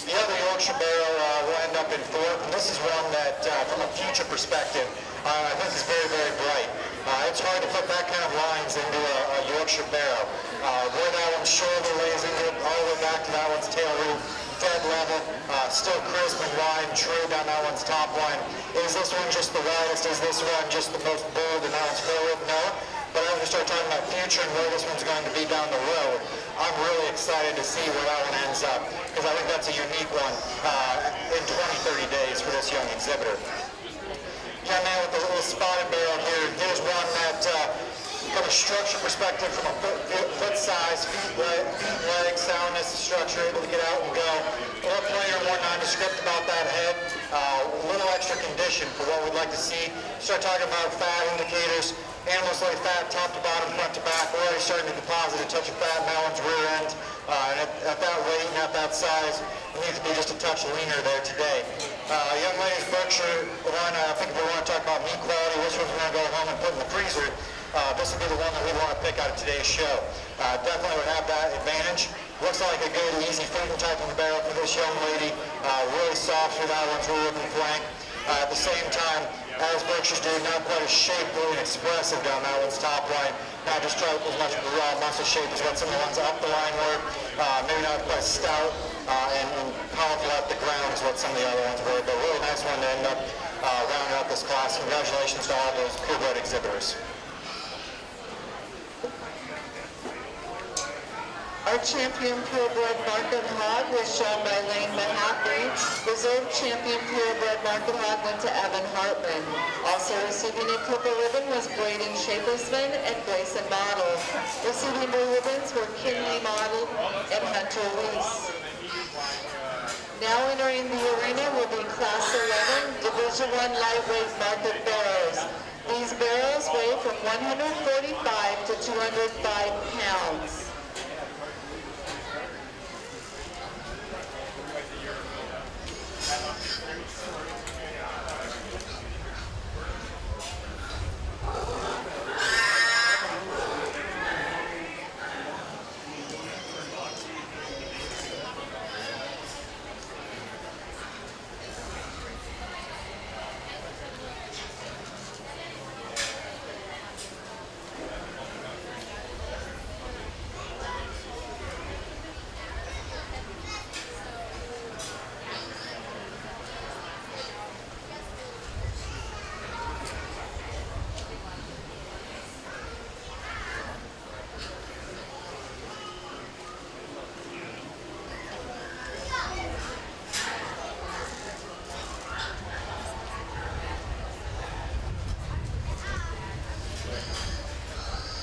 The other Yorkshire Barrow will end up in fourth, and this is one that, from a future perspective, I think is very, very bright. It's hard to put that kind of lines into a Yorkshire Barrow. Where that one's shoulder lays into it, all the way back to that one's tail root, dead level, still crisp and wide and true down that one's top line. Is this one just the widest? Is this one just the most bold and now it's forward? No. But as we start talking about future and where this one's going to be down the road, I'm really excited to see where that one ends up, because I think that's a unique one in 20, 30 days for this young exhibitor. Young man with the little spotted barrel here. Here's one that, from a structure perspective, from a foot size, feet, leg, soundness, structure, able to get out and go. A little plainer, more nondescript about that head. A little extra condition for what we'd like to see. Start talking about fat indicators. Animals like fat top to bottom, front to back. We're already starting to deposit a touch of fat in that one's rear end. And at that weight and at that size, it needs to be just a touch leaner there today. Young lady's Berkshire one, I think if we want to talk about meat quality, which one's going to go home and put in the freezer, this would be the one that we want to pick out of today's show. Definitely would have that advantage. Looks like a good, easy feeding type of barrel for this young lady. Really soft through that one's rear and flank. At the same time, as Berkshires do, not quite as shapely and expressive down that one's top line. Not just as much of a raw muscle shape as what some of the ones up the line were. Maybe not quite stout and powerful at the ground is what some of the other ones were. But really nice one to end up rounding out this class. Congratulations to all those purebred exhibitors. Our champion purebred market hog was shown by Lane Mahaffey. Reserve champion purebred market hog went to Evan Hartman. Also receiving a purple ribbon was Braden Shapersman and Grayson Model. Receiving blue ribbons were Kinley Model and Hunter Weiss. Now entering the arena will be Class 11 Division I lightweight market barrows. These barrows weigh from 145 to 205 pounds.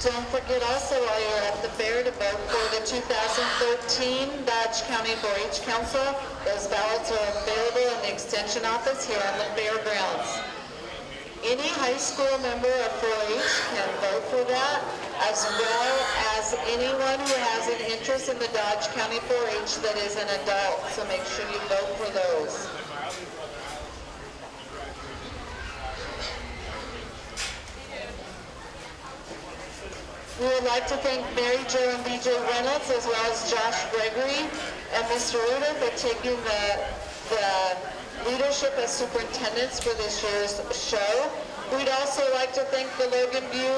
Don't forget also while you're at the fair to vote for the 2013 Dodge County 4-H Council. Those ballots are available in the Extension office here on the fairgrounds. Any high school member of 4-H can vote for that, as well as anyone who has an interest in the Dodge County 4-H that is an adult. So make sure you vote for those. We would like to thank Mary Jo and BJ Reynolds, as well as Josh Gregory and Mr. Ruder for taking the leadership as superintendents for this year's show. We'd also like to thank the Logan View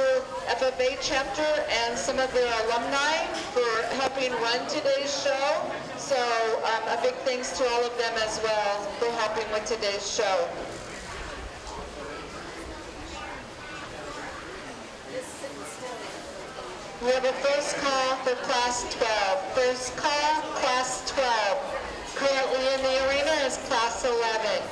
FFA chapter and some of their alumni for helping run today's show. So a big thanks to all of them as well for helping with today's show. We have a first call for Class 12. First call, Class 12. Currently in the arena is Class 11.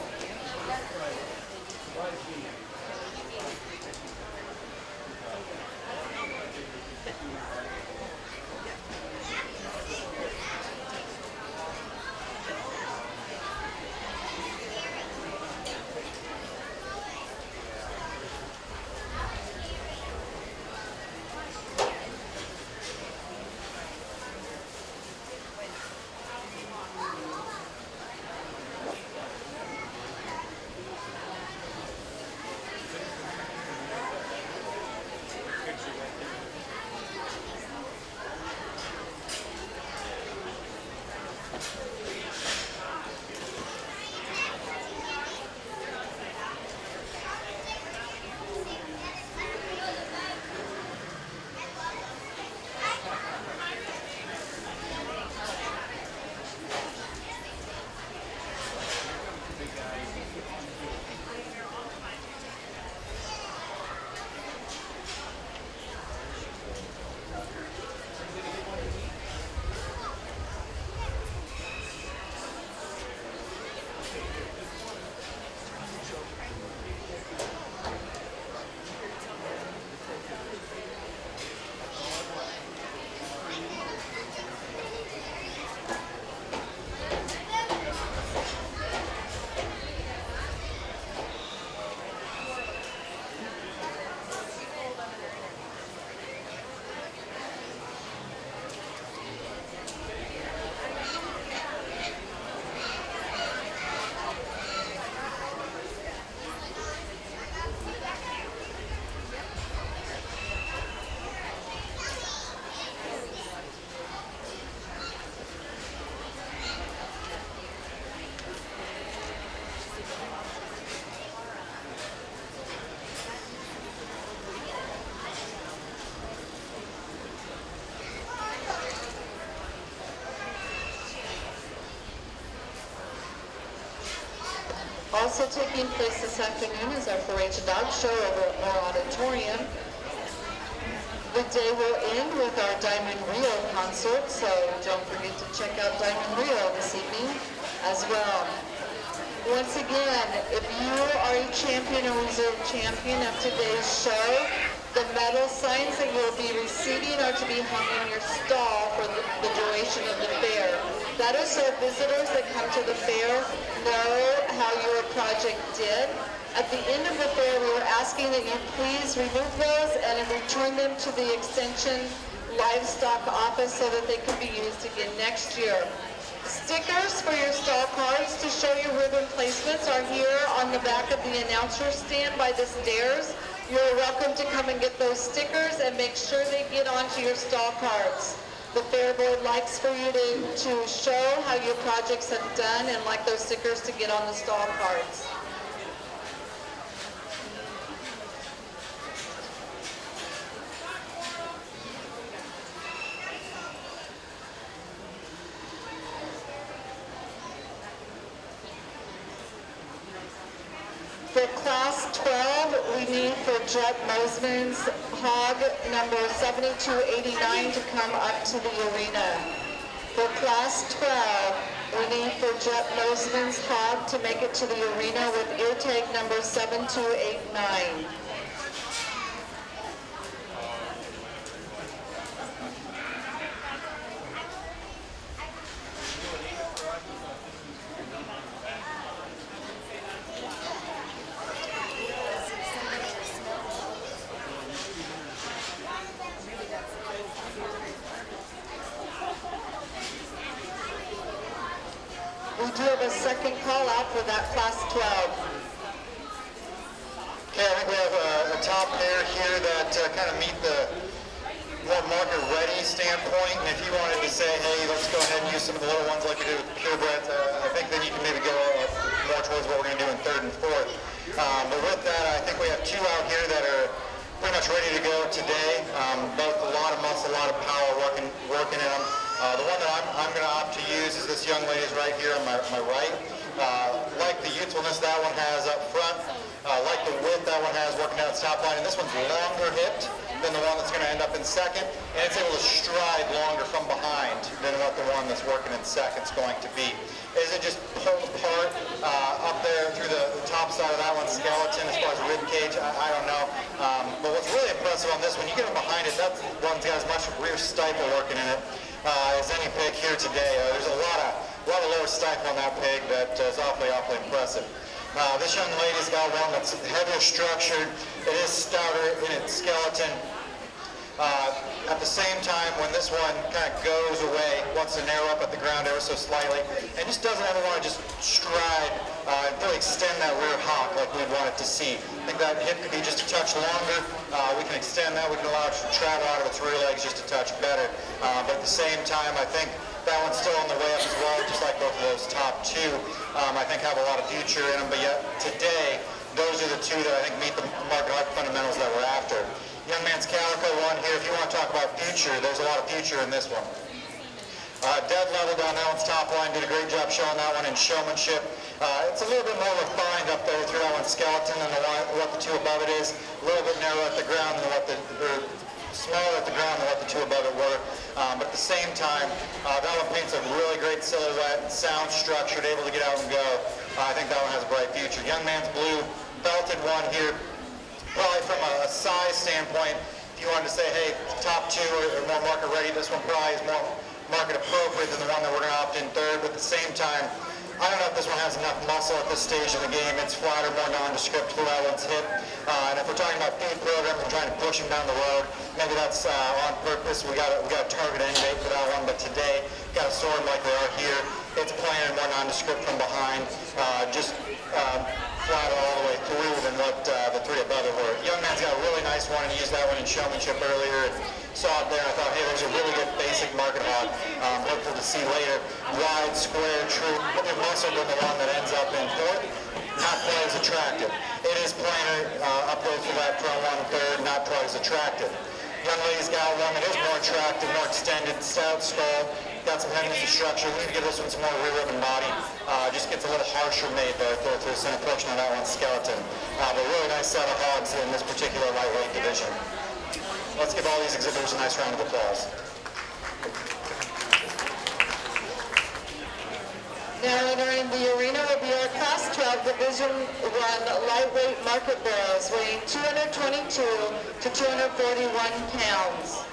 Also taking place this afternoon is our 4-H dog show over at Moore Auditorium. The day will end with our Diamond Rio concert, so don't forget to check out Diamond Rio this evening as well. Once again, if you are a champion or reserve champion of today's show, the medal signs that you'll be receiving are to be hung in your stall for the duration of the fair. That is so visitors that come to the fair know how your project did. At the end of the fair, we were asking that you please remove those and return them to the Extension Livestock office so that they can be used again next year. Stickers for your stall cards to show your ribbon placements are here on the back of the announcer stand by the stairs. You're welcome to come and get those stickers and make sure they get onto your stall cards. The Fair Board likes for you to show how your projects have done and like those stickers to get on the stall cards. For Class 12, we need for Jet Mosman's hog number 7289 to come up to the arena. For Class 12, we need for Jet Mosman's hog to make it to the arena with ear tag number 7289. We do have a second call out for that Class 12. Okay, I think we have a top pair here that kind of meet the more market ready standpoint. And if you wanted to say, hey, let's go ahead and use some of the little ones like we do with the purebreds, I think then you can maybe go more towards what we're going to do in third and fourth. But with that, I think we have two out here that are pretty much ready to go today. Both a lot of muscle, a lot of power working in them. The one that I'm going to opt to use is this young lady's right here on my right. Like the youthfulness that one has up front, like the width that one has working out its top line, and this one's longer hipped than the one that's going to end up in second, and it's able to stride longer from behind than what the one that's working in second is going to be. Is it just pulled apart up there through the top side of that one's skeleton as far as rib cage? I don't know. But what's really impressive on this one, you get them behind it, that one's got as much rear stifle working in it as any pig here today. There's a lot of lower stifle on that pig that is awfully impressive. This young lady's got one that's heavier structured. It is stouter in its skeleton. At the same time, when this one kind of goes away, wants to narrow up at the ground ever so slightly, and just doesn't ever want to just stride and really extend that rear hock like we'd want it to see. I think that hip could be just a touch longer. We can extend that. We can allow it to travel out of its rear legs just a touch better. But at the same time, I think that one's still on the way up as well, just like both of those top two. I think have a lot of future in them, but yet today, those are the two that I think meet the market hard fundamentals that we're after. Young Man's Calico one here, if you want to talk about future, there's a lot of future in this one. Dead level down that one's top line, did a great job showing that one in showmanship. It's a little bit more refined up there through that one's skeleton than what the two above it is. A little bit narrower at the ground than smaller at the ground than what the two above it were. But at the same time, that one paints a really great silhouette, sound structured, able to get out and go. I think that one has a bright future. Young Man's Blue, belted one here. Probably from a size standpoint, if you wanted to say, hey, top two are more market ready, this one probably is more market appropriate than the one that we're going to opt in third. But at the same time, I don't know if this one has enough muscle at this stage of the game. It's flatter, more nondescript for that one's hip. And if we're talking about feed programs and trying to push him down the road, maybe that's on purpose. We got to target end date for that one. But today, got a sword like they are here. It's plain and more nondescript from behind. Flatter all the way through than what the three above it were. Young Man's got a really nice one, and he used that one in showmanship earlier. Saw it there, I thought, hey, there's a really good basic market hog. Hopeful to see later. Wide, square, true, a bit muscle than the one that ends up in fourth. Not quite as attractive. It is plainer up there for that front one third, not quite as attractive. Young lady's got one that is more attractive, more extended, stout skull. Got some heaviness of structure. We need to give this one some more rear ribbon body. Just gets a little harsher made there to the center portion of that one's skeleton. But really nice set of hogs in this particular lightweight division. Let's give all these exhibitors a nice round of applause. Now entering the arena will be our Class 12 Division 1 lightweight market barrels weighing 222 to 241 pounds.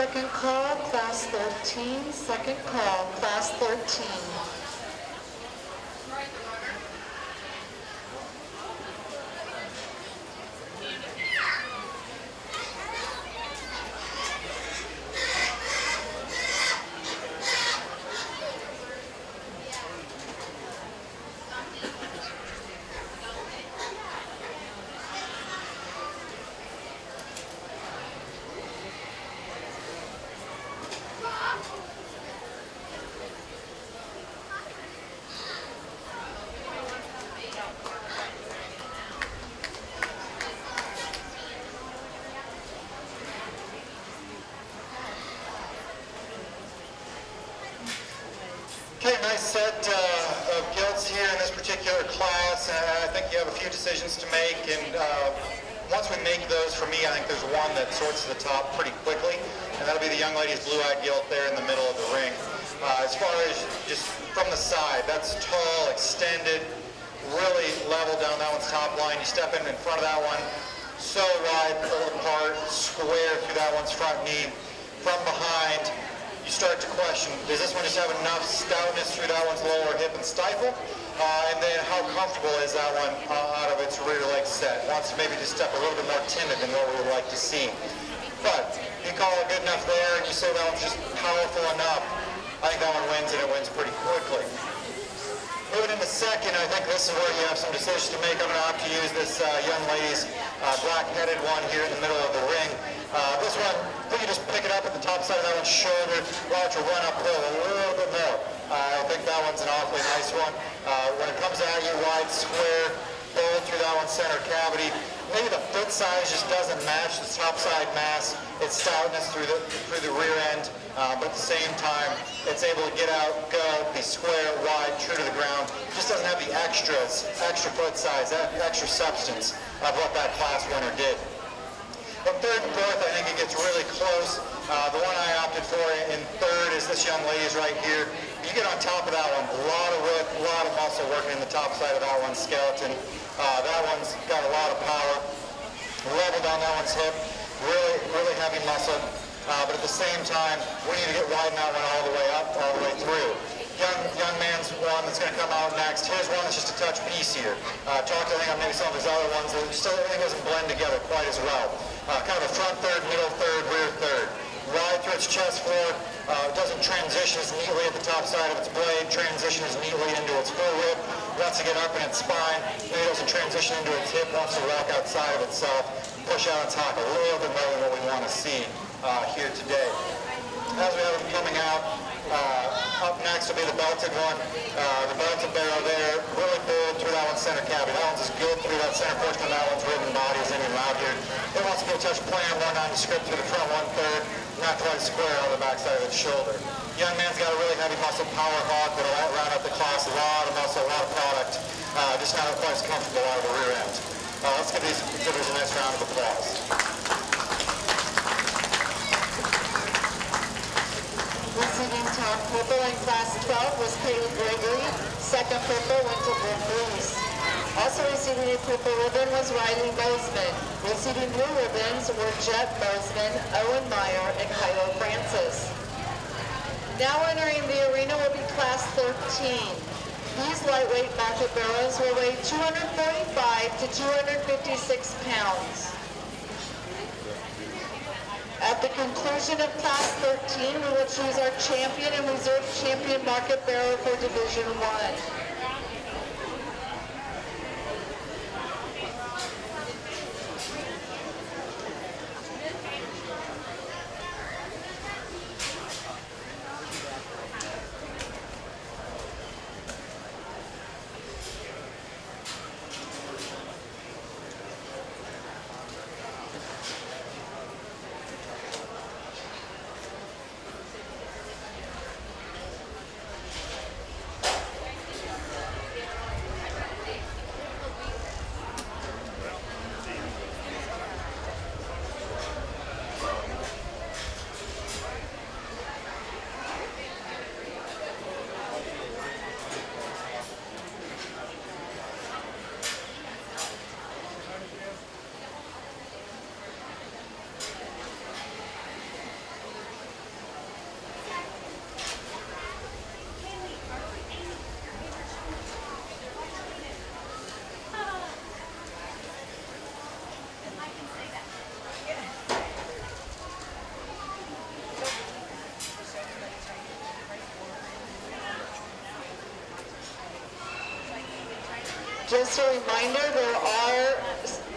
second call, class 13. Second call, class 13. Okay, nice set of gilts here in this particular class. I think you have a few decisions to make, and once we make those, for me, I think there's one that sorts to the top pretty quickly, and that'll be the young lady's blue-eyed gilt there in the middle of the ring. As far as just from the side, that's tall, extended, really level down that one's top line. You step in front of that one, so wide, pull apart, square through that one's front knee. From behind, you start to question, does this one just have enough stoutness through that one's lower hip and stifle? And then how comfortable is that one out of its rear leg set? Wants to maybe just step a little bit more timid than what we would like to see. But you call it good enough there, and you say that one's just powerful enough. I think that one wins, and it wins pretty quickly. Moving into second, I think this is where you have some decisions to make. I'm going to opt to use this young lady's black-headed one here in the middle of the ring. This one, you can just pick it up at the top side of that one's shoulder, allow it to run uphill a little bit more. I think that one's an awfully nice one. When it comes at you, wide, square, bold through that one's center cavity. Maybe the foot size just doesn't match the top side mass, its stoutness through the rear end, but at the same time, it's able to get out, go, be square, wide, true to the ground. Just doesn't have the extra foot size, that extra substance of what that class winner did. From third and fourth, I think it gets really close. The one I opted for in third is this young lady's right here. You get on top of that one, a lot of width, a lot of muscle working in the top side of that one's skeleton. That one's got a lot of power. Level down that one's hip, really heavy muscle. But at the same time, we need to get widen that one all the way up, all the way through. Young man's one that's going to come out next. Here's one that's just a touch piecier. Talked, I think, on maybe some of his other ones that still everything doesn't blend together quite as well. Kind of a front third, middle third, rear third. Wide through its chest floor, doesn't transition as neatly at the top side of its blade, transitions neatly into its full rib, wants to get up in its spine, maybe doesn't transition into its hip, wants to rock outside of itself, push out its hock a little bit more than what we want to see here today. As we have them coming out, up next will be the belted one. The belted barrel there, really bold through that one's center cavity. That one's as good through that center portion of that one's rib and body as any allowed here. It wants to be a touch plan, 190 script through the front 1/3, not quite square on the back side of its shoulder. Young man's got a really heavy muscle power hog that'll round up the class, a lot of muscle, a lot of product, just not quite as comfortable out of the rear end. Let's give these exhibitors a nice round of applause. Receiving top purple in class 12 was Caleb Gregory. Second purple went to Brooke Bruce. Also receiving a purple ribbon was Riley Bozeman. Receiving blue ribbons were Jet Bozeman, Owen Meyer, and Kyle Francis. Now entering the arena will be class 13. These lightweight market barrels will weigh 245 to 256 pounds. At the conclusion of class 13, we will choose our champion and reserve champion market barrel for Division 1. Just a reminder, there are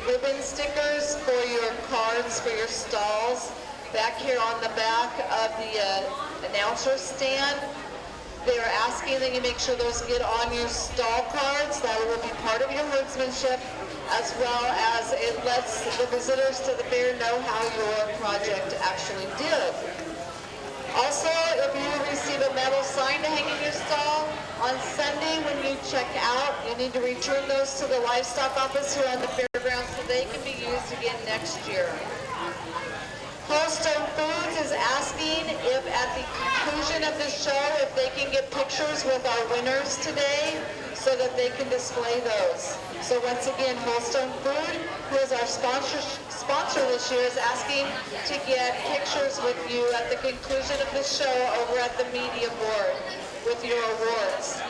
ribbon stickers for your cards for your stalls back here on the back of the announcer stand. They're asking that you make sure those get on your stall cards. That will be part of your herdsmanship, as well as it lets the visitors to the fair know how your project actually did. Also, if you receive a metal sign to hang in your stall, on Sunday when you check out, you need to return those to the livestock office here on the fairgrounds so they can be used again next year. Holstone Foods is asking if at the conclusion of the show, if they can get pictures with our winners today so that they can display those. So once again, Holstone Food, who is our sponsor this year, is asking to get pictures with you at the conclusion of the show over at the media board with your awards.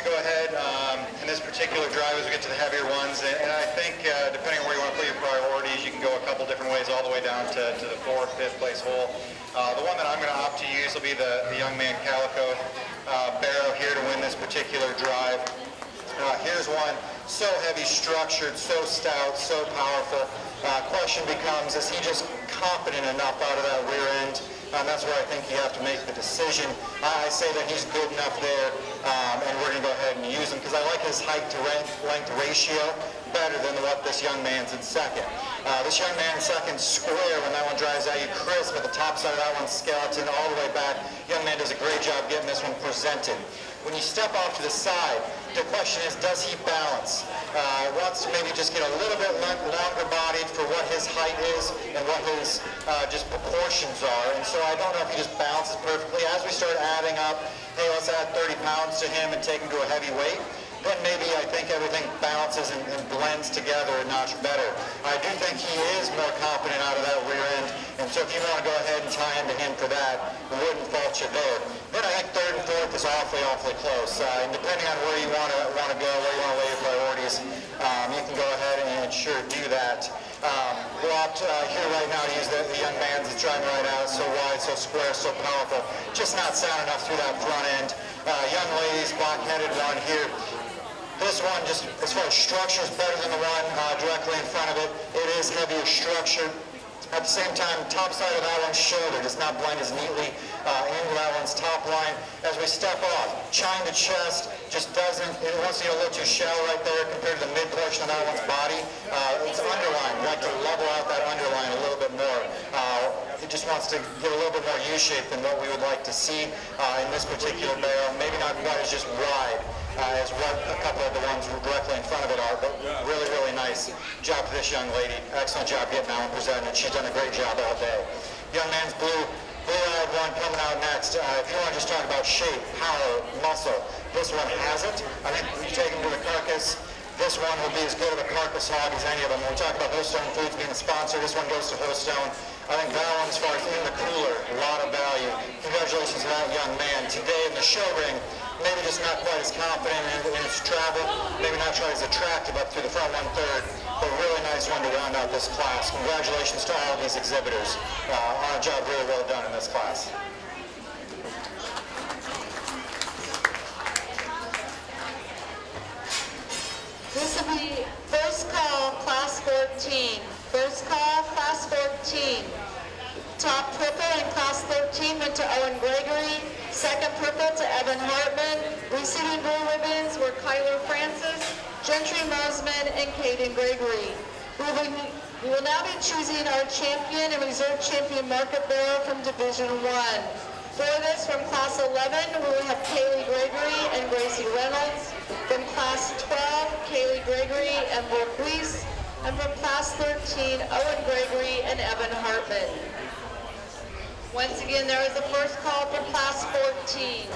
to go ahead in this particular drive as we get to the heavier ones, and I think depending on where you want to put your priorities, you can go a couple different ways all the way down to the 4th, 5th place hole. The one that I'm going to opt to use will be the Young Man Calico barrow here to win this particular drive. Here's one, so heavy structured, so stout, so powerful. Question becomes, is he just confident enough out of that rear end? That's where I think you have to make the decision. I say that he's good enough there, and we're going to go ahead and use him because I like his height to length ratio better than what this young man's in second. This young man in second square when that one drives out, you crisp, but the top side of that one's skeleton all the way back. Young man does a great job getting this one presented. When you step off to the side, the question is, does he balance? Wants to maybe just get a little bit longer bodied for what his height is and what his just proportions are. And so I don't know if he just balances perfectly. As we start adding up, hey, let's add 30 pounds to him and take him to a heavy weight, then maybe I think everything balances and blends together a notch better. I do think he is more confident out of that rear end, and so if you want to go ahead and tie into him for that, I wouldn't fault you there. Then I think 3rd and 4th is awfully close. And depending on where you want to go, where you want to lay your priorities, you can go ahead and sure do that. We'll opt here right now to use the young man's that's driving right out, so wide, so square, so powerful. Just not sound enough through that front end. Young ladies, black-headed one here. This one, just as far as structure, is better than the one directly in front of it. It is heavier structure. At the same time, top side of that one's shoulder does not blend as neatly into that one's top line. As we step off, chine the chest just doesn't, it wants to get a little too shallow right there compared to the mid portion of that one's body. It's underlined. We like to level out that underline a little bit more. It just wants to get a little bit more U-shape than what we would like to see in this particular barrel. Maybe not quite as just wide as what a couple of the ones directly in front of it are, but really, really nice job for this young lady. Excellent job getting that one presented. She's done a great job all day. Young man's blue-eyed one coming out next. If you want to just talk about shape, power, muscle, this one has it. I think when you take him to the carcass, this one will be as good of a carcass hog as any of them. When we talk about Holstone Foods being a sponsor, this one goes to Holstone. I think that one, as far as in the cooler, a lot of value. Congratulations to that young man. Today in the show ring, maybe just not quite as confident in its travel, maybe not quite as attractive up through the front 1/3, but really nice one to round out this class. Congratulations to all of these exhibitors on a job really well done in this class. This will be first call, class 14. First call, class 14. Top purple in class 13 went to Owen Gregory. Second purple to Evan Hartman. Receiving blue ribbons were Kyler Francis, Gentry Mosman, and Caden Gregory. We will now be choosing our champion and reserve champion market barrel from Division 1. For this, from class 11, we will have Kaylee Gregory and Gracie Reynolds. From class 12, Kaylee Gregory and Brooke Weiss. And from class 13, Owen Gregory and Evan Hartman. Once again, there is a first call for class 14.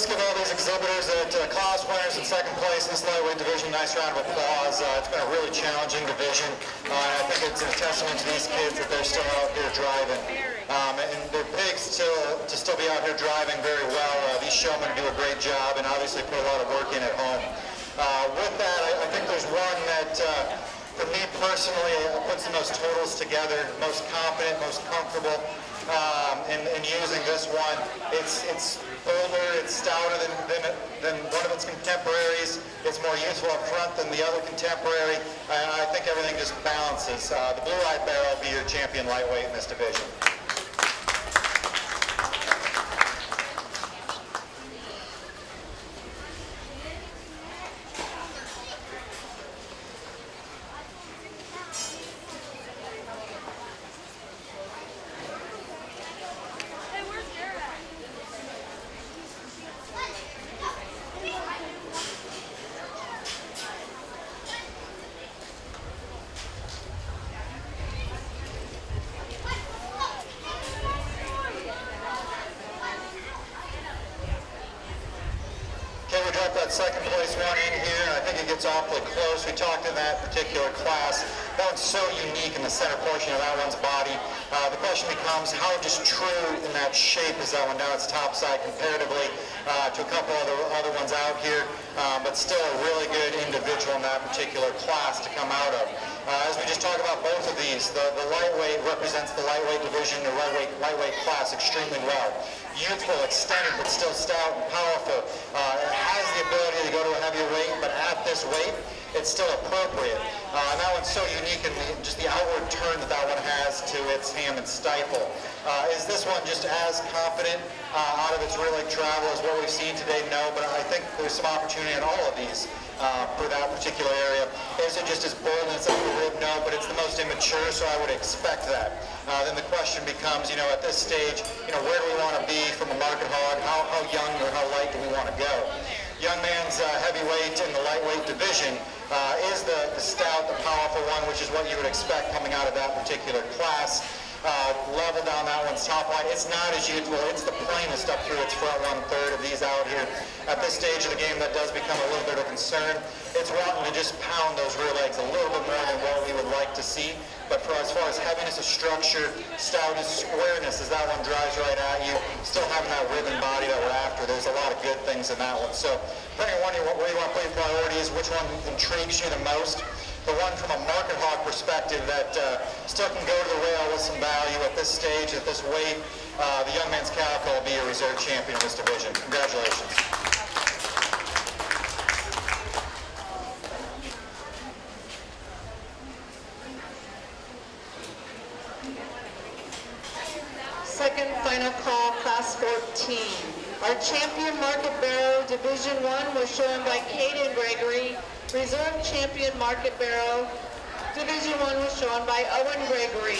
let's give all these exhibitors that class winners in second place in this lightweight division a nice round of applause. It's been a really challenging division. I think it's a testament to these kids that they're still out here driving. And they're pigs to still be out here driving very well. These showmen do a great job and obviously put a lot of work in at home. With that, I think there's one that, for me personally, puts the most totals together, most confident, most comfortable. In using this one, it's older, it's stouter than one of its contemporaries. It's more useful up front than the other contemporary. I think everything just balances. The Blue-Eyed Barrel will be your champion lightweight in this division. That second place one in here, and I think it gets awfully close. We talked in that particular class. That one's so unique in the center portion of that one's body. The question becomes, how just true in that shape is that one down its top side comparatively to a couple other ones out here, but still a really good individual in that particular class to come out of. As we just talked about both of these, the lightweight represents the lightweight division, the lightweight class extremely well. Youthful, extended, but still stout and powerful. It has the ability to go to a heavier weight, but at this weight, it's still appropriate. And that one's so unique in just the outward turn that one has to its ham and stifle. Is this one just as confident out of its rear leg travel as what we've seen today? No, but I think there's some opportunity in all of these for that particular area. Is it just as bold in its upper rib? No, but it's the most immature, so I would expect that. Then the question becomes, at this stage, where do we want to be from a market hog? How young or how light do we want to go? Young man's heavyweight in the lightweight division is the stout, the powerful one, which is what you would expect coming out of that particular class. Level down that one's top line. It's not as youthful. It's the plainest up through its front 1/3 of these out here. At this stage of the game, that does become a little bit of a concern. It's wanting to just pound those rear legs a little bit more than what we would like to see. But as far as heaviness of structure, stoutness, squareness, as that one drives right at you, still having that ribbon body that we're after, there's a lot of good things in that one. So depending on where you want to put your priorities, which one intrigues you the most, the one from a market hog perspective that still can go to the rail with some value at this stage, at this weight, the young man's calico will be a reserve champion in this division. Congratulations. Second final call, class 14. Our champion market barrow, Division 1, was shown by Caden Gregory. Reserve champion market barrow, Division 1, was shown by Owen Gregory.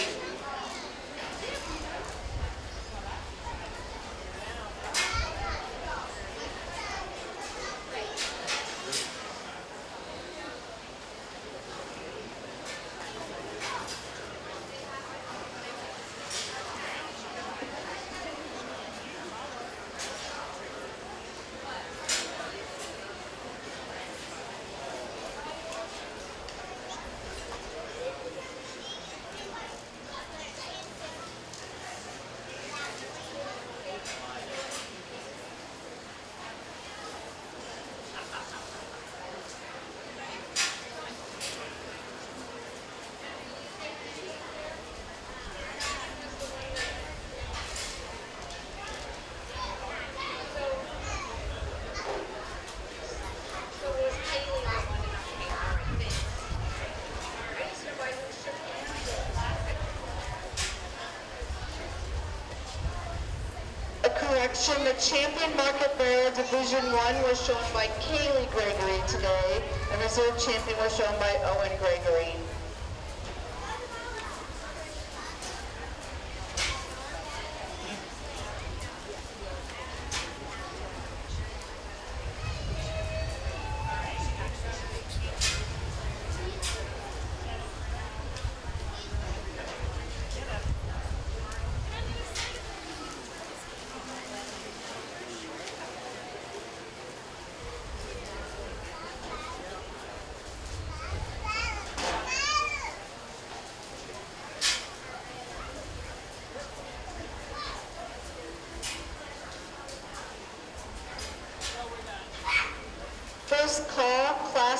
Correction, the champion market barrow Division 1 was shown by Kaylee Gregory today, and reserve champion was shown by Owen Gregory.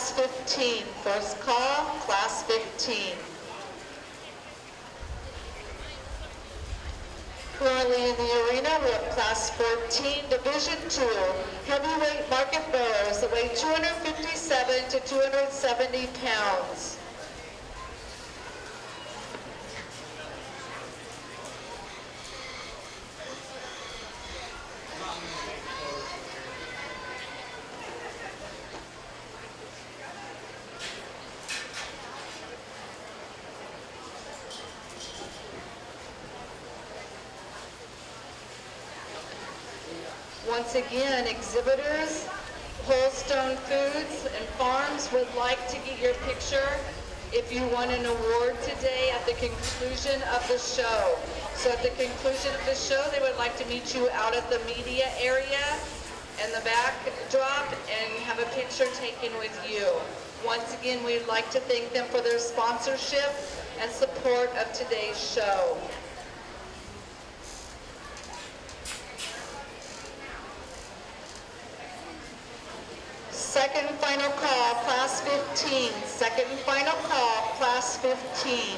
Class 15. First call, Class 15. Currently in the arena, we have Class 14, Division 2, heavyweight market bearers that weigh 257 to 270 pounds. Once again, exhibitors, Holstone Foods and Farms would like to get your picture if you won an award today at the conclusion of the show. So at the conclusion of the show, they would like to meet you out at the media area and the backdrop and have a picture taken with you. Once again, we'd like to thank them for their sponsorship and support of today's show. Second final call, Class 15. Second final call, Class 15.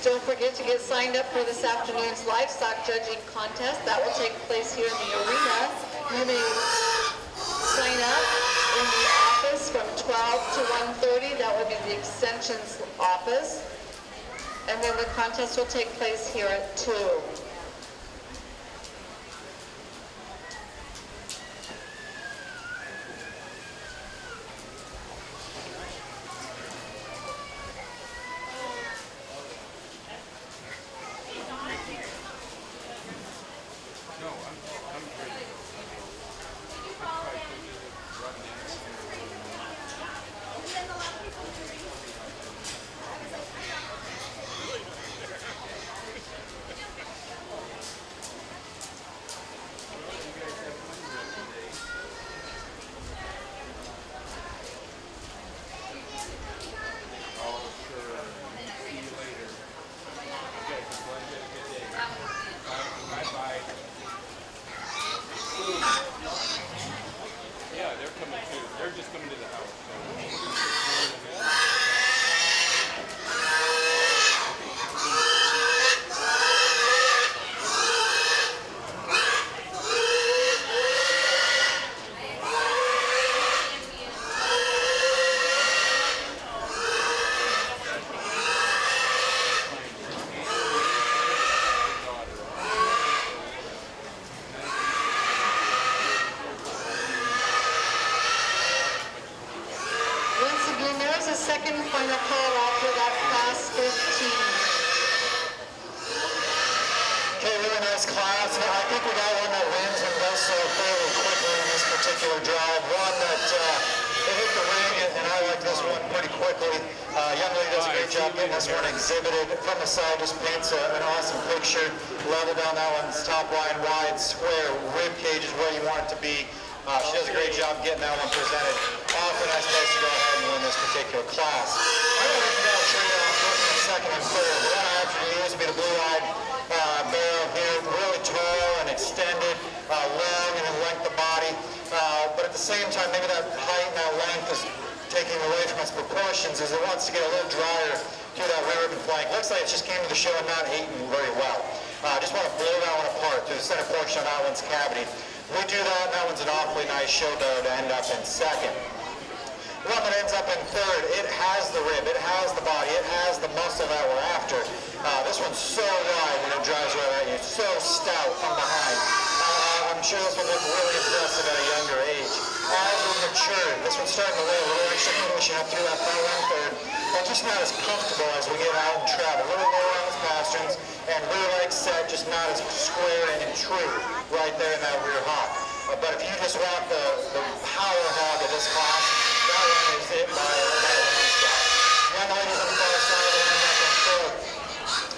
Don't forget to get signed up for this afternoon's livestock judging contest. That will take place here in the arena. You may sign up in the office from 12 to 1:30. That will be the extensions office. And then the contest will take place here at 2. Second final call out for that Class 15. Okay, really nice class. I think we got one that wins and goes so fairly quickly in this particular drive. One that they hit the ring, and I like this one pretty quickly. Young lady does a great job getting this one exhibited from the side. Just paints an awesome picture. Level down that one's top line, wide, square, rib cage is where you want it to be. She does a great job getting that one presented. Awfully nice place to go ahead and win this particular class. I don't think that'll trade off looking at second and third. The one I have for you is be the blue-eyed barrel here, really tall and extended, long and in length of body. But at the same time, maybe that height and that length is taking away from its proportions as it wants to get a little drier through that rear ribbon flank. Looks like it just came to the show and not eaten very well. Just want to blow that one apart through the center portion of that one's cavity. We do that, and that one's an awfully nice show though to end up in second. The one that ends up in third, it has the rib, it has the body, it has the muscle that we're after. This one's so wide when it drives right at you, so stout from behind. I'm sure this one looked really impressive at a younger age. As we mature, this one's starting to lay a little extra pushing up through that front one third, but just not as comfortable as we get out and travel. A little lower on his pasterns, and rear leg set, just not as square and true right there in that rear hop. But if you just want the power hog of this class, that one is it by a long shot. Young ladies on the far side, lining up in third.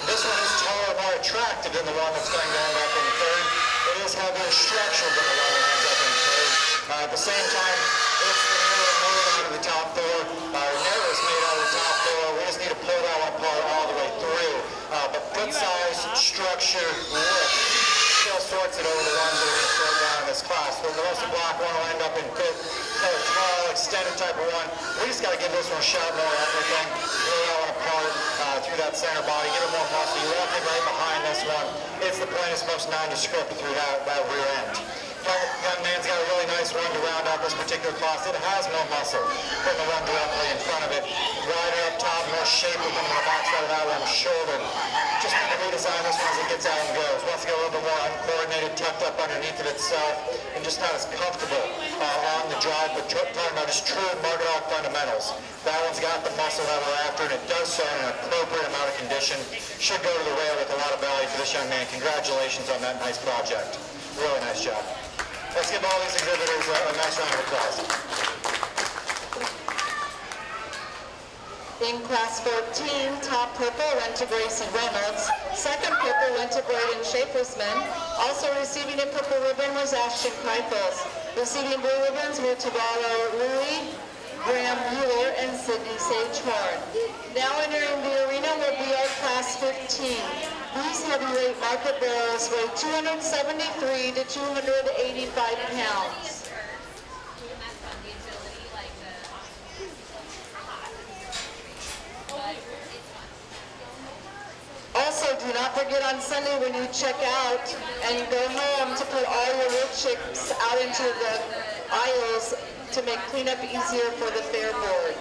This one is taller, more attractive than the one that's going to end up in third. It is heavier structured than the one that ends up in third. At the same time, it's the narrow made out of the top four. Narrow is made out of the top four. We just need to pull that one apart all the way through. But foot size, structure, look, still sorts it over the ones that are going to sort down in this class. The most black one will end up in fifth. Another tall, extended type of one. We just got to give this one a shot more at everything. Pull that one apart through that center body, get it more muscle. You walk in right behind this one. It's the plainest, most nondescript through that rear end. Young man's got a really nice one to round out this particular class. It has more muscle from the one directly in front of it. Wider up top, more shape within the backside of that one, shoulder. Just need to redesign this one as it gets out and goes. Wants to get a little bit more uncoordinated, tucked up underneath of itself, and just not as comfortable on the drive, but talking about just true market hog fundamentals. That one's got the muscle that we're after, and it does so in an appropriate amount of condition. Should go to the rail with a lot of value for this young man. Congratulations on that nice project. Really nice job. Let's give all these exhibitors a nice round of applause. In class 14, top purple went to Gracie Reynolds. Second purple went to Braden Schaefersman. Also receiving a purple ribbon was Ashton Kreifels. Receiving blue ribbons were Tabalo Louie, Graham Mueller, and Sydney Sage Horn. Now entering the arena will be our class 15. These heavyweight market barrels weigh 273 to 285 pounds. Also, do not forget on Sunday when you check out and go home to put all your wood chips out into the aisles to make cleanup easier for the fair board.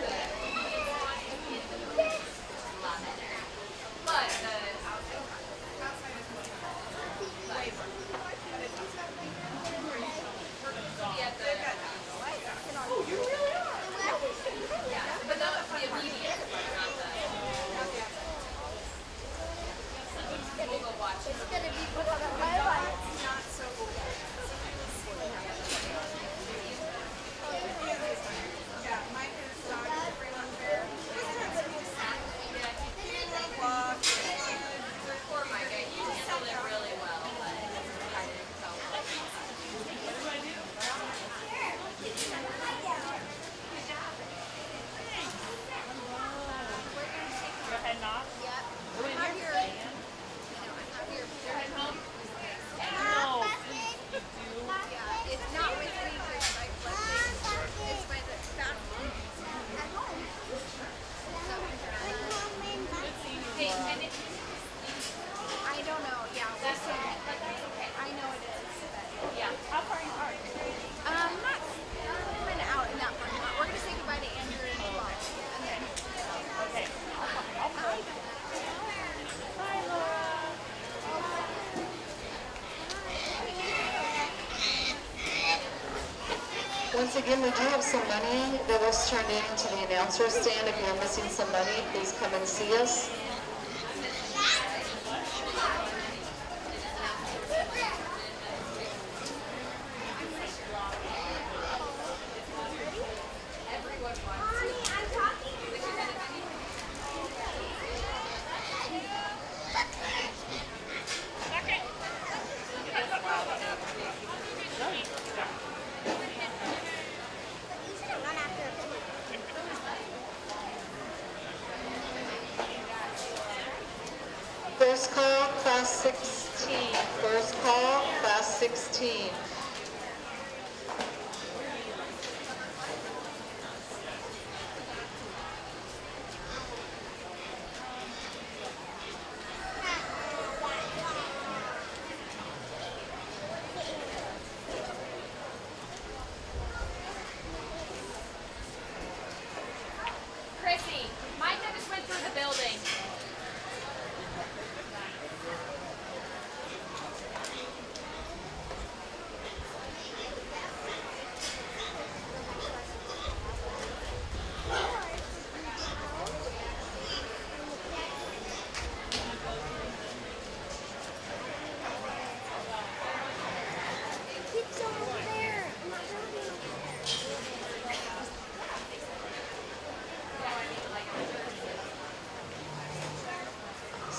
Once again, we do have some money that was turned in to the announcer stand. If you're missing some money, please come and see us. First call, class 16. First call, class 16.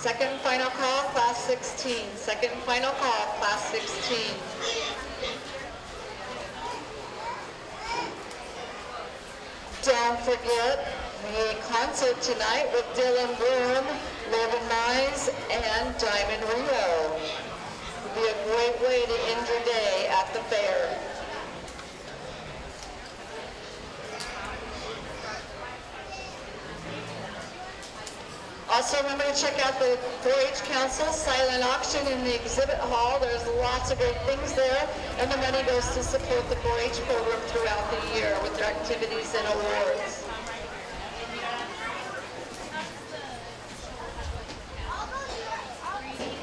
Second and final call, class 16. Second and final call, class 16. Don't forget the concert tonight with Dylan Bloom, Logan Mize, and Diamond Rio. It'll be a great way to end your day at the fair. Also remember to check out the 4-H Council silent auction in the exhibit hall. There's lots of great things there, and the money goes to support the 4-H program throughout the year with their activities and awards.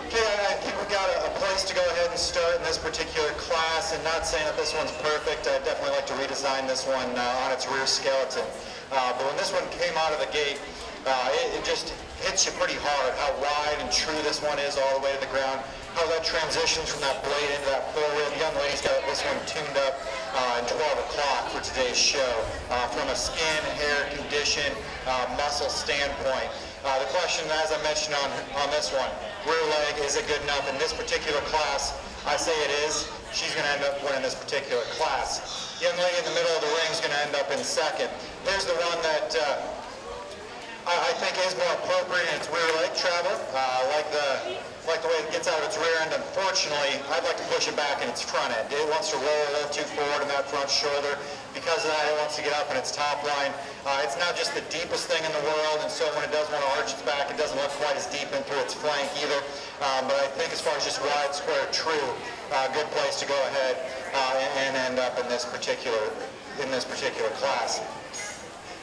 Okay, I think we got a place to go ahead and start in this particular class, and not saying that this one's perfect. I'd definitely like to redesign this one on its rear skeleton. But when this one came out of the gate, it just hits you pretty hard how wide and true this one is all the way to the ground, how that transitions from that blade into that forward. The young lady's got this one tuned up at 12 o'clock for today's show from a skin, hair, condition, muscle standpoint. The question, as I mentioned on this one, rear leg, is it good enough? In this particular class, I say it is. She's going to end up winning this particular class. The young lady in the middle of the ring is going to end up in second. There's the one that I think is more appropriate in its rear leg travel. I like the way it gets out of its rear end. Unfortunately, I'd like to push it back in its front end. It wants to roll a little too forward in that front shoulder. Because of that, it wants to get up in its top line. It's not just the deepest thing in the world, and so when it does want to arch its back, it doesn't look quite as deep in through its flank either. But I think as far as just wide, square, true, good place to go ahead and end up in this particular class.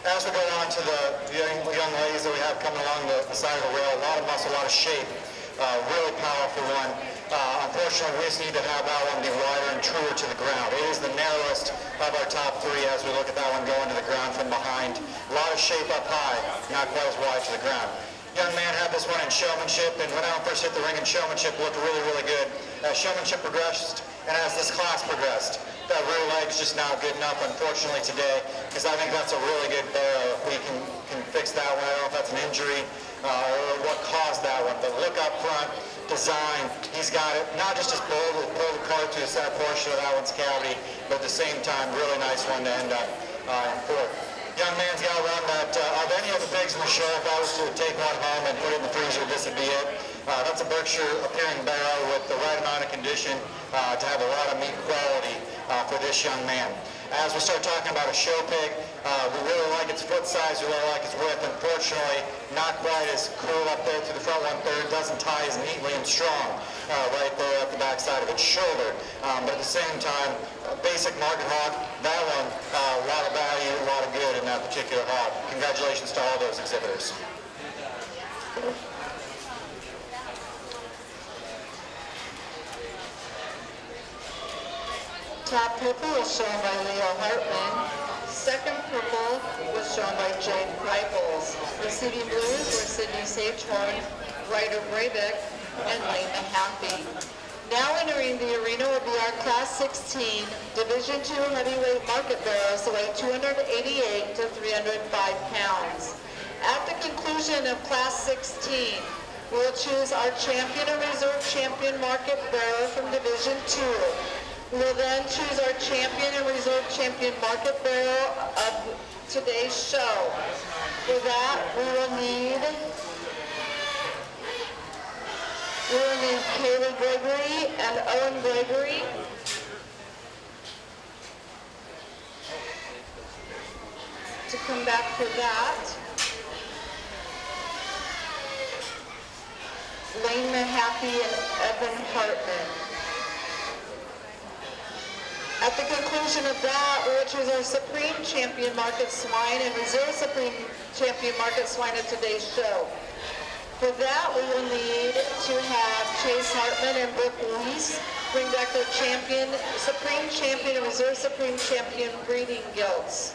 As we go on to the young ladies that we have coming along the side of the rail, a lot of muscle, a lot of shape, really powerful one. Unfortunately, we just need to have that one be wider and truer to the ground. It is the narrowest of our top three as we look at that one going to the ground from behind. A lot of shape up high, not quite as wide to the ground. Young man had this one in showmanship, and when I first hit the ring in showmanship, looked really, really good. As showmanship progressed, and as this class progressed, that rear leg's just not good enough, unfortunately, today, because I think that's a really good barrel. If we can fix that one, I don't know if that's an injury or what caused that one, but look up front, design, he's got it, not just as bold to pull the card to the center portion of that one's cavity, but at the same time, really nice one to end up in fourth. Young man's got one that, of any of the pigs in the show, if I was to take one home and put it in the freezer, this would be it. That's a Berkshire appearing barrel with the right amount of condition to have a lot of meat quality for this young man. As we start talking about a show pig, we really like its foot size, we really like its width. Unfortunately, not quite as cool up there through the front 1/3, doesn't tie as neatly and strong right there at the back side of its shoulder. But at the same time, basic market hog, that one, a lot of value, a lot of good in that particular hog. Congratulations to all those exhibitors. Top purple was shown by Leo Hartman. Second purple was shown by Jade Reipels. Receiving blues were Sydney Sagehorn, Ryder Breivik, and Lane Mahaffey. Now entering the arena will be our Class 16 Division II heavyweight market barrels that weigh 288 to 305 pounds. At the conclusion of Class 16, we will choose our champion and reserve champion market barrel from Division II. We will then choose our champion and reserve champion market barrel of today's show. For that, we will need Kaylee Gregory and Owen Gregory. To come back for that. Lane Mahaffey and Evan Hartman. At the conclusion of that, we will choose our Supreme Champion Market Swine and Reserve Supreme Champion Market Swine of today's show. For that, we will need to have Chase Hartman and Brooke Weiss bring back their champion, Supreme Champion and Reserve Supreme Champion breeding gilts.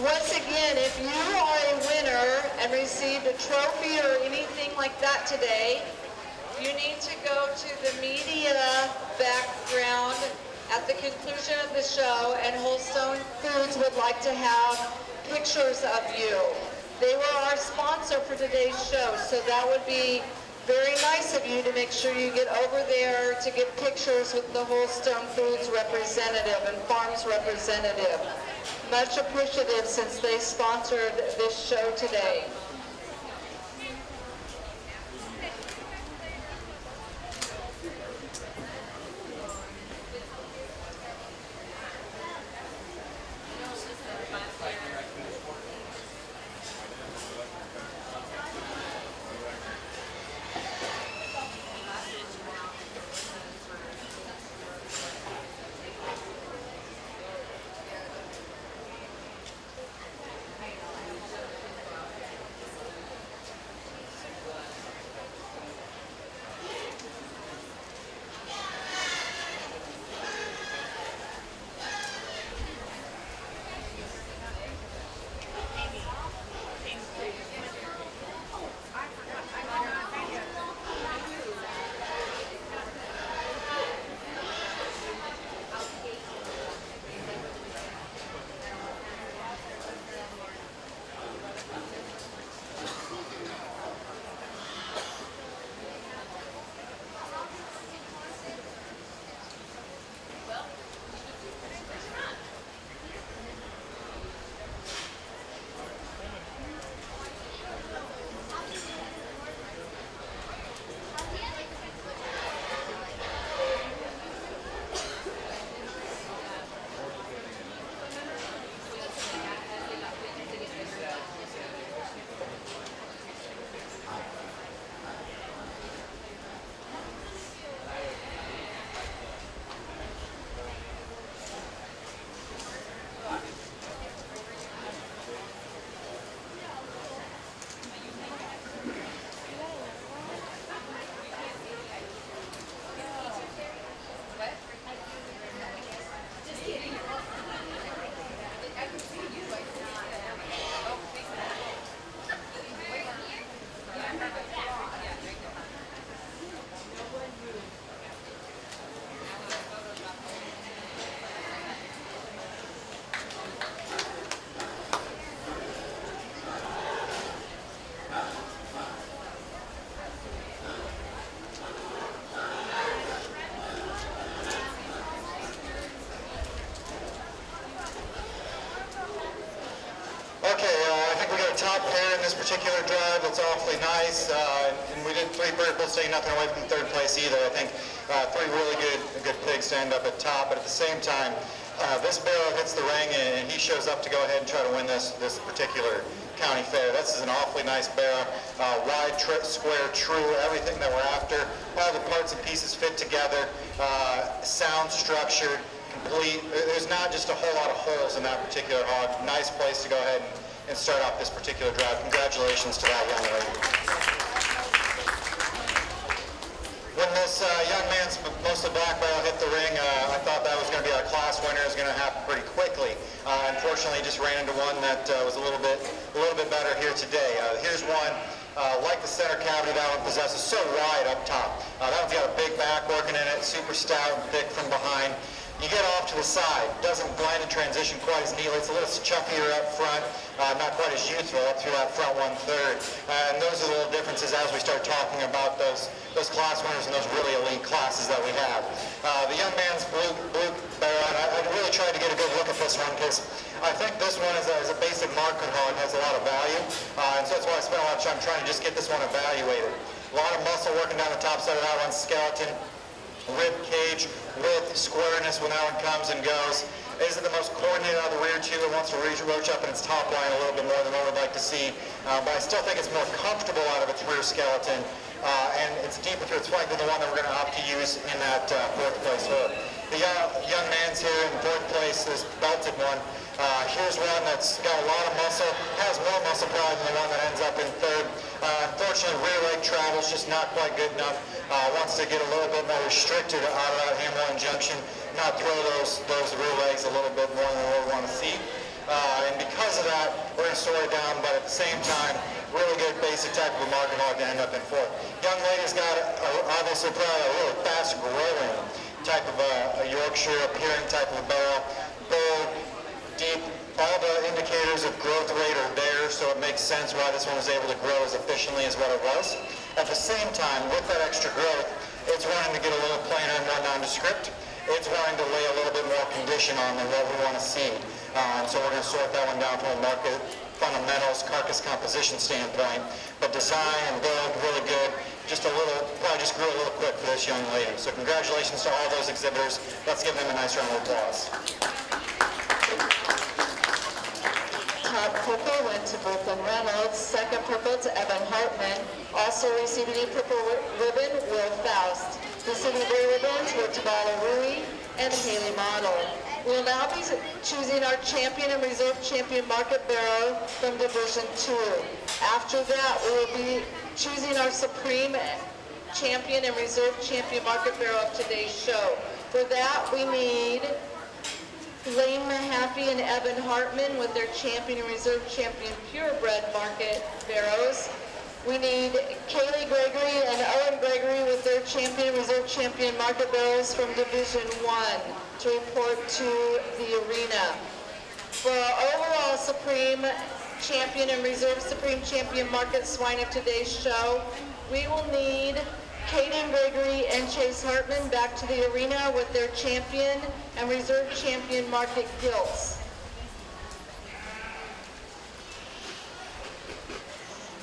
Once again, if you are a winner and received a trophy or anything like that today, you need to go to the media background at the conclusion of the show, and Holstone Foods would like to have pictures of you. They were our sponsor for today's show, so that would be very nice of you to make sure you get over there to get pictures with the Holstone Foods representative and Farms representative. Much appreciative since they sponsored this show today. top pair in this particular drive. That's awfully nice. And we did three purples, taking nothing away from third place either. I think three really good pigs to end up at top. But at the same time, this barrel hits the ring and he shows up to go ahead and try to win this particular county fair. This is an awfully nice barrel. Wide, square, true, everything that we're after. All the parts and pieces fit together. Sound structured, complete. There's not just a whole lot of holes in that particular hog. Nice place to go ahead and start off this particular drive. Congratulations to that young lady. When this young man's mostly black barrel hit the ring, I thought that was going to be our class winner. It was going to happen pretty quickly. Unfortunately, just ran into one that was a little bit better here today. Here's one. Like the center cavity, that one possesses so wide up top. That one's got a big back working in it, super stout and thick from behind. You get off to the side, doesn't blend and transition quite as neatly. It's a little chuffier up front, not quite as youthful up through that front 1/3. And those are the little differences as we start talking about those class winners and those really elite classes that we have. The young man's blue barrel, and I really tried to get a good look at this one because I think this one is a basic market hog, has a lot of value. And so that's why I spent a lot of time trying to just get this one evaluated. A lot of muscle working down the top side of that one, skeleton, rib cage, width, squareness when that one comes and goes. Isn't the most coordinated out of the rear too. It wants to roach up in its top line a little bit more than what we'd like to see. But I still think it's more comfortable out of its rear skeleton. And it's deeper through its flank than the one that we're going to opt to use in that fourth place hook. The young man's here in fourth place, this belted one. Here's one that's got a lot of muscle, has more muscle probably than the one that ends up in third. Unfortunately, rear leg travel's just not quite good enough. Wants to get a little bit more restricted out of that hamline junction, not throw those rear legs a little bit more than what we want to see. And because of that, we're going to slow it down, but at the same time, really good basic type of a market hog to end up in fourth. Young lady's got obviously probably a really fast growing type of a Yorkshire appearing type of a barrel. Bold, deep, All the indicators of growth rate are there, so it makes sense why this one was able to grow as efficiently as what it was. At the same time, with that extra growth, it's wanting to get a little plainer and more nondescript. It's wanting to lay a little bit more condition on than what we want to see. So we're going to sort that one down from a market fundamentals, carcass composition standpoint. But design and build, really good. Just a little, probably just grew a little quick for this young lady. So congratulations to all those exhibitors. Let's give them a nice round of applause. Top purple went to Brooklyn Reynolds. Second purple to Evan Hartman. Also receiving a purple ribbon, Will Faust. Receiving blue ribbons were Tabala Rui and Haley Model. We'll now be choosing our champion and reserve champion market barrow from Division 2. After that, we will be choosing our supreme champion and reserve champion market barrow of today's show. For that, we need Lane Mahaffey and Evan Hartman with their champion and reserve champion purebred market barrows. We need Kaylee Gregory and Owen Gregory with their champion and reserve champion market barrows from Division 1 to report to the arena. For our overall supreme champion and reserve supreme champion market swine of today's show, we will need Kaden Gregory and Chase Hartman back to the arena with their champion and reserve champion market gilts.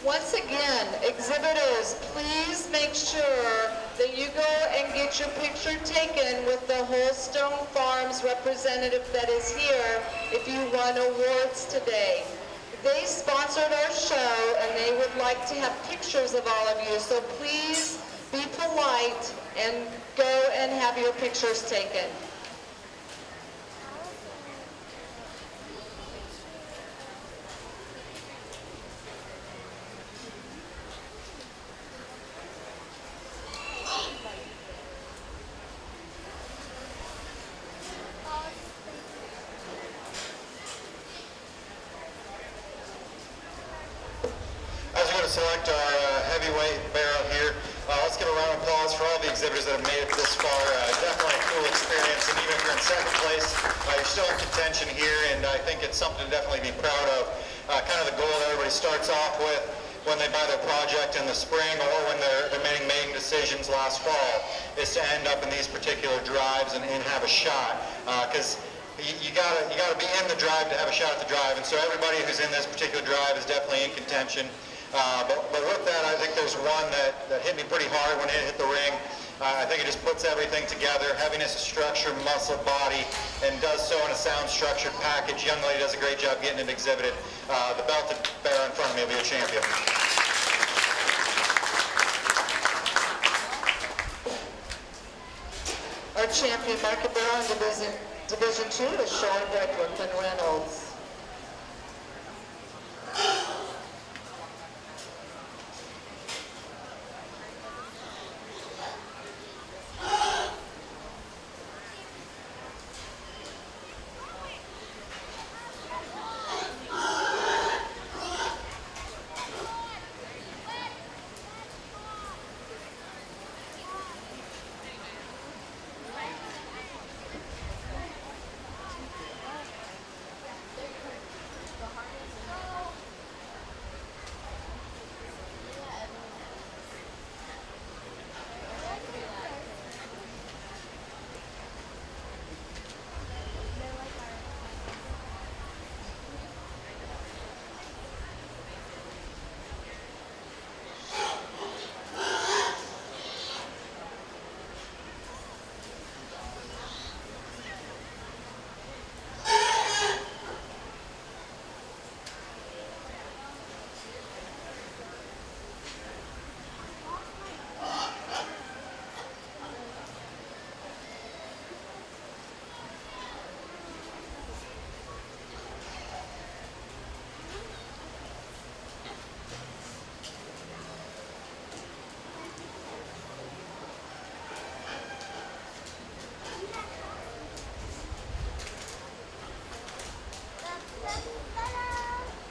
Once again, exhibitors, please make sure that you go and get your picture taken with the Holstone Farms representative that is here if you won awards today. They sponsored our show and they would like to have pictures of all of you, so please be polite and go and have your pictures taken. Select our heavyweight barrow here. Let's give a round of applause for all the exhibitors that have made it this far. Definitely a cool experience, and even if you're in second place, you're still in contention here, and I think it's something to definitely be proud of. Kind of the goal that everybody starts off with when they buy their project in the spring or when they're making decisions last fall is to end up in these particular drives and have a shot. Because you gotta be in the drive to have a shot at the drive, and so everybody who's in this particular drive is definitely in contention. But with that, I think there's one that hit me pretty hard when it hit the ring. I think it just puts everything together, heaviness of structure, muscle, body, and does so in a sound structured package. Young lady does a great job getting it exhibited. The belted barrow in front of me will be a champion. Our champion market barrow in Division 2 is showing by Brooklyn Reynolds.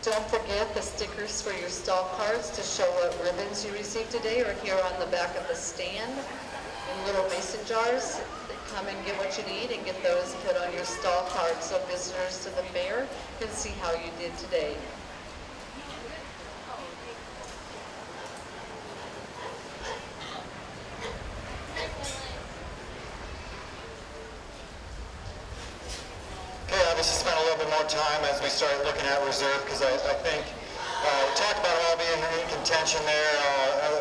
Don't forget the stickers for your stall cards to show what ribbons you received today are here on the back of the stand in little mason jars. come and get what you need and get those put on your stall card so visitors to the fair can see how you did today. Okay, obviously spent a little bit more time as we started looking at reserve because I think we talked about all being in contention there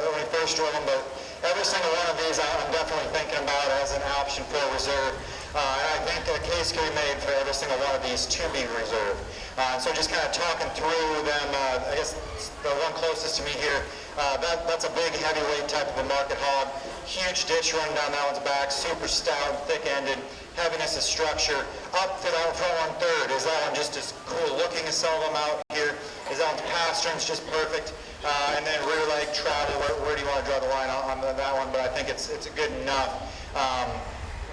when we first drove them, but every single one of these I'm definitely thinking about as an option for reserve. And I think a case can be made for every single one of these to be reserved. So just kind of talking through them, I guess the one closest to me here, that's a big heavyweight type of a market hog. Huge ditch running down that one's back, super stout, thick-ended, heaviness of structure. Up for that front one third. Is that one just as cool looking as some of them out here? Is that one's pasterns just perfect? And then rear leg travel, where do you want to draw the line on that one? But I think it's good enough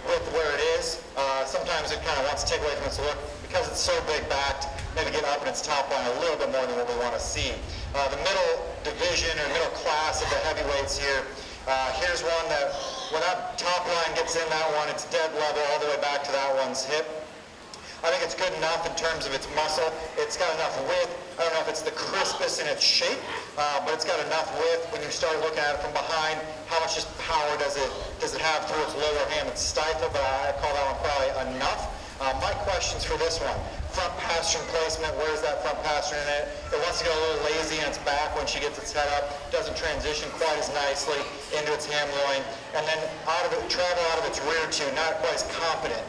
with where it is. Sometimes it kind of wants to take away from its look because it's so big backed, maybe get up in its top line a little bit more than what we want to see. The middle division or middle class of the heavyweights here, here's one that when that top line gets in that one, it's dead level all the way back to that one's hip. I think it's good enough in terms of its muscle. It's got enough width. I don't know if it's the crispest in its shape, but it's got enough width when you start looking at it from behind. How much just power does it have through its lower ham and stifle? But I call that one probably enough. My questions for this one: front pastern placement. Where's that front pastern in it? It wants to get a little lazy in its back when she gets its head up. Doesn't transition quite as nicely into its ham loin, and then travel out of its rear too. Not quite as confident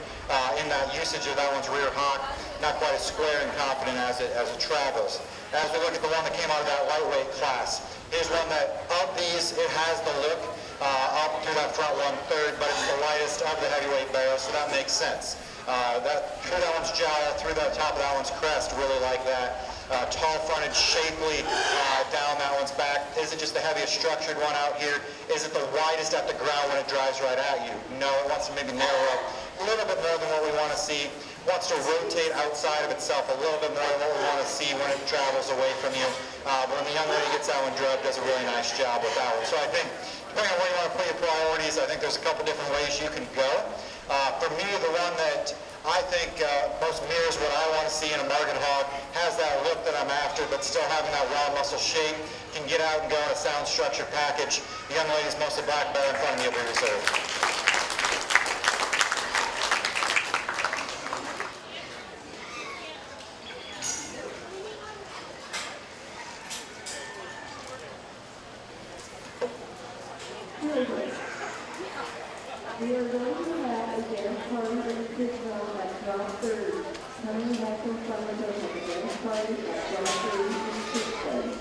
in that usage of that one's rear hock. Not quite as square and confident as it travels. As we look at the one that came out of that lightweight class, here's one that of these it has the look up through that front one third, but it's the lightest of the heavyweight barrels, so that makes sense. Through that one's jowl, through the top of that one's crest, really like that. Tall fronted, shapely down that one's back. Is it just the heaviest structured one out here? Is it the widest at the ground when it drives right at you? No, it wants to maybe narrow up a little bit more than what we want to see. Wants to rotate outside of itself a little bit more than what we want to see when it travels away from you. But when the young lady gets that one drugged, does a really nice job with that one. So I think, depending on where you want to put your priorities, I think there's a couple different ways you can go. For me, the one that I think most mirrors what I want to see in a market hog, has that look that I'm after, but still having that raw muscle shape, can get out and go in a sound structure package. The young lady's mostly black bear in front of me will be reserved. We are going to have a dance party in Bridgeville at 12:30. Coming back from Somerville at the dance party at 12:30 in 6:30.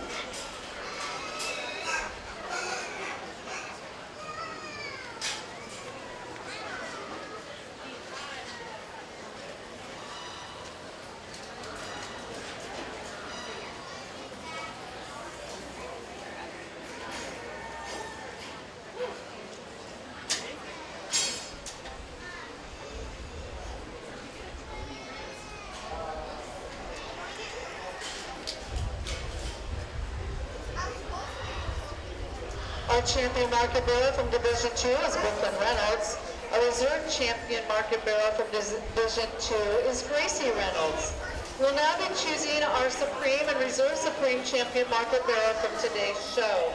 Our champion market bearer from Division 2 is Brooklyn Reynolds. Our reserve champion market bearer from Division 2 is Gracie Reynolds. We'll now be choosing our Supreme and Reserve Supreme champion market bearer from today's show.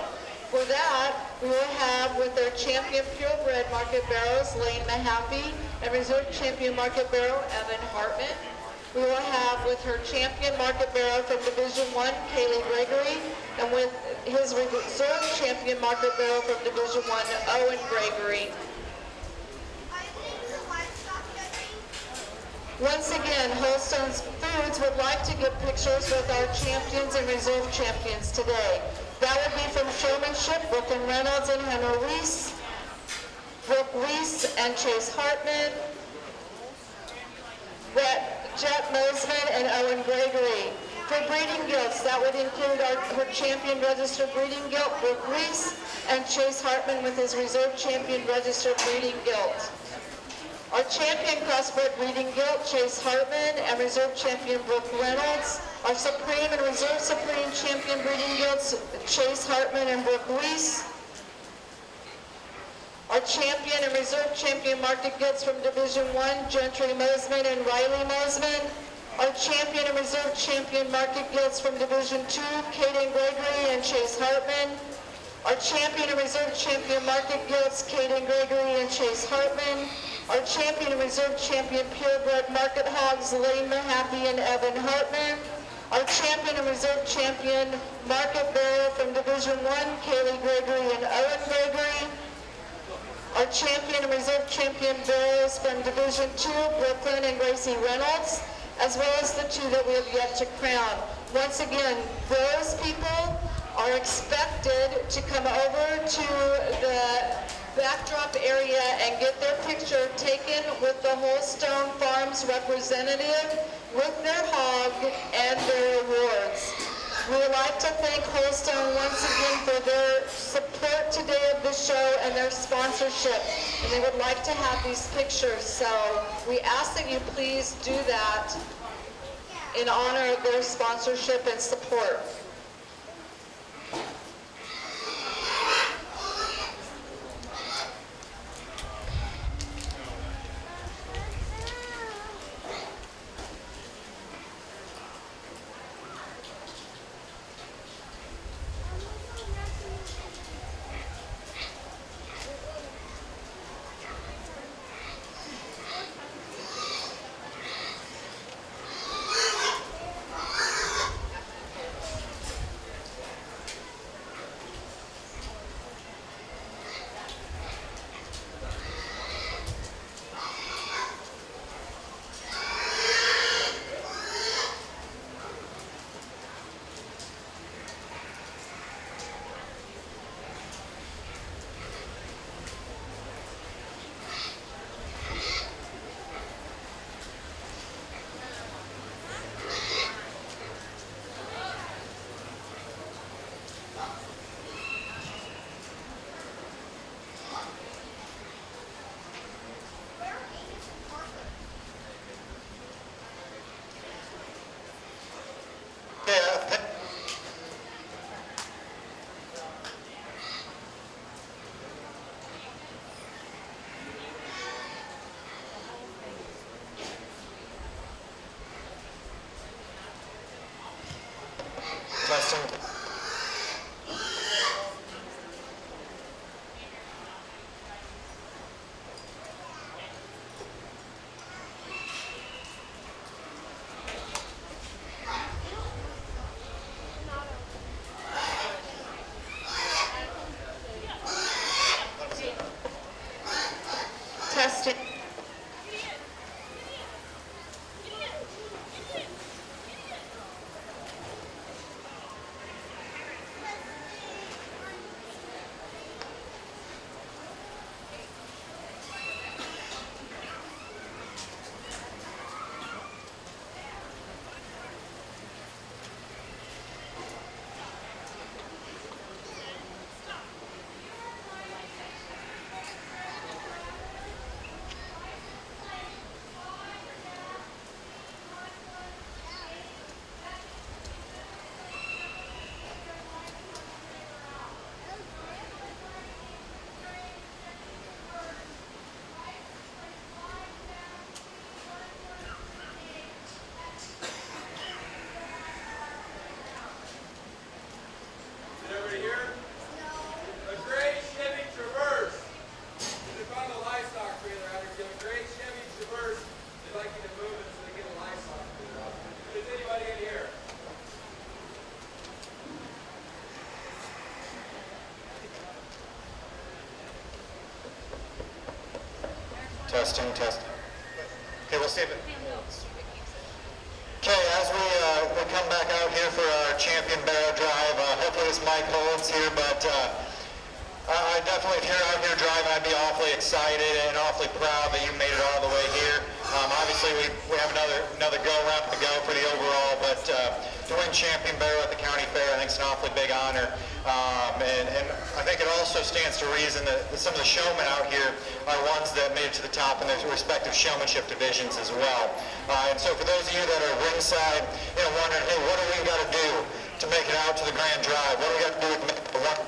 For that, we will have with their champion purebred market barrows, Lane Mahaffey, and reserve champion market barrow, Evan Hartman. We will have with her champion market barrow from Division 1, Kaylee Gregory, and with his reserve champion market barrow from Division 1, Owen Gregory. Once again, Holstone's Foods would like to get pictures with our champions and reserve champions today. That would be from Showmanship, Brooklyn Reynolds and Henry Reese, Brooke Reese and Chase Hartman, Jet Mosman and Owen Gregory. For breeding gilts, that would include her champion registered breeding gilt, Brooke Reese, and Chase Hartman with his reserve champion registered breeding gilt. Our champion crossbred breeding gilt, Chase Hartman, and reserve champion Brooke Reynolds. Our Supreme and Reserve Supreme champion breeding gilts, Chase Hartman and Brooke Reese. Our champion and reserve champion market goods from Division 1, Gentry Mosman and Riley Mosman. Our champion and reserve champion market goods from Division 2, Kaden Gregory and Chase Hartman. Our champion and reserve champion market goods, Kaden Gregory and Chase Hartman. Our champion and reserve champion purebred market hogs, Lane Mahaffey and Evan Hartman. Our champion and reserve champion market barrel from Division 1, Kaylee Gregory and Owen Gregory. Our champion and reserve champion barrels from Division 2, Brooklyn and Gracie Reynolds, as well as the two that we have yet to crown. Once again, those people are expected to come over to the backdrop area and get their picture taken with the Holstone Farms representative with their hog and their awards. We would like to thank Holstone once again for their support today of the show and their sponsorship. And they would like to have these pictures. So we ask that you please do that in honor of their sponsorship and support. Testing. Testing. Testing, testing. Okay, we'll see if it... Okay, as we come back out here for our champion barrel drive, hopefully this mic holds here, but I definitely, if you're out here driving, I'd be awfully excited and awfully proud that you made it all the way here. Obviously, we have another go-round to go for the overall, but to win champion barrel at the county fair, I think it's an awfully big honor. And I think it also stands to reason that some of the showmen out here are ones that made it to the top in their respective showmanship divisions as well. And so for those of you that are ringside, wondering, hey, what do we got to do to make it out to the grand drive? What do we got to do to make the one?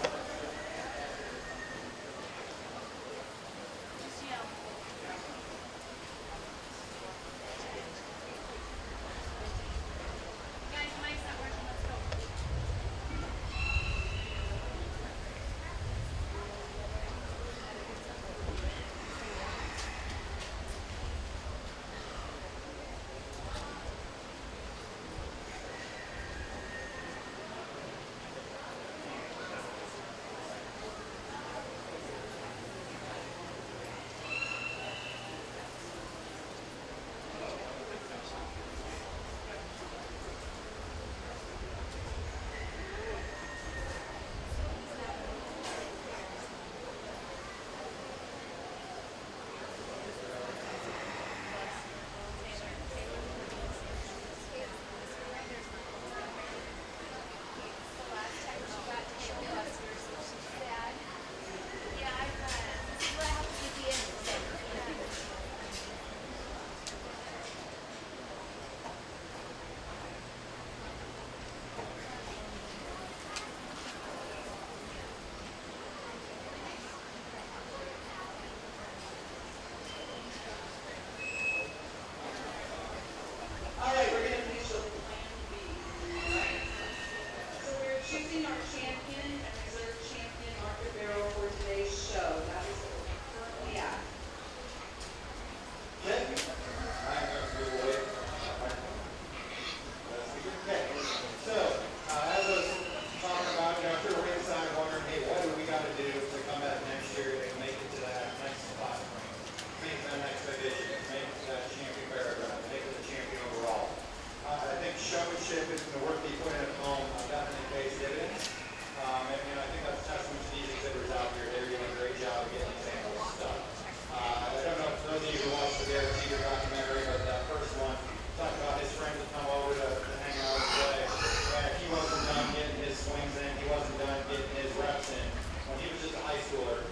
the work that you put in at home definitely pays dividends. And I think that's a testament to these exhibitors out here. They're doing a great job of getting examples of stuff. I don't know if those of you who watched the Derek Jeter documentary, but that first one talked about his friends would come over to hang out and play. And if he wasn't done getting his swings in, he wasn't done getting his reps in. When he was just a high schooler,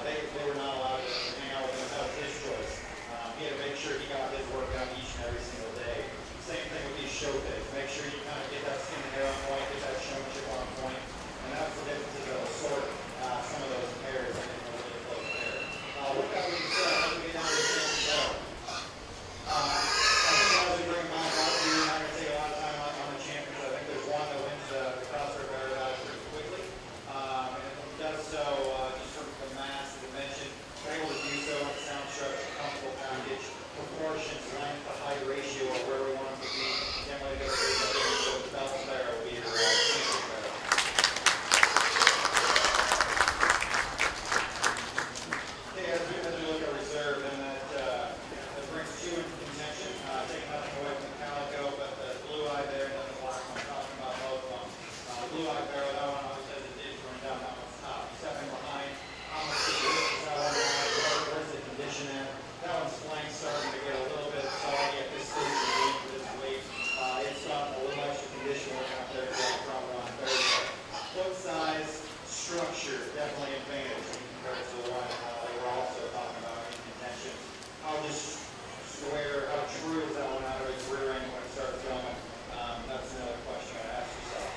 they were not allowed to hang out with him. That was his choice. He had to make sure he got his work done each and every single day. Same thing with these show days. Make sure you kind of get that skin and hair on point, get that showmanship on point. And that's the difference that will sort some of those pairs in a really close pair. With that being said, let's get down to the champion battle. I think as we bring mine out to you, I'm not going to take a lot of time on the champions. I think there's one that wins the crossroad battle pretty quickly. And it does so just from the mass, the dimension. We're able to do so in sound structure, comfortable package, proportions, length, the height ratio of where we want them to be. Then when it goes through the belt barrel will be your champion barrel. Okay, as we look at reserve, then that brings two into contention. Taking nothing away from the calico, but the blue eye there and then the black one, talking about both of them. Blue eye barrel, that one always has a ditch running down that one's top. Stepping behind, how much is that one behind? Where's the condition at? That one's flank starting to get a little bit soggy at this stage of the game for this weight. It's got a little extra condition working up there for the front one. Very good. Foot size, structure, definitely advantage compared to the one they were also talking about in contention. How just square, how true is that one out of its rear end when it starts going? That's another question I ask yourself.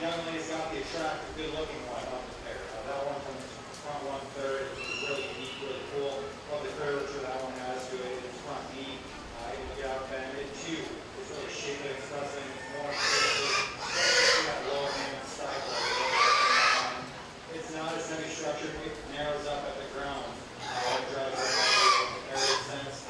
Young lady's got the attractive, good-looking one on the pair. That one from the front 1/3 is really unique, really cool. Love the curvature that one has to it. Its front knee, able to get out bend. It too is really shaped and expressing. It's more that low hand style. It's not as heavy structured. It narrows up at the ground. It drives it in sense.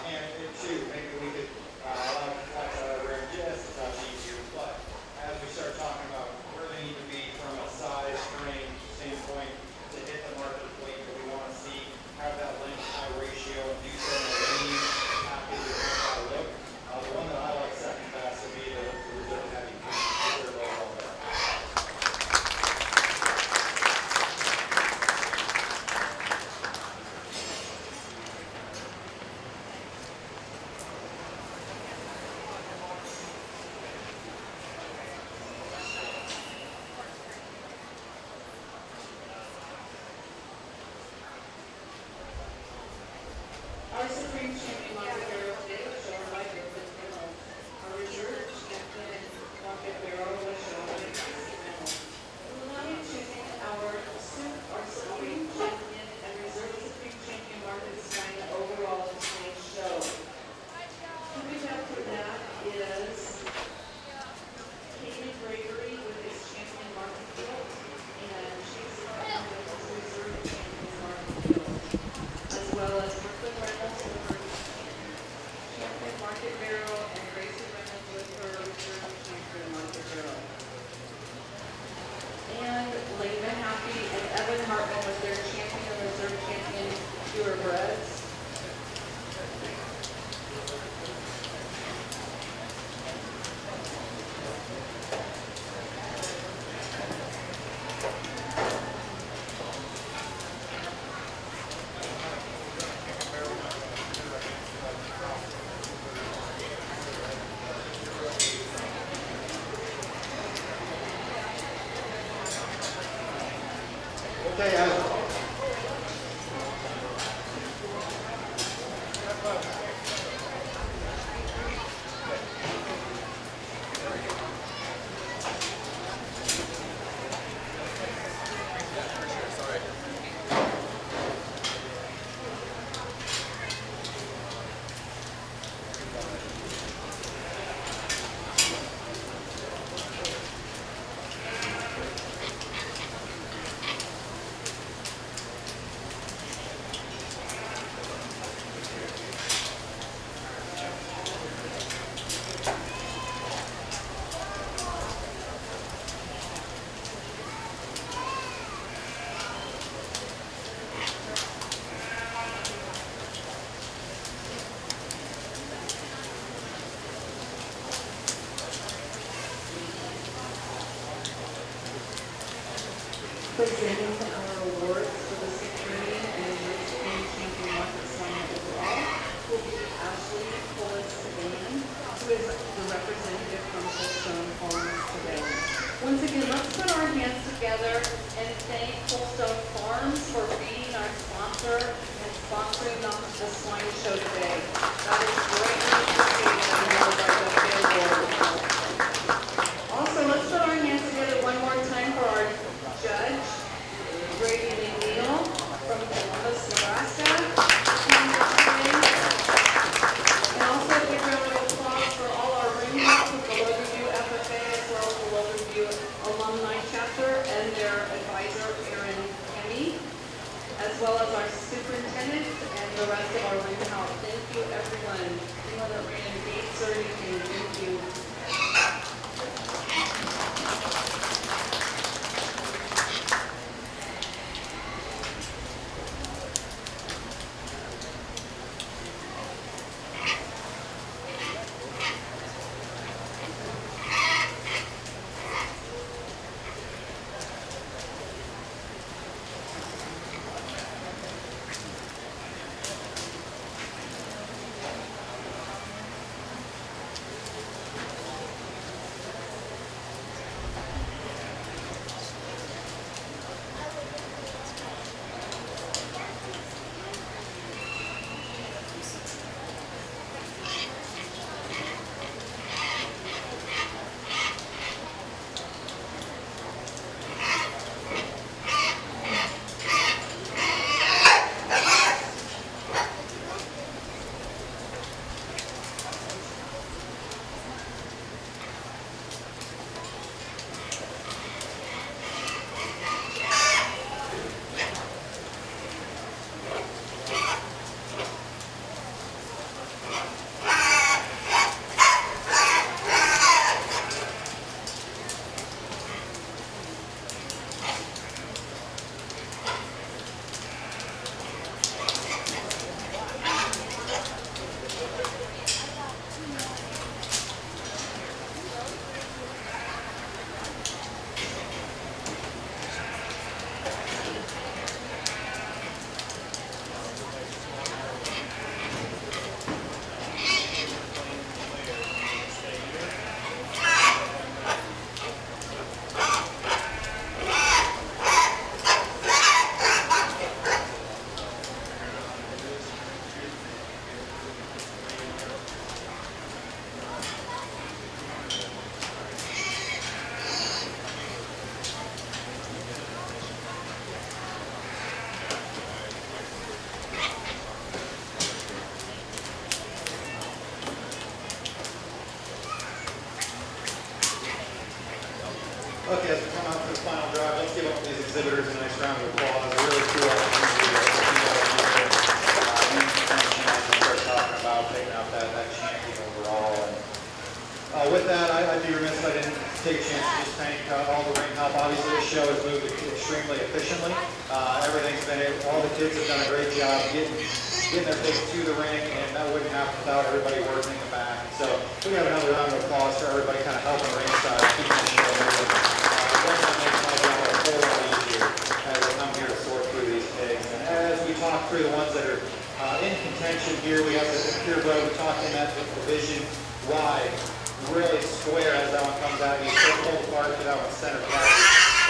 And it too, maybe we could allow it to flex out of rim just a touch easier. But as we start talking about where they need to be from a size, frame standpoint to hit the market weight that we want to see, have that length high ratio, and do so in a lean package of look. The one that I like second best would be the reserve heavy, reserve overall barrel. Our Supreme Champion Market Barrel today was shown by Brady Mcneil. Our Reserve Champion Market Barrel was shown by Gracie Reynolds. We will now be choosing our Supreme Champion and Reserve Supreme Champion Market Swine overall today's show. Coming up for that is Katie Bravery with his Champion Market Field, and she's starting with his Reserve Champion Market Field, as well as Clover Kids with her Champion Market Barrel and Gracie Reynolds with her Reserve Champion Market Barrel. And Lena Happy and Evan Hartman with their Champion and Reserve Champion purebreds. Presenting our awards for the security and European champion market swine overall will be Ashley Pulis-Saban, who is the representative from Coldstone Farms today. Once again, let's put our hands together and thank Coldstone Farms for being our sponsor and sponsoring the swine show today. That is greatly appreciated and held by the fair board. Also, let's put our hands together one more time for our judge, Brady Mcneil from Columbus, Nebraska. And also a big round of applause for all our ring help with the Loverview FFA as well as the Loverview Alumni Chapter and their advisor, Erin Hemme, as well as our superintendent and the rest of our ring help. Thank you, everyone. Anyone that ran gates or anything, thank you. Okay, as we come out for the final drive, let's give up these exhibitors a nice round of applause. A really cool opportunity to start talking about taking out that champion overall. And with that, I'd be remiss if I didn't take a chance to just thank all the ring help. Obviously, this show has moved extremely efficiently. Everything's been, all the kids have done a great job getting their pigs to the ring, and that wouldn't happen without everybody working in the back. So we have another round of applause for everybody kind of helping ringside, keeping the show moving. Definitely makes my job a whole lot easier as I come here to sort through these pigs. And as we talk through the ones that are in contention here, we have the purebred. We talked in that division wide, really square as that one comes out. You still pull apart to that one center back.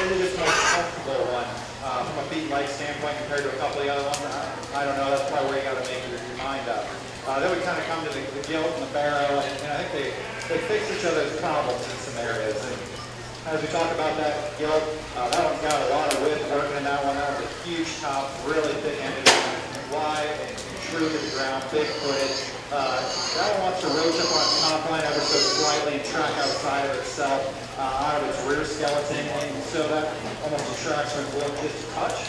It's just the most comfortable one from a feet and leg standpoint compared to a couple of the other ones. I don't know. That's probably where you got to make your mind up. Then we kind of come to the gilt and the barrow, and I think they fix each other's problems in some areas. And as we talk about that gilt, that one's got a lot of width working in that one. That one's a huge top, really thick-ended, wide and true to the ground, big-footed. That one wants to roach up on its top line ever so slightly and track outside of itself, out of its rear skeleton, and so that almost attracts from its look just a touch.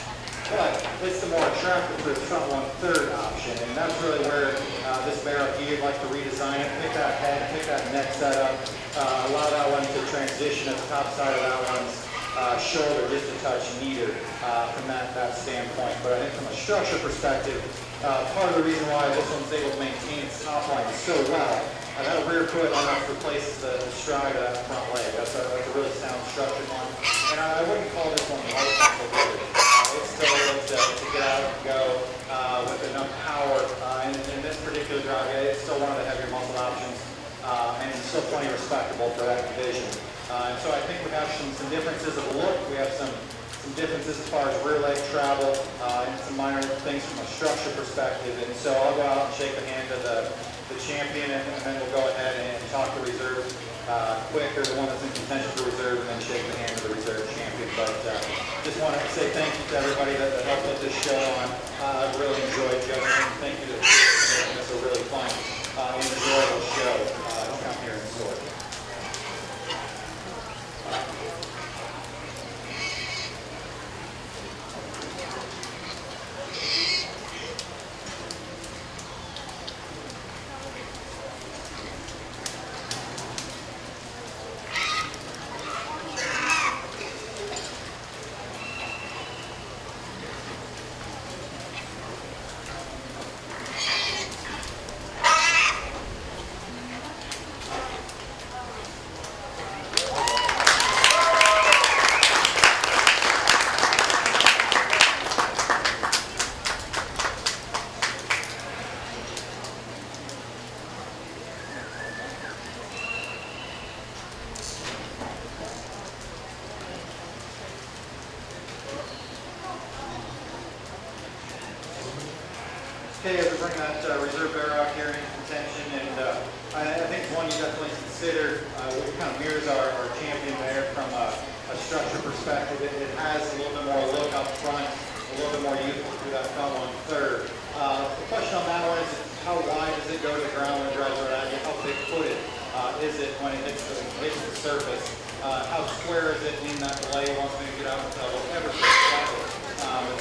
But it's the more attractive for the front one-third option, and that's really where this barrel here, you'd like to redesign it, pick that head, pick that neck setup, allow that one to transition at the top side of that one's shoulder just a touch neater from that standpoint. But I think from a structure perspective, part of the reason why this one's able to maintain its top line so well That rear foot almost replaces the stride of that front leg. That's a really sound structured one. And I wouldn't call this one light muscle building. It's still able to get out and go with enough power. And in this particular dog, it's still one of the heavier muscle options. And it's still plenty respectable for that division. And so I think we have some differences of look. We have some differences as far as rear leg travel, and some minor things from a structure perspective. And so I'll go out and shake the hand of the champion, and then we'll go ahead and talk to reserve quick, or the one that's in contention for reserve, and then shake the hand of the reserve champion. But just want to say thank you to everybody that helped put this show on. I've really enjoyed judging, and thank you to the kids for making this a really fun and enjoyable show. Don't come here and sort. Okay, as we bring that reserve bear out here in contention, and I think one you definitely consider, it kind of mirrors our champion there from a structure perspective. It has a little bit more look up front, a little bit more youthful through that front one third. The question on that one is, how wide does it go to the ground when it drives around you? How big footed is it when it hits the surface? How square is it in that blade once we get out into whatever perspective?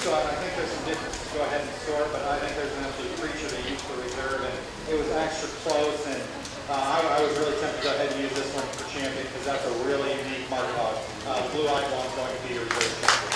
So I think there's some differences to go ahead and sort, but I think there's an absolute creature to use for reserve, and it was extra close, and I was really tempted to go ahead and use this one for champion, because that's a really unique mark hog. Blue-eyed one's going to be your reserve champion.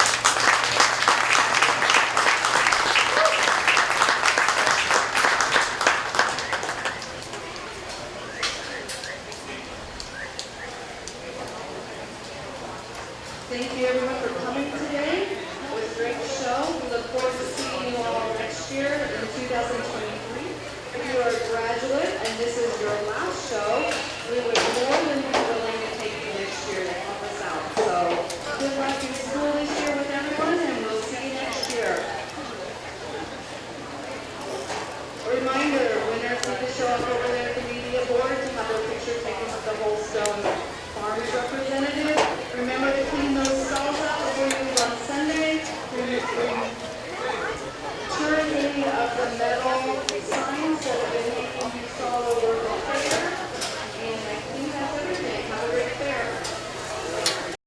Thank you everyone for coming today. It was a great show. We look forward to seeing you all next year in 2023. If you are a graduate and this is your last show, we would more than be willing to take you next year to help us out. So good luck in school this year with everyone, and we'll see you next year. A reminder, winners need to show up over there at the media board to have their picture taken with the Holstone Farms representative. Remember to clean those stalls out before you leave on Sunday. Turn any of the metal signs that have been hanging you saw over the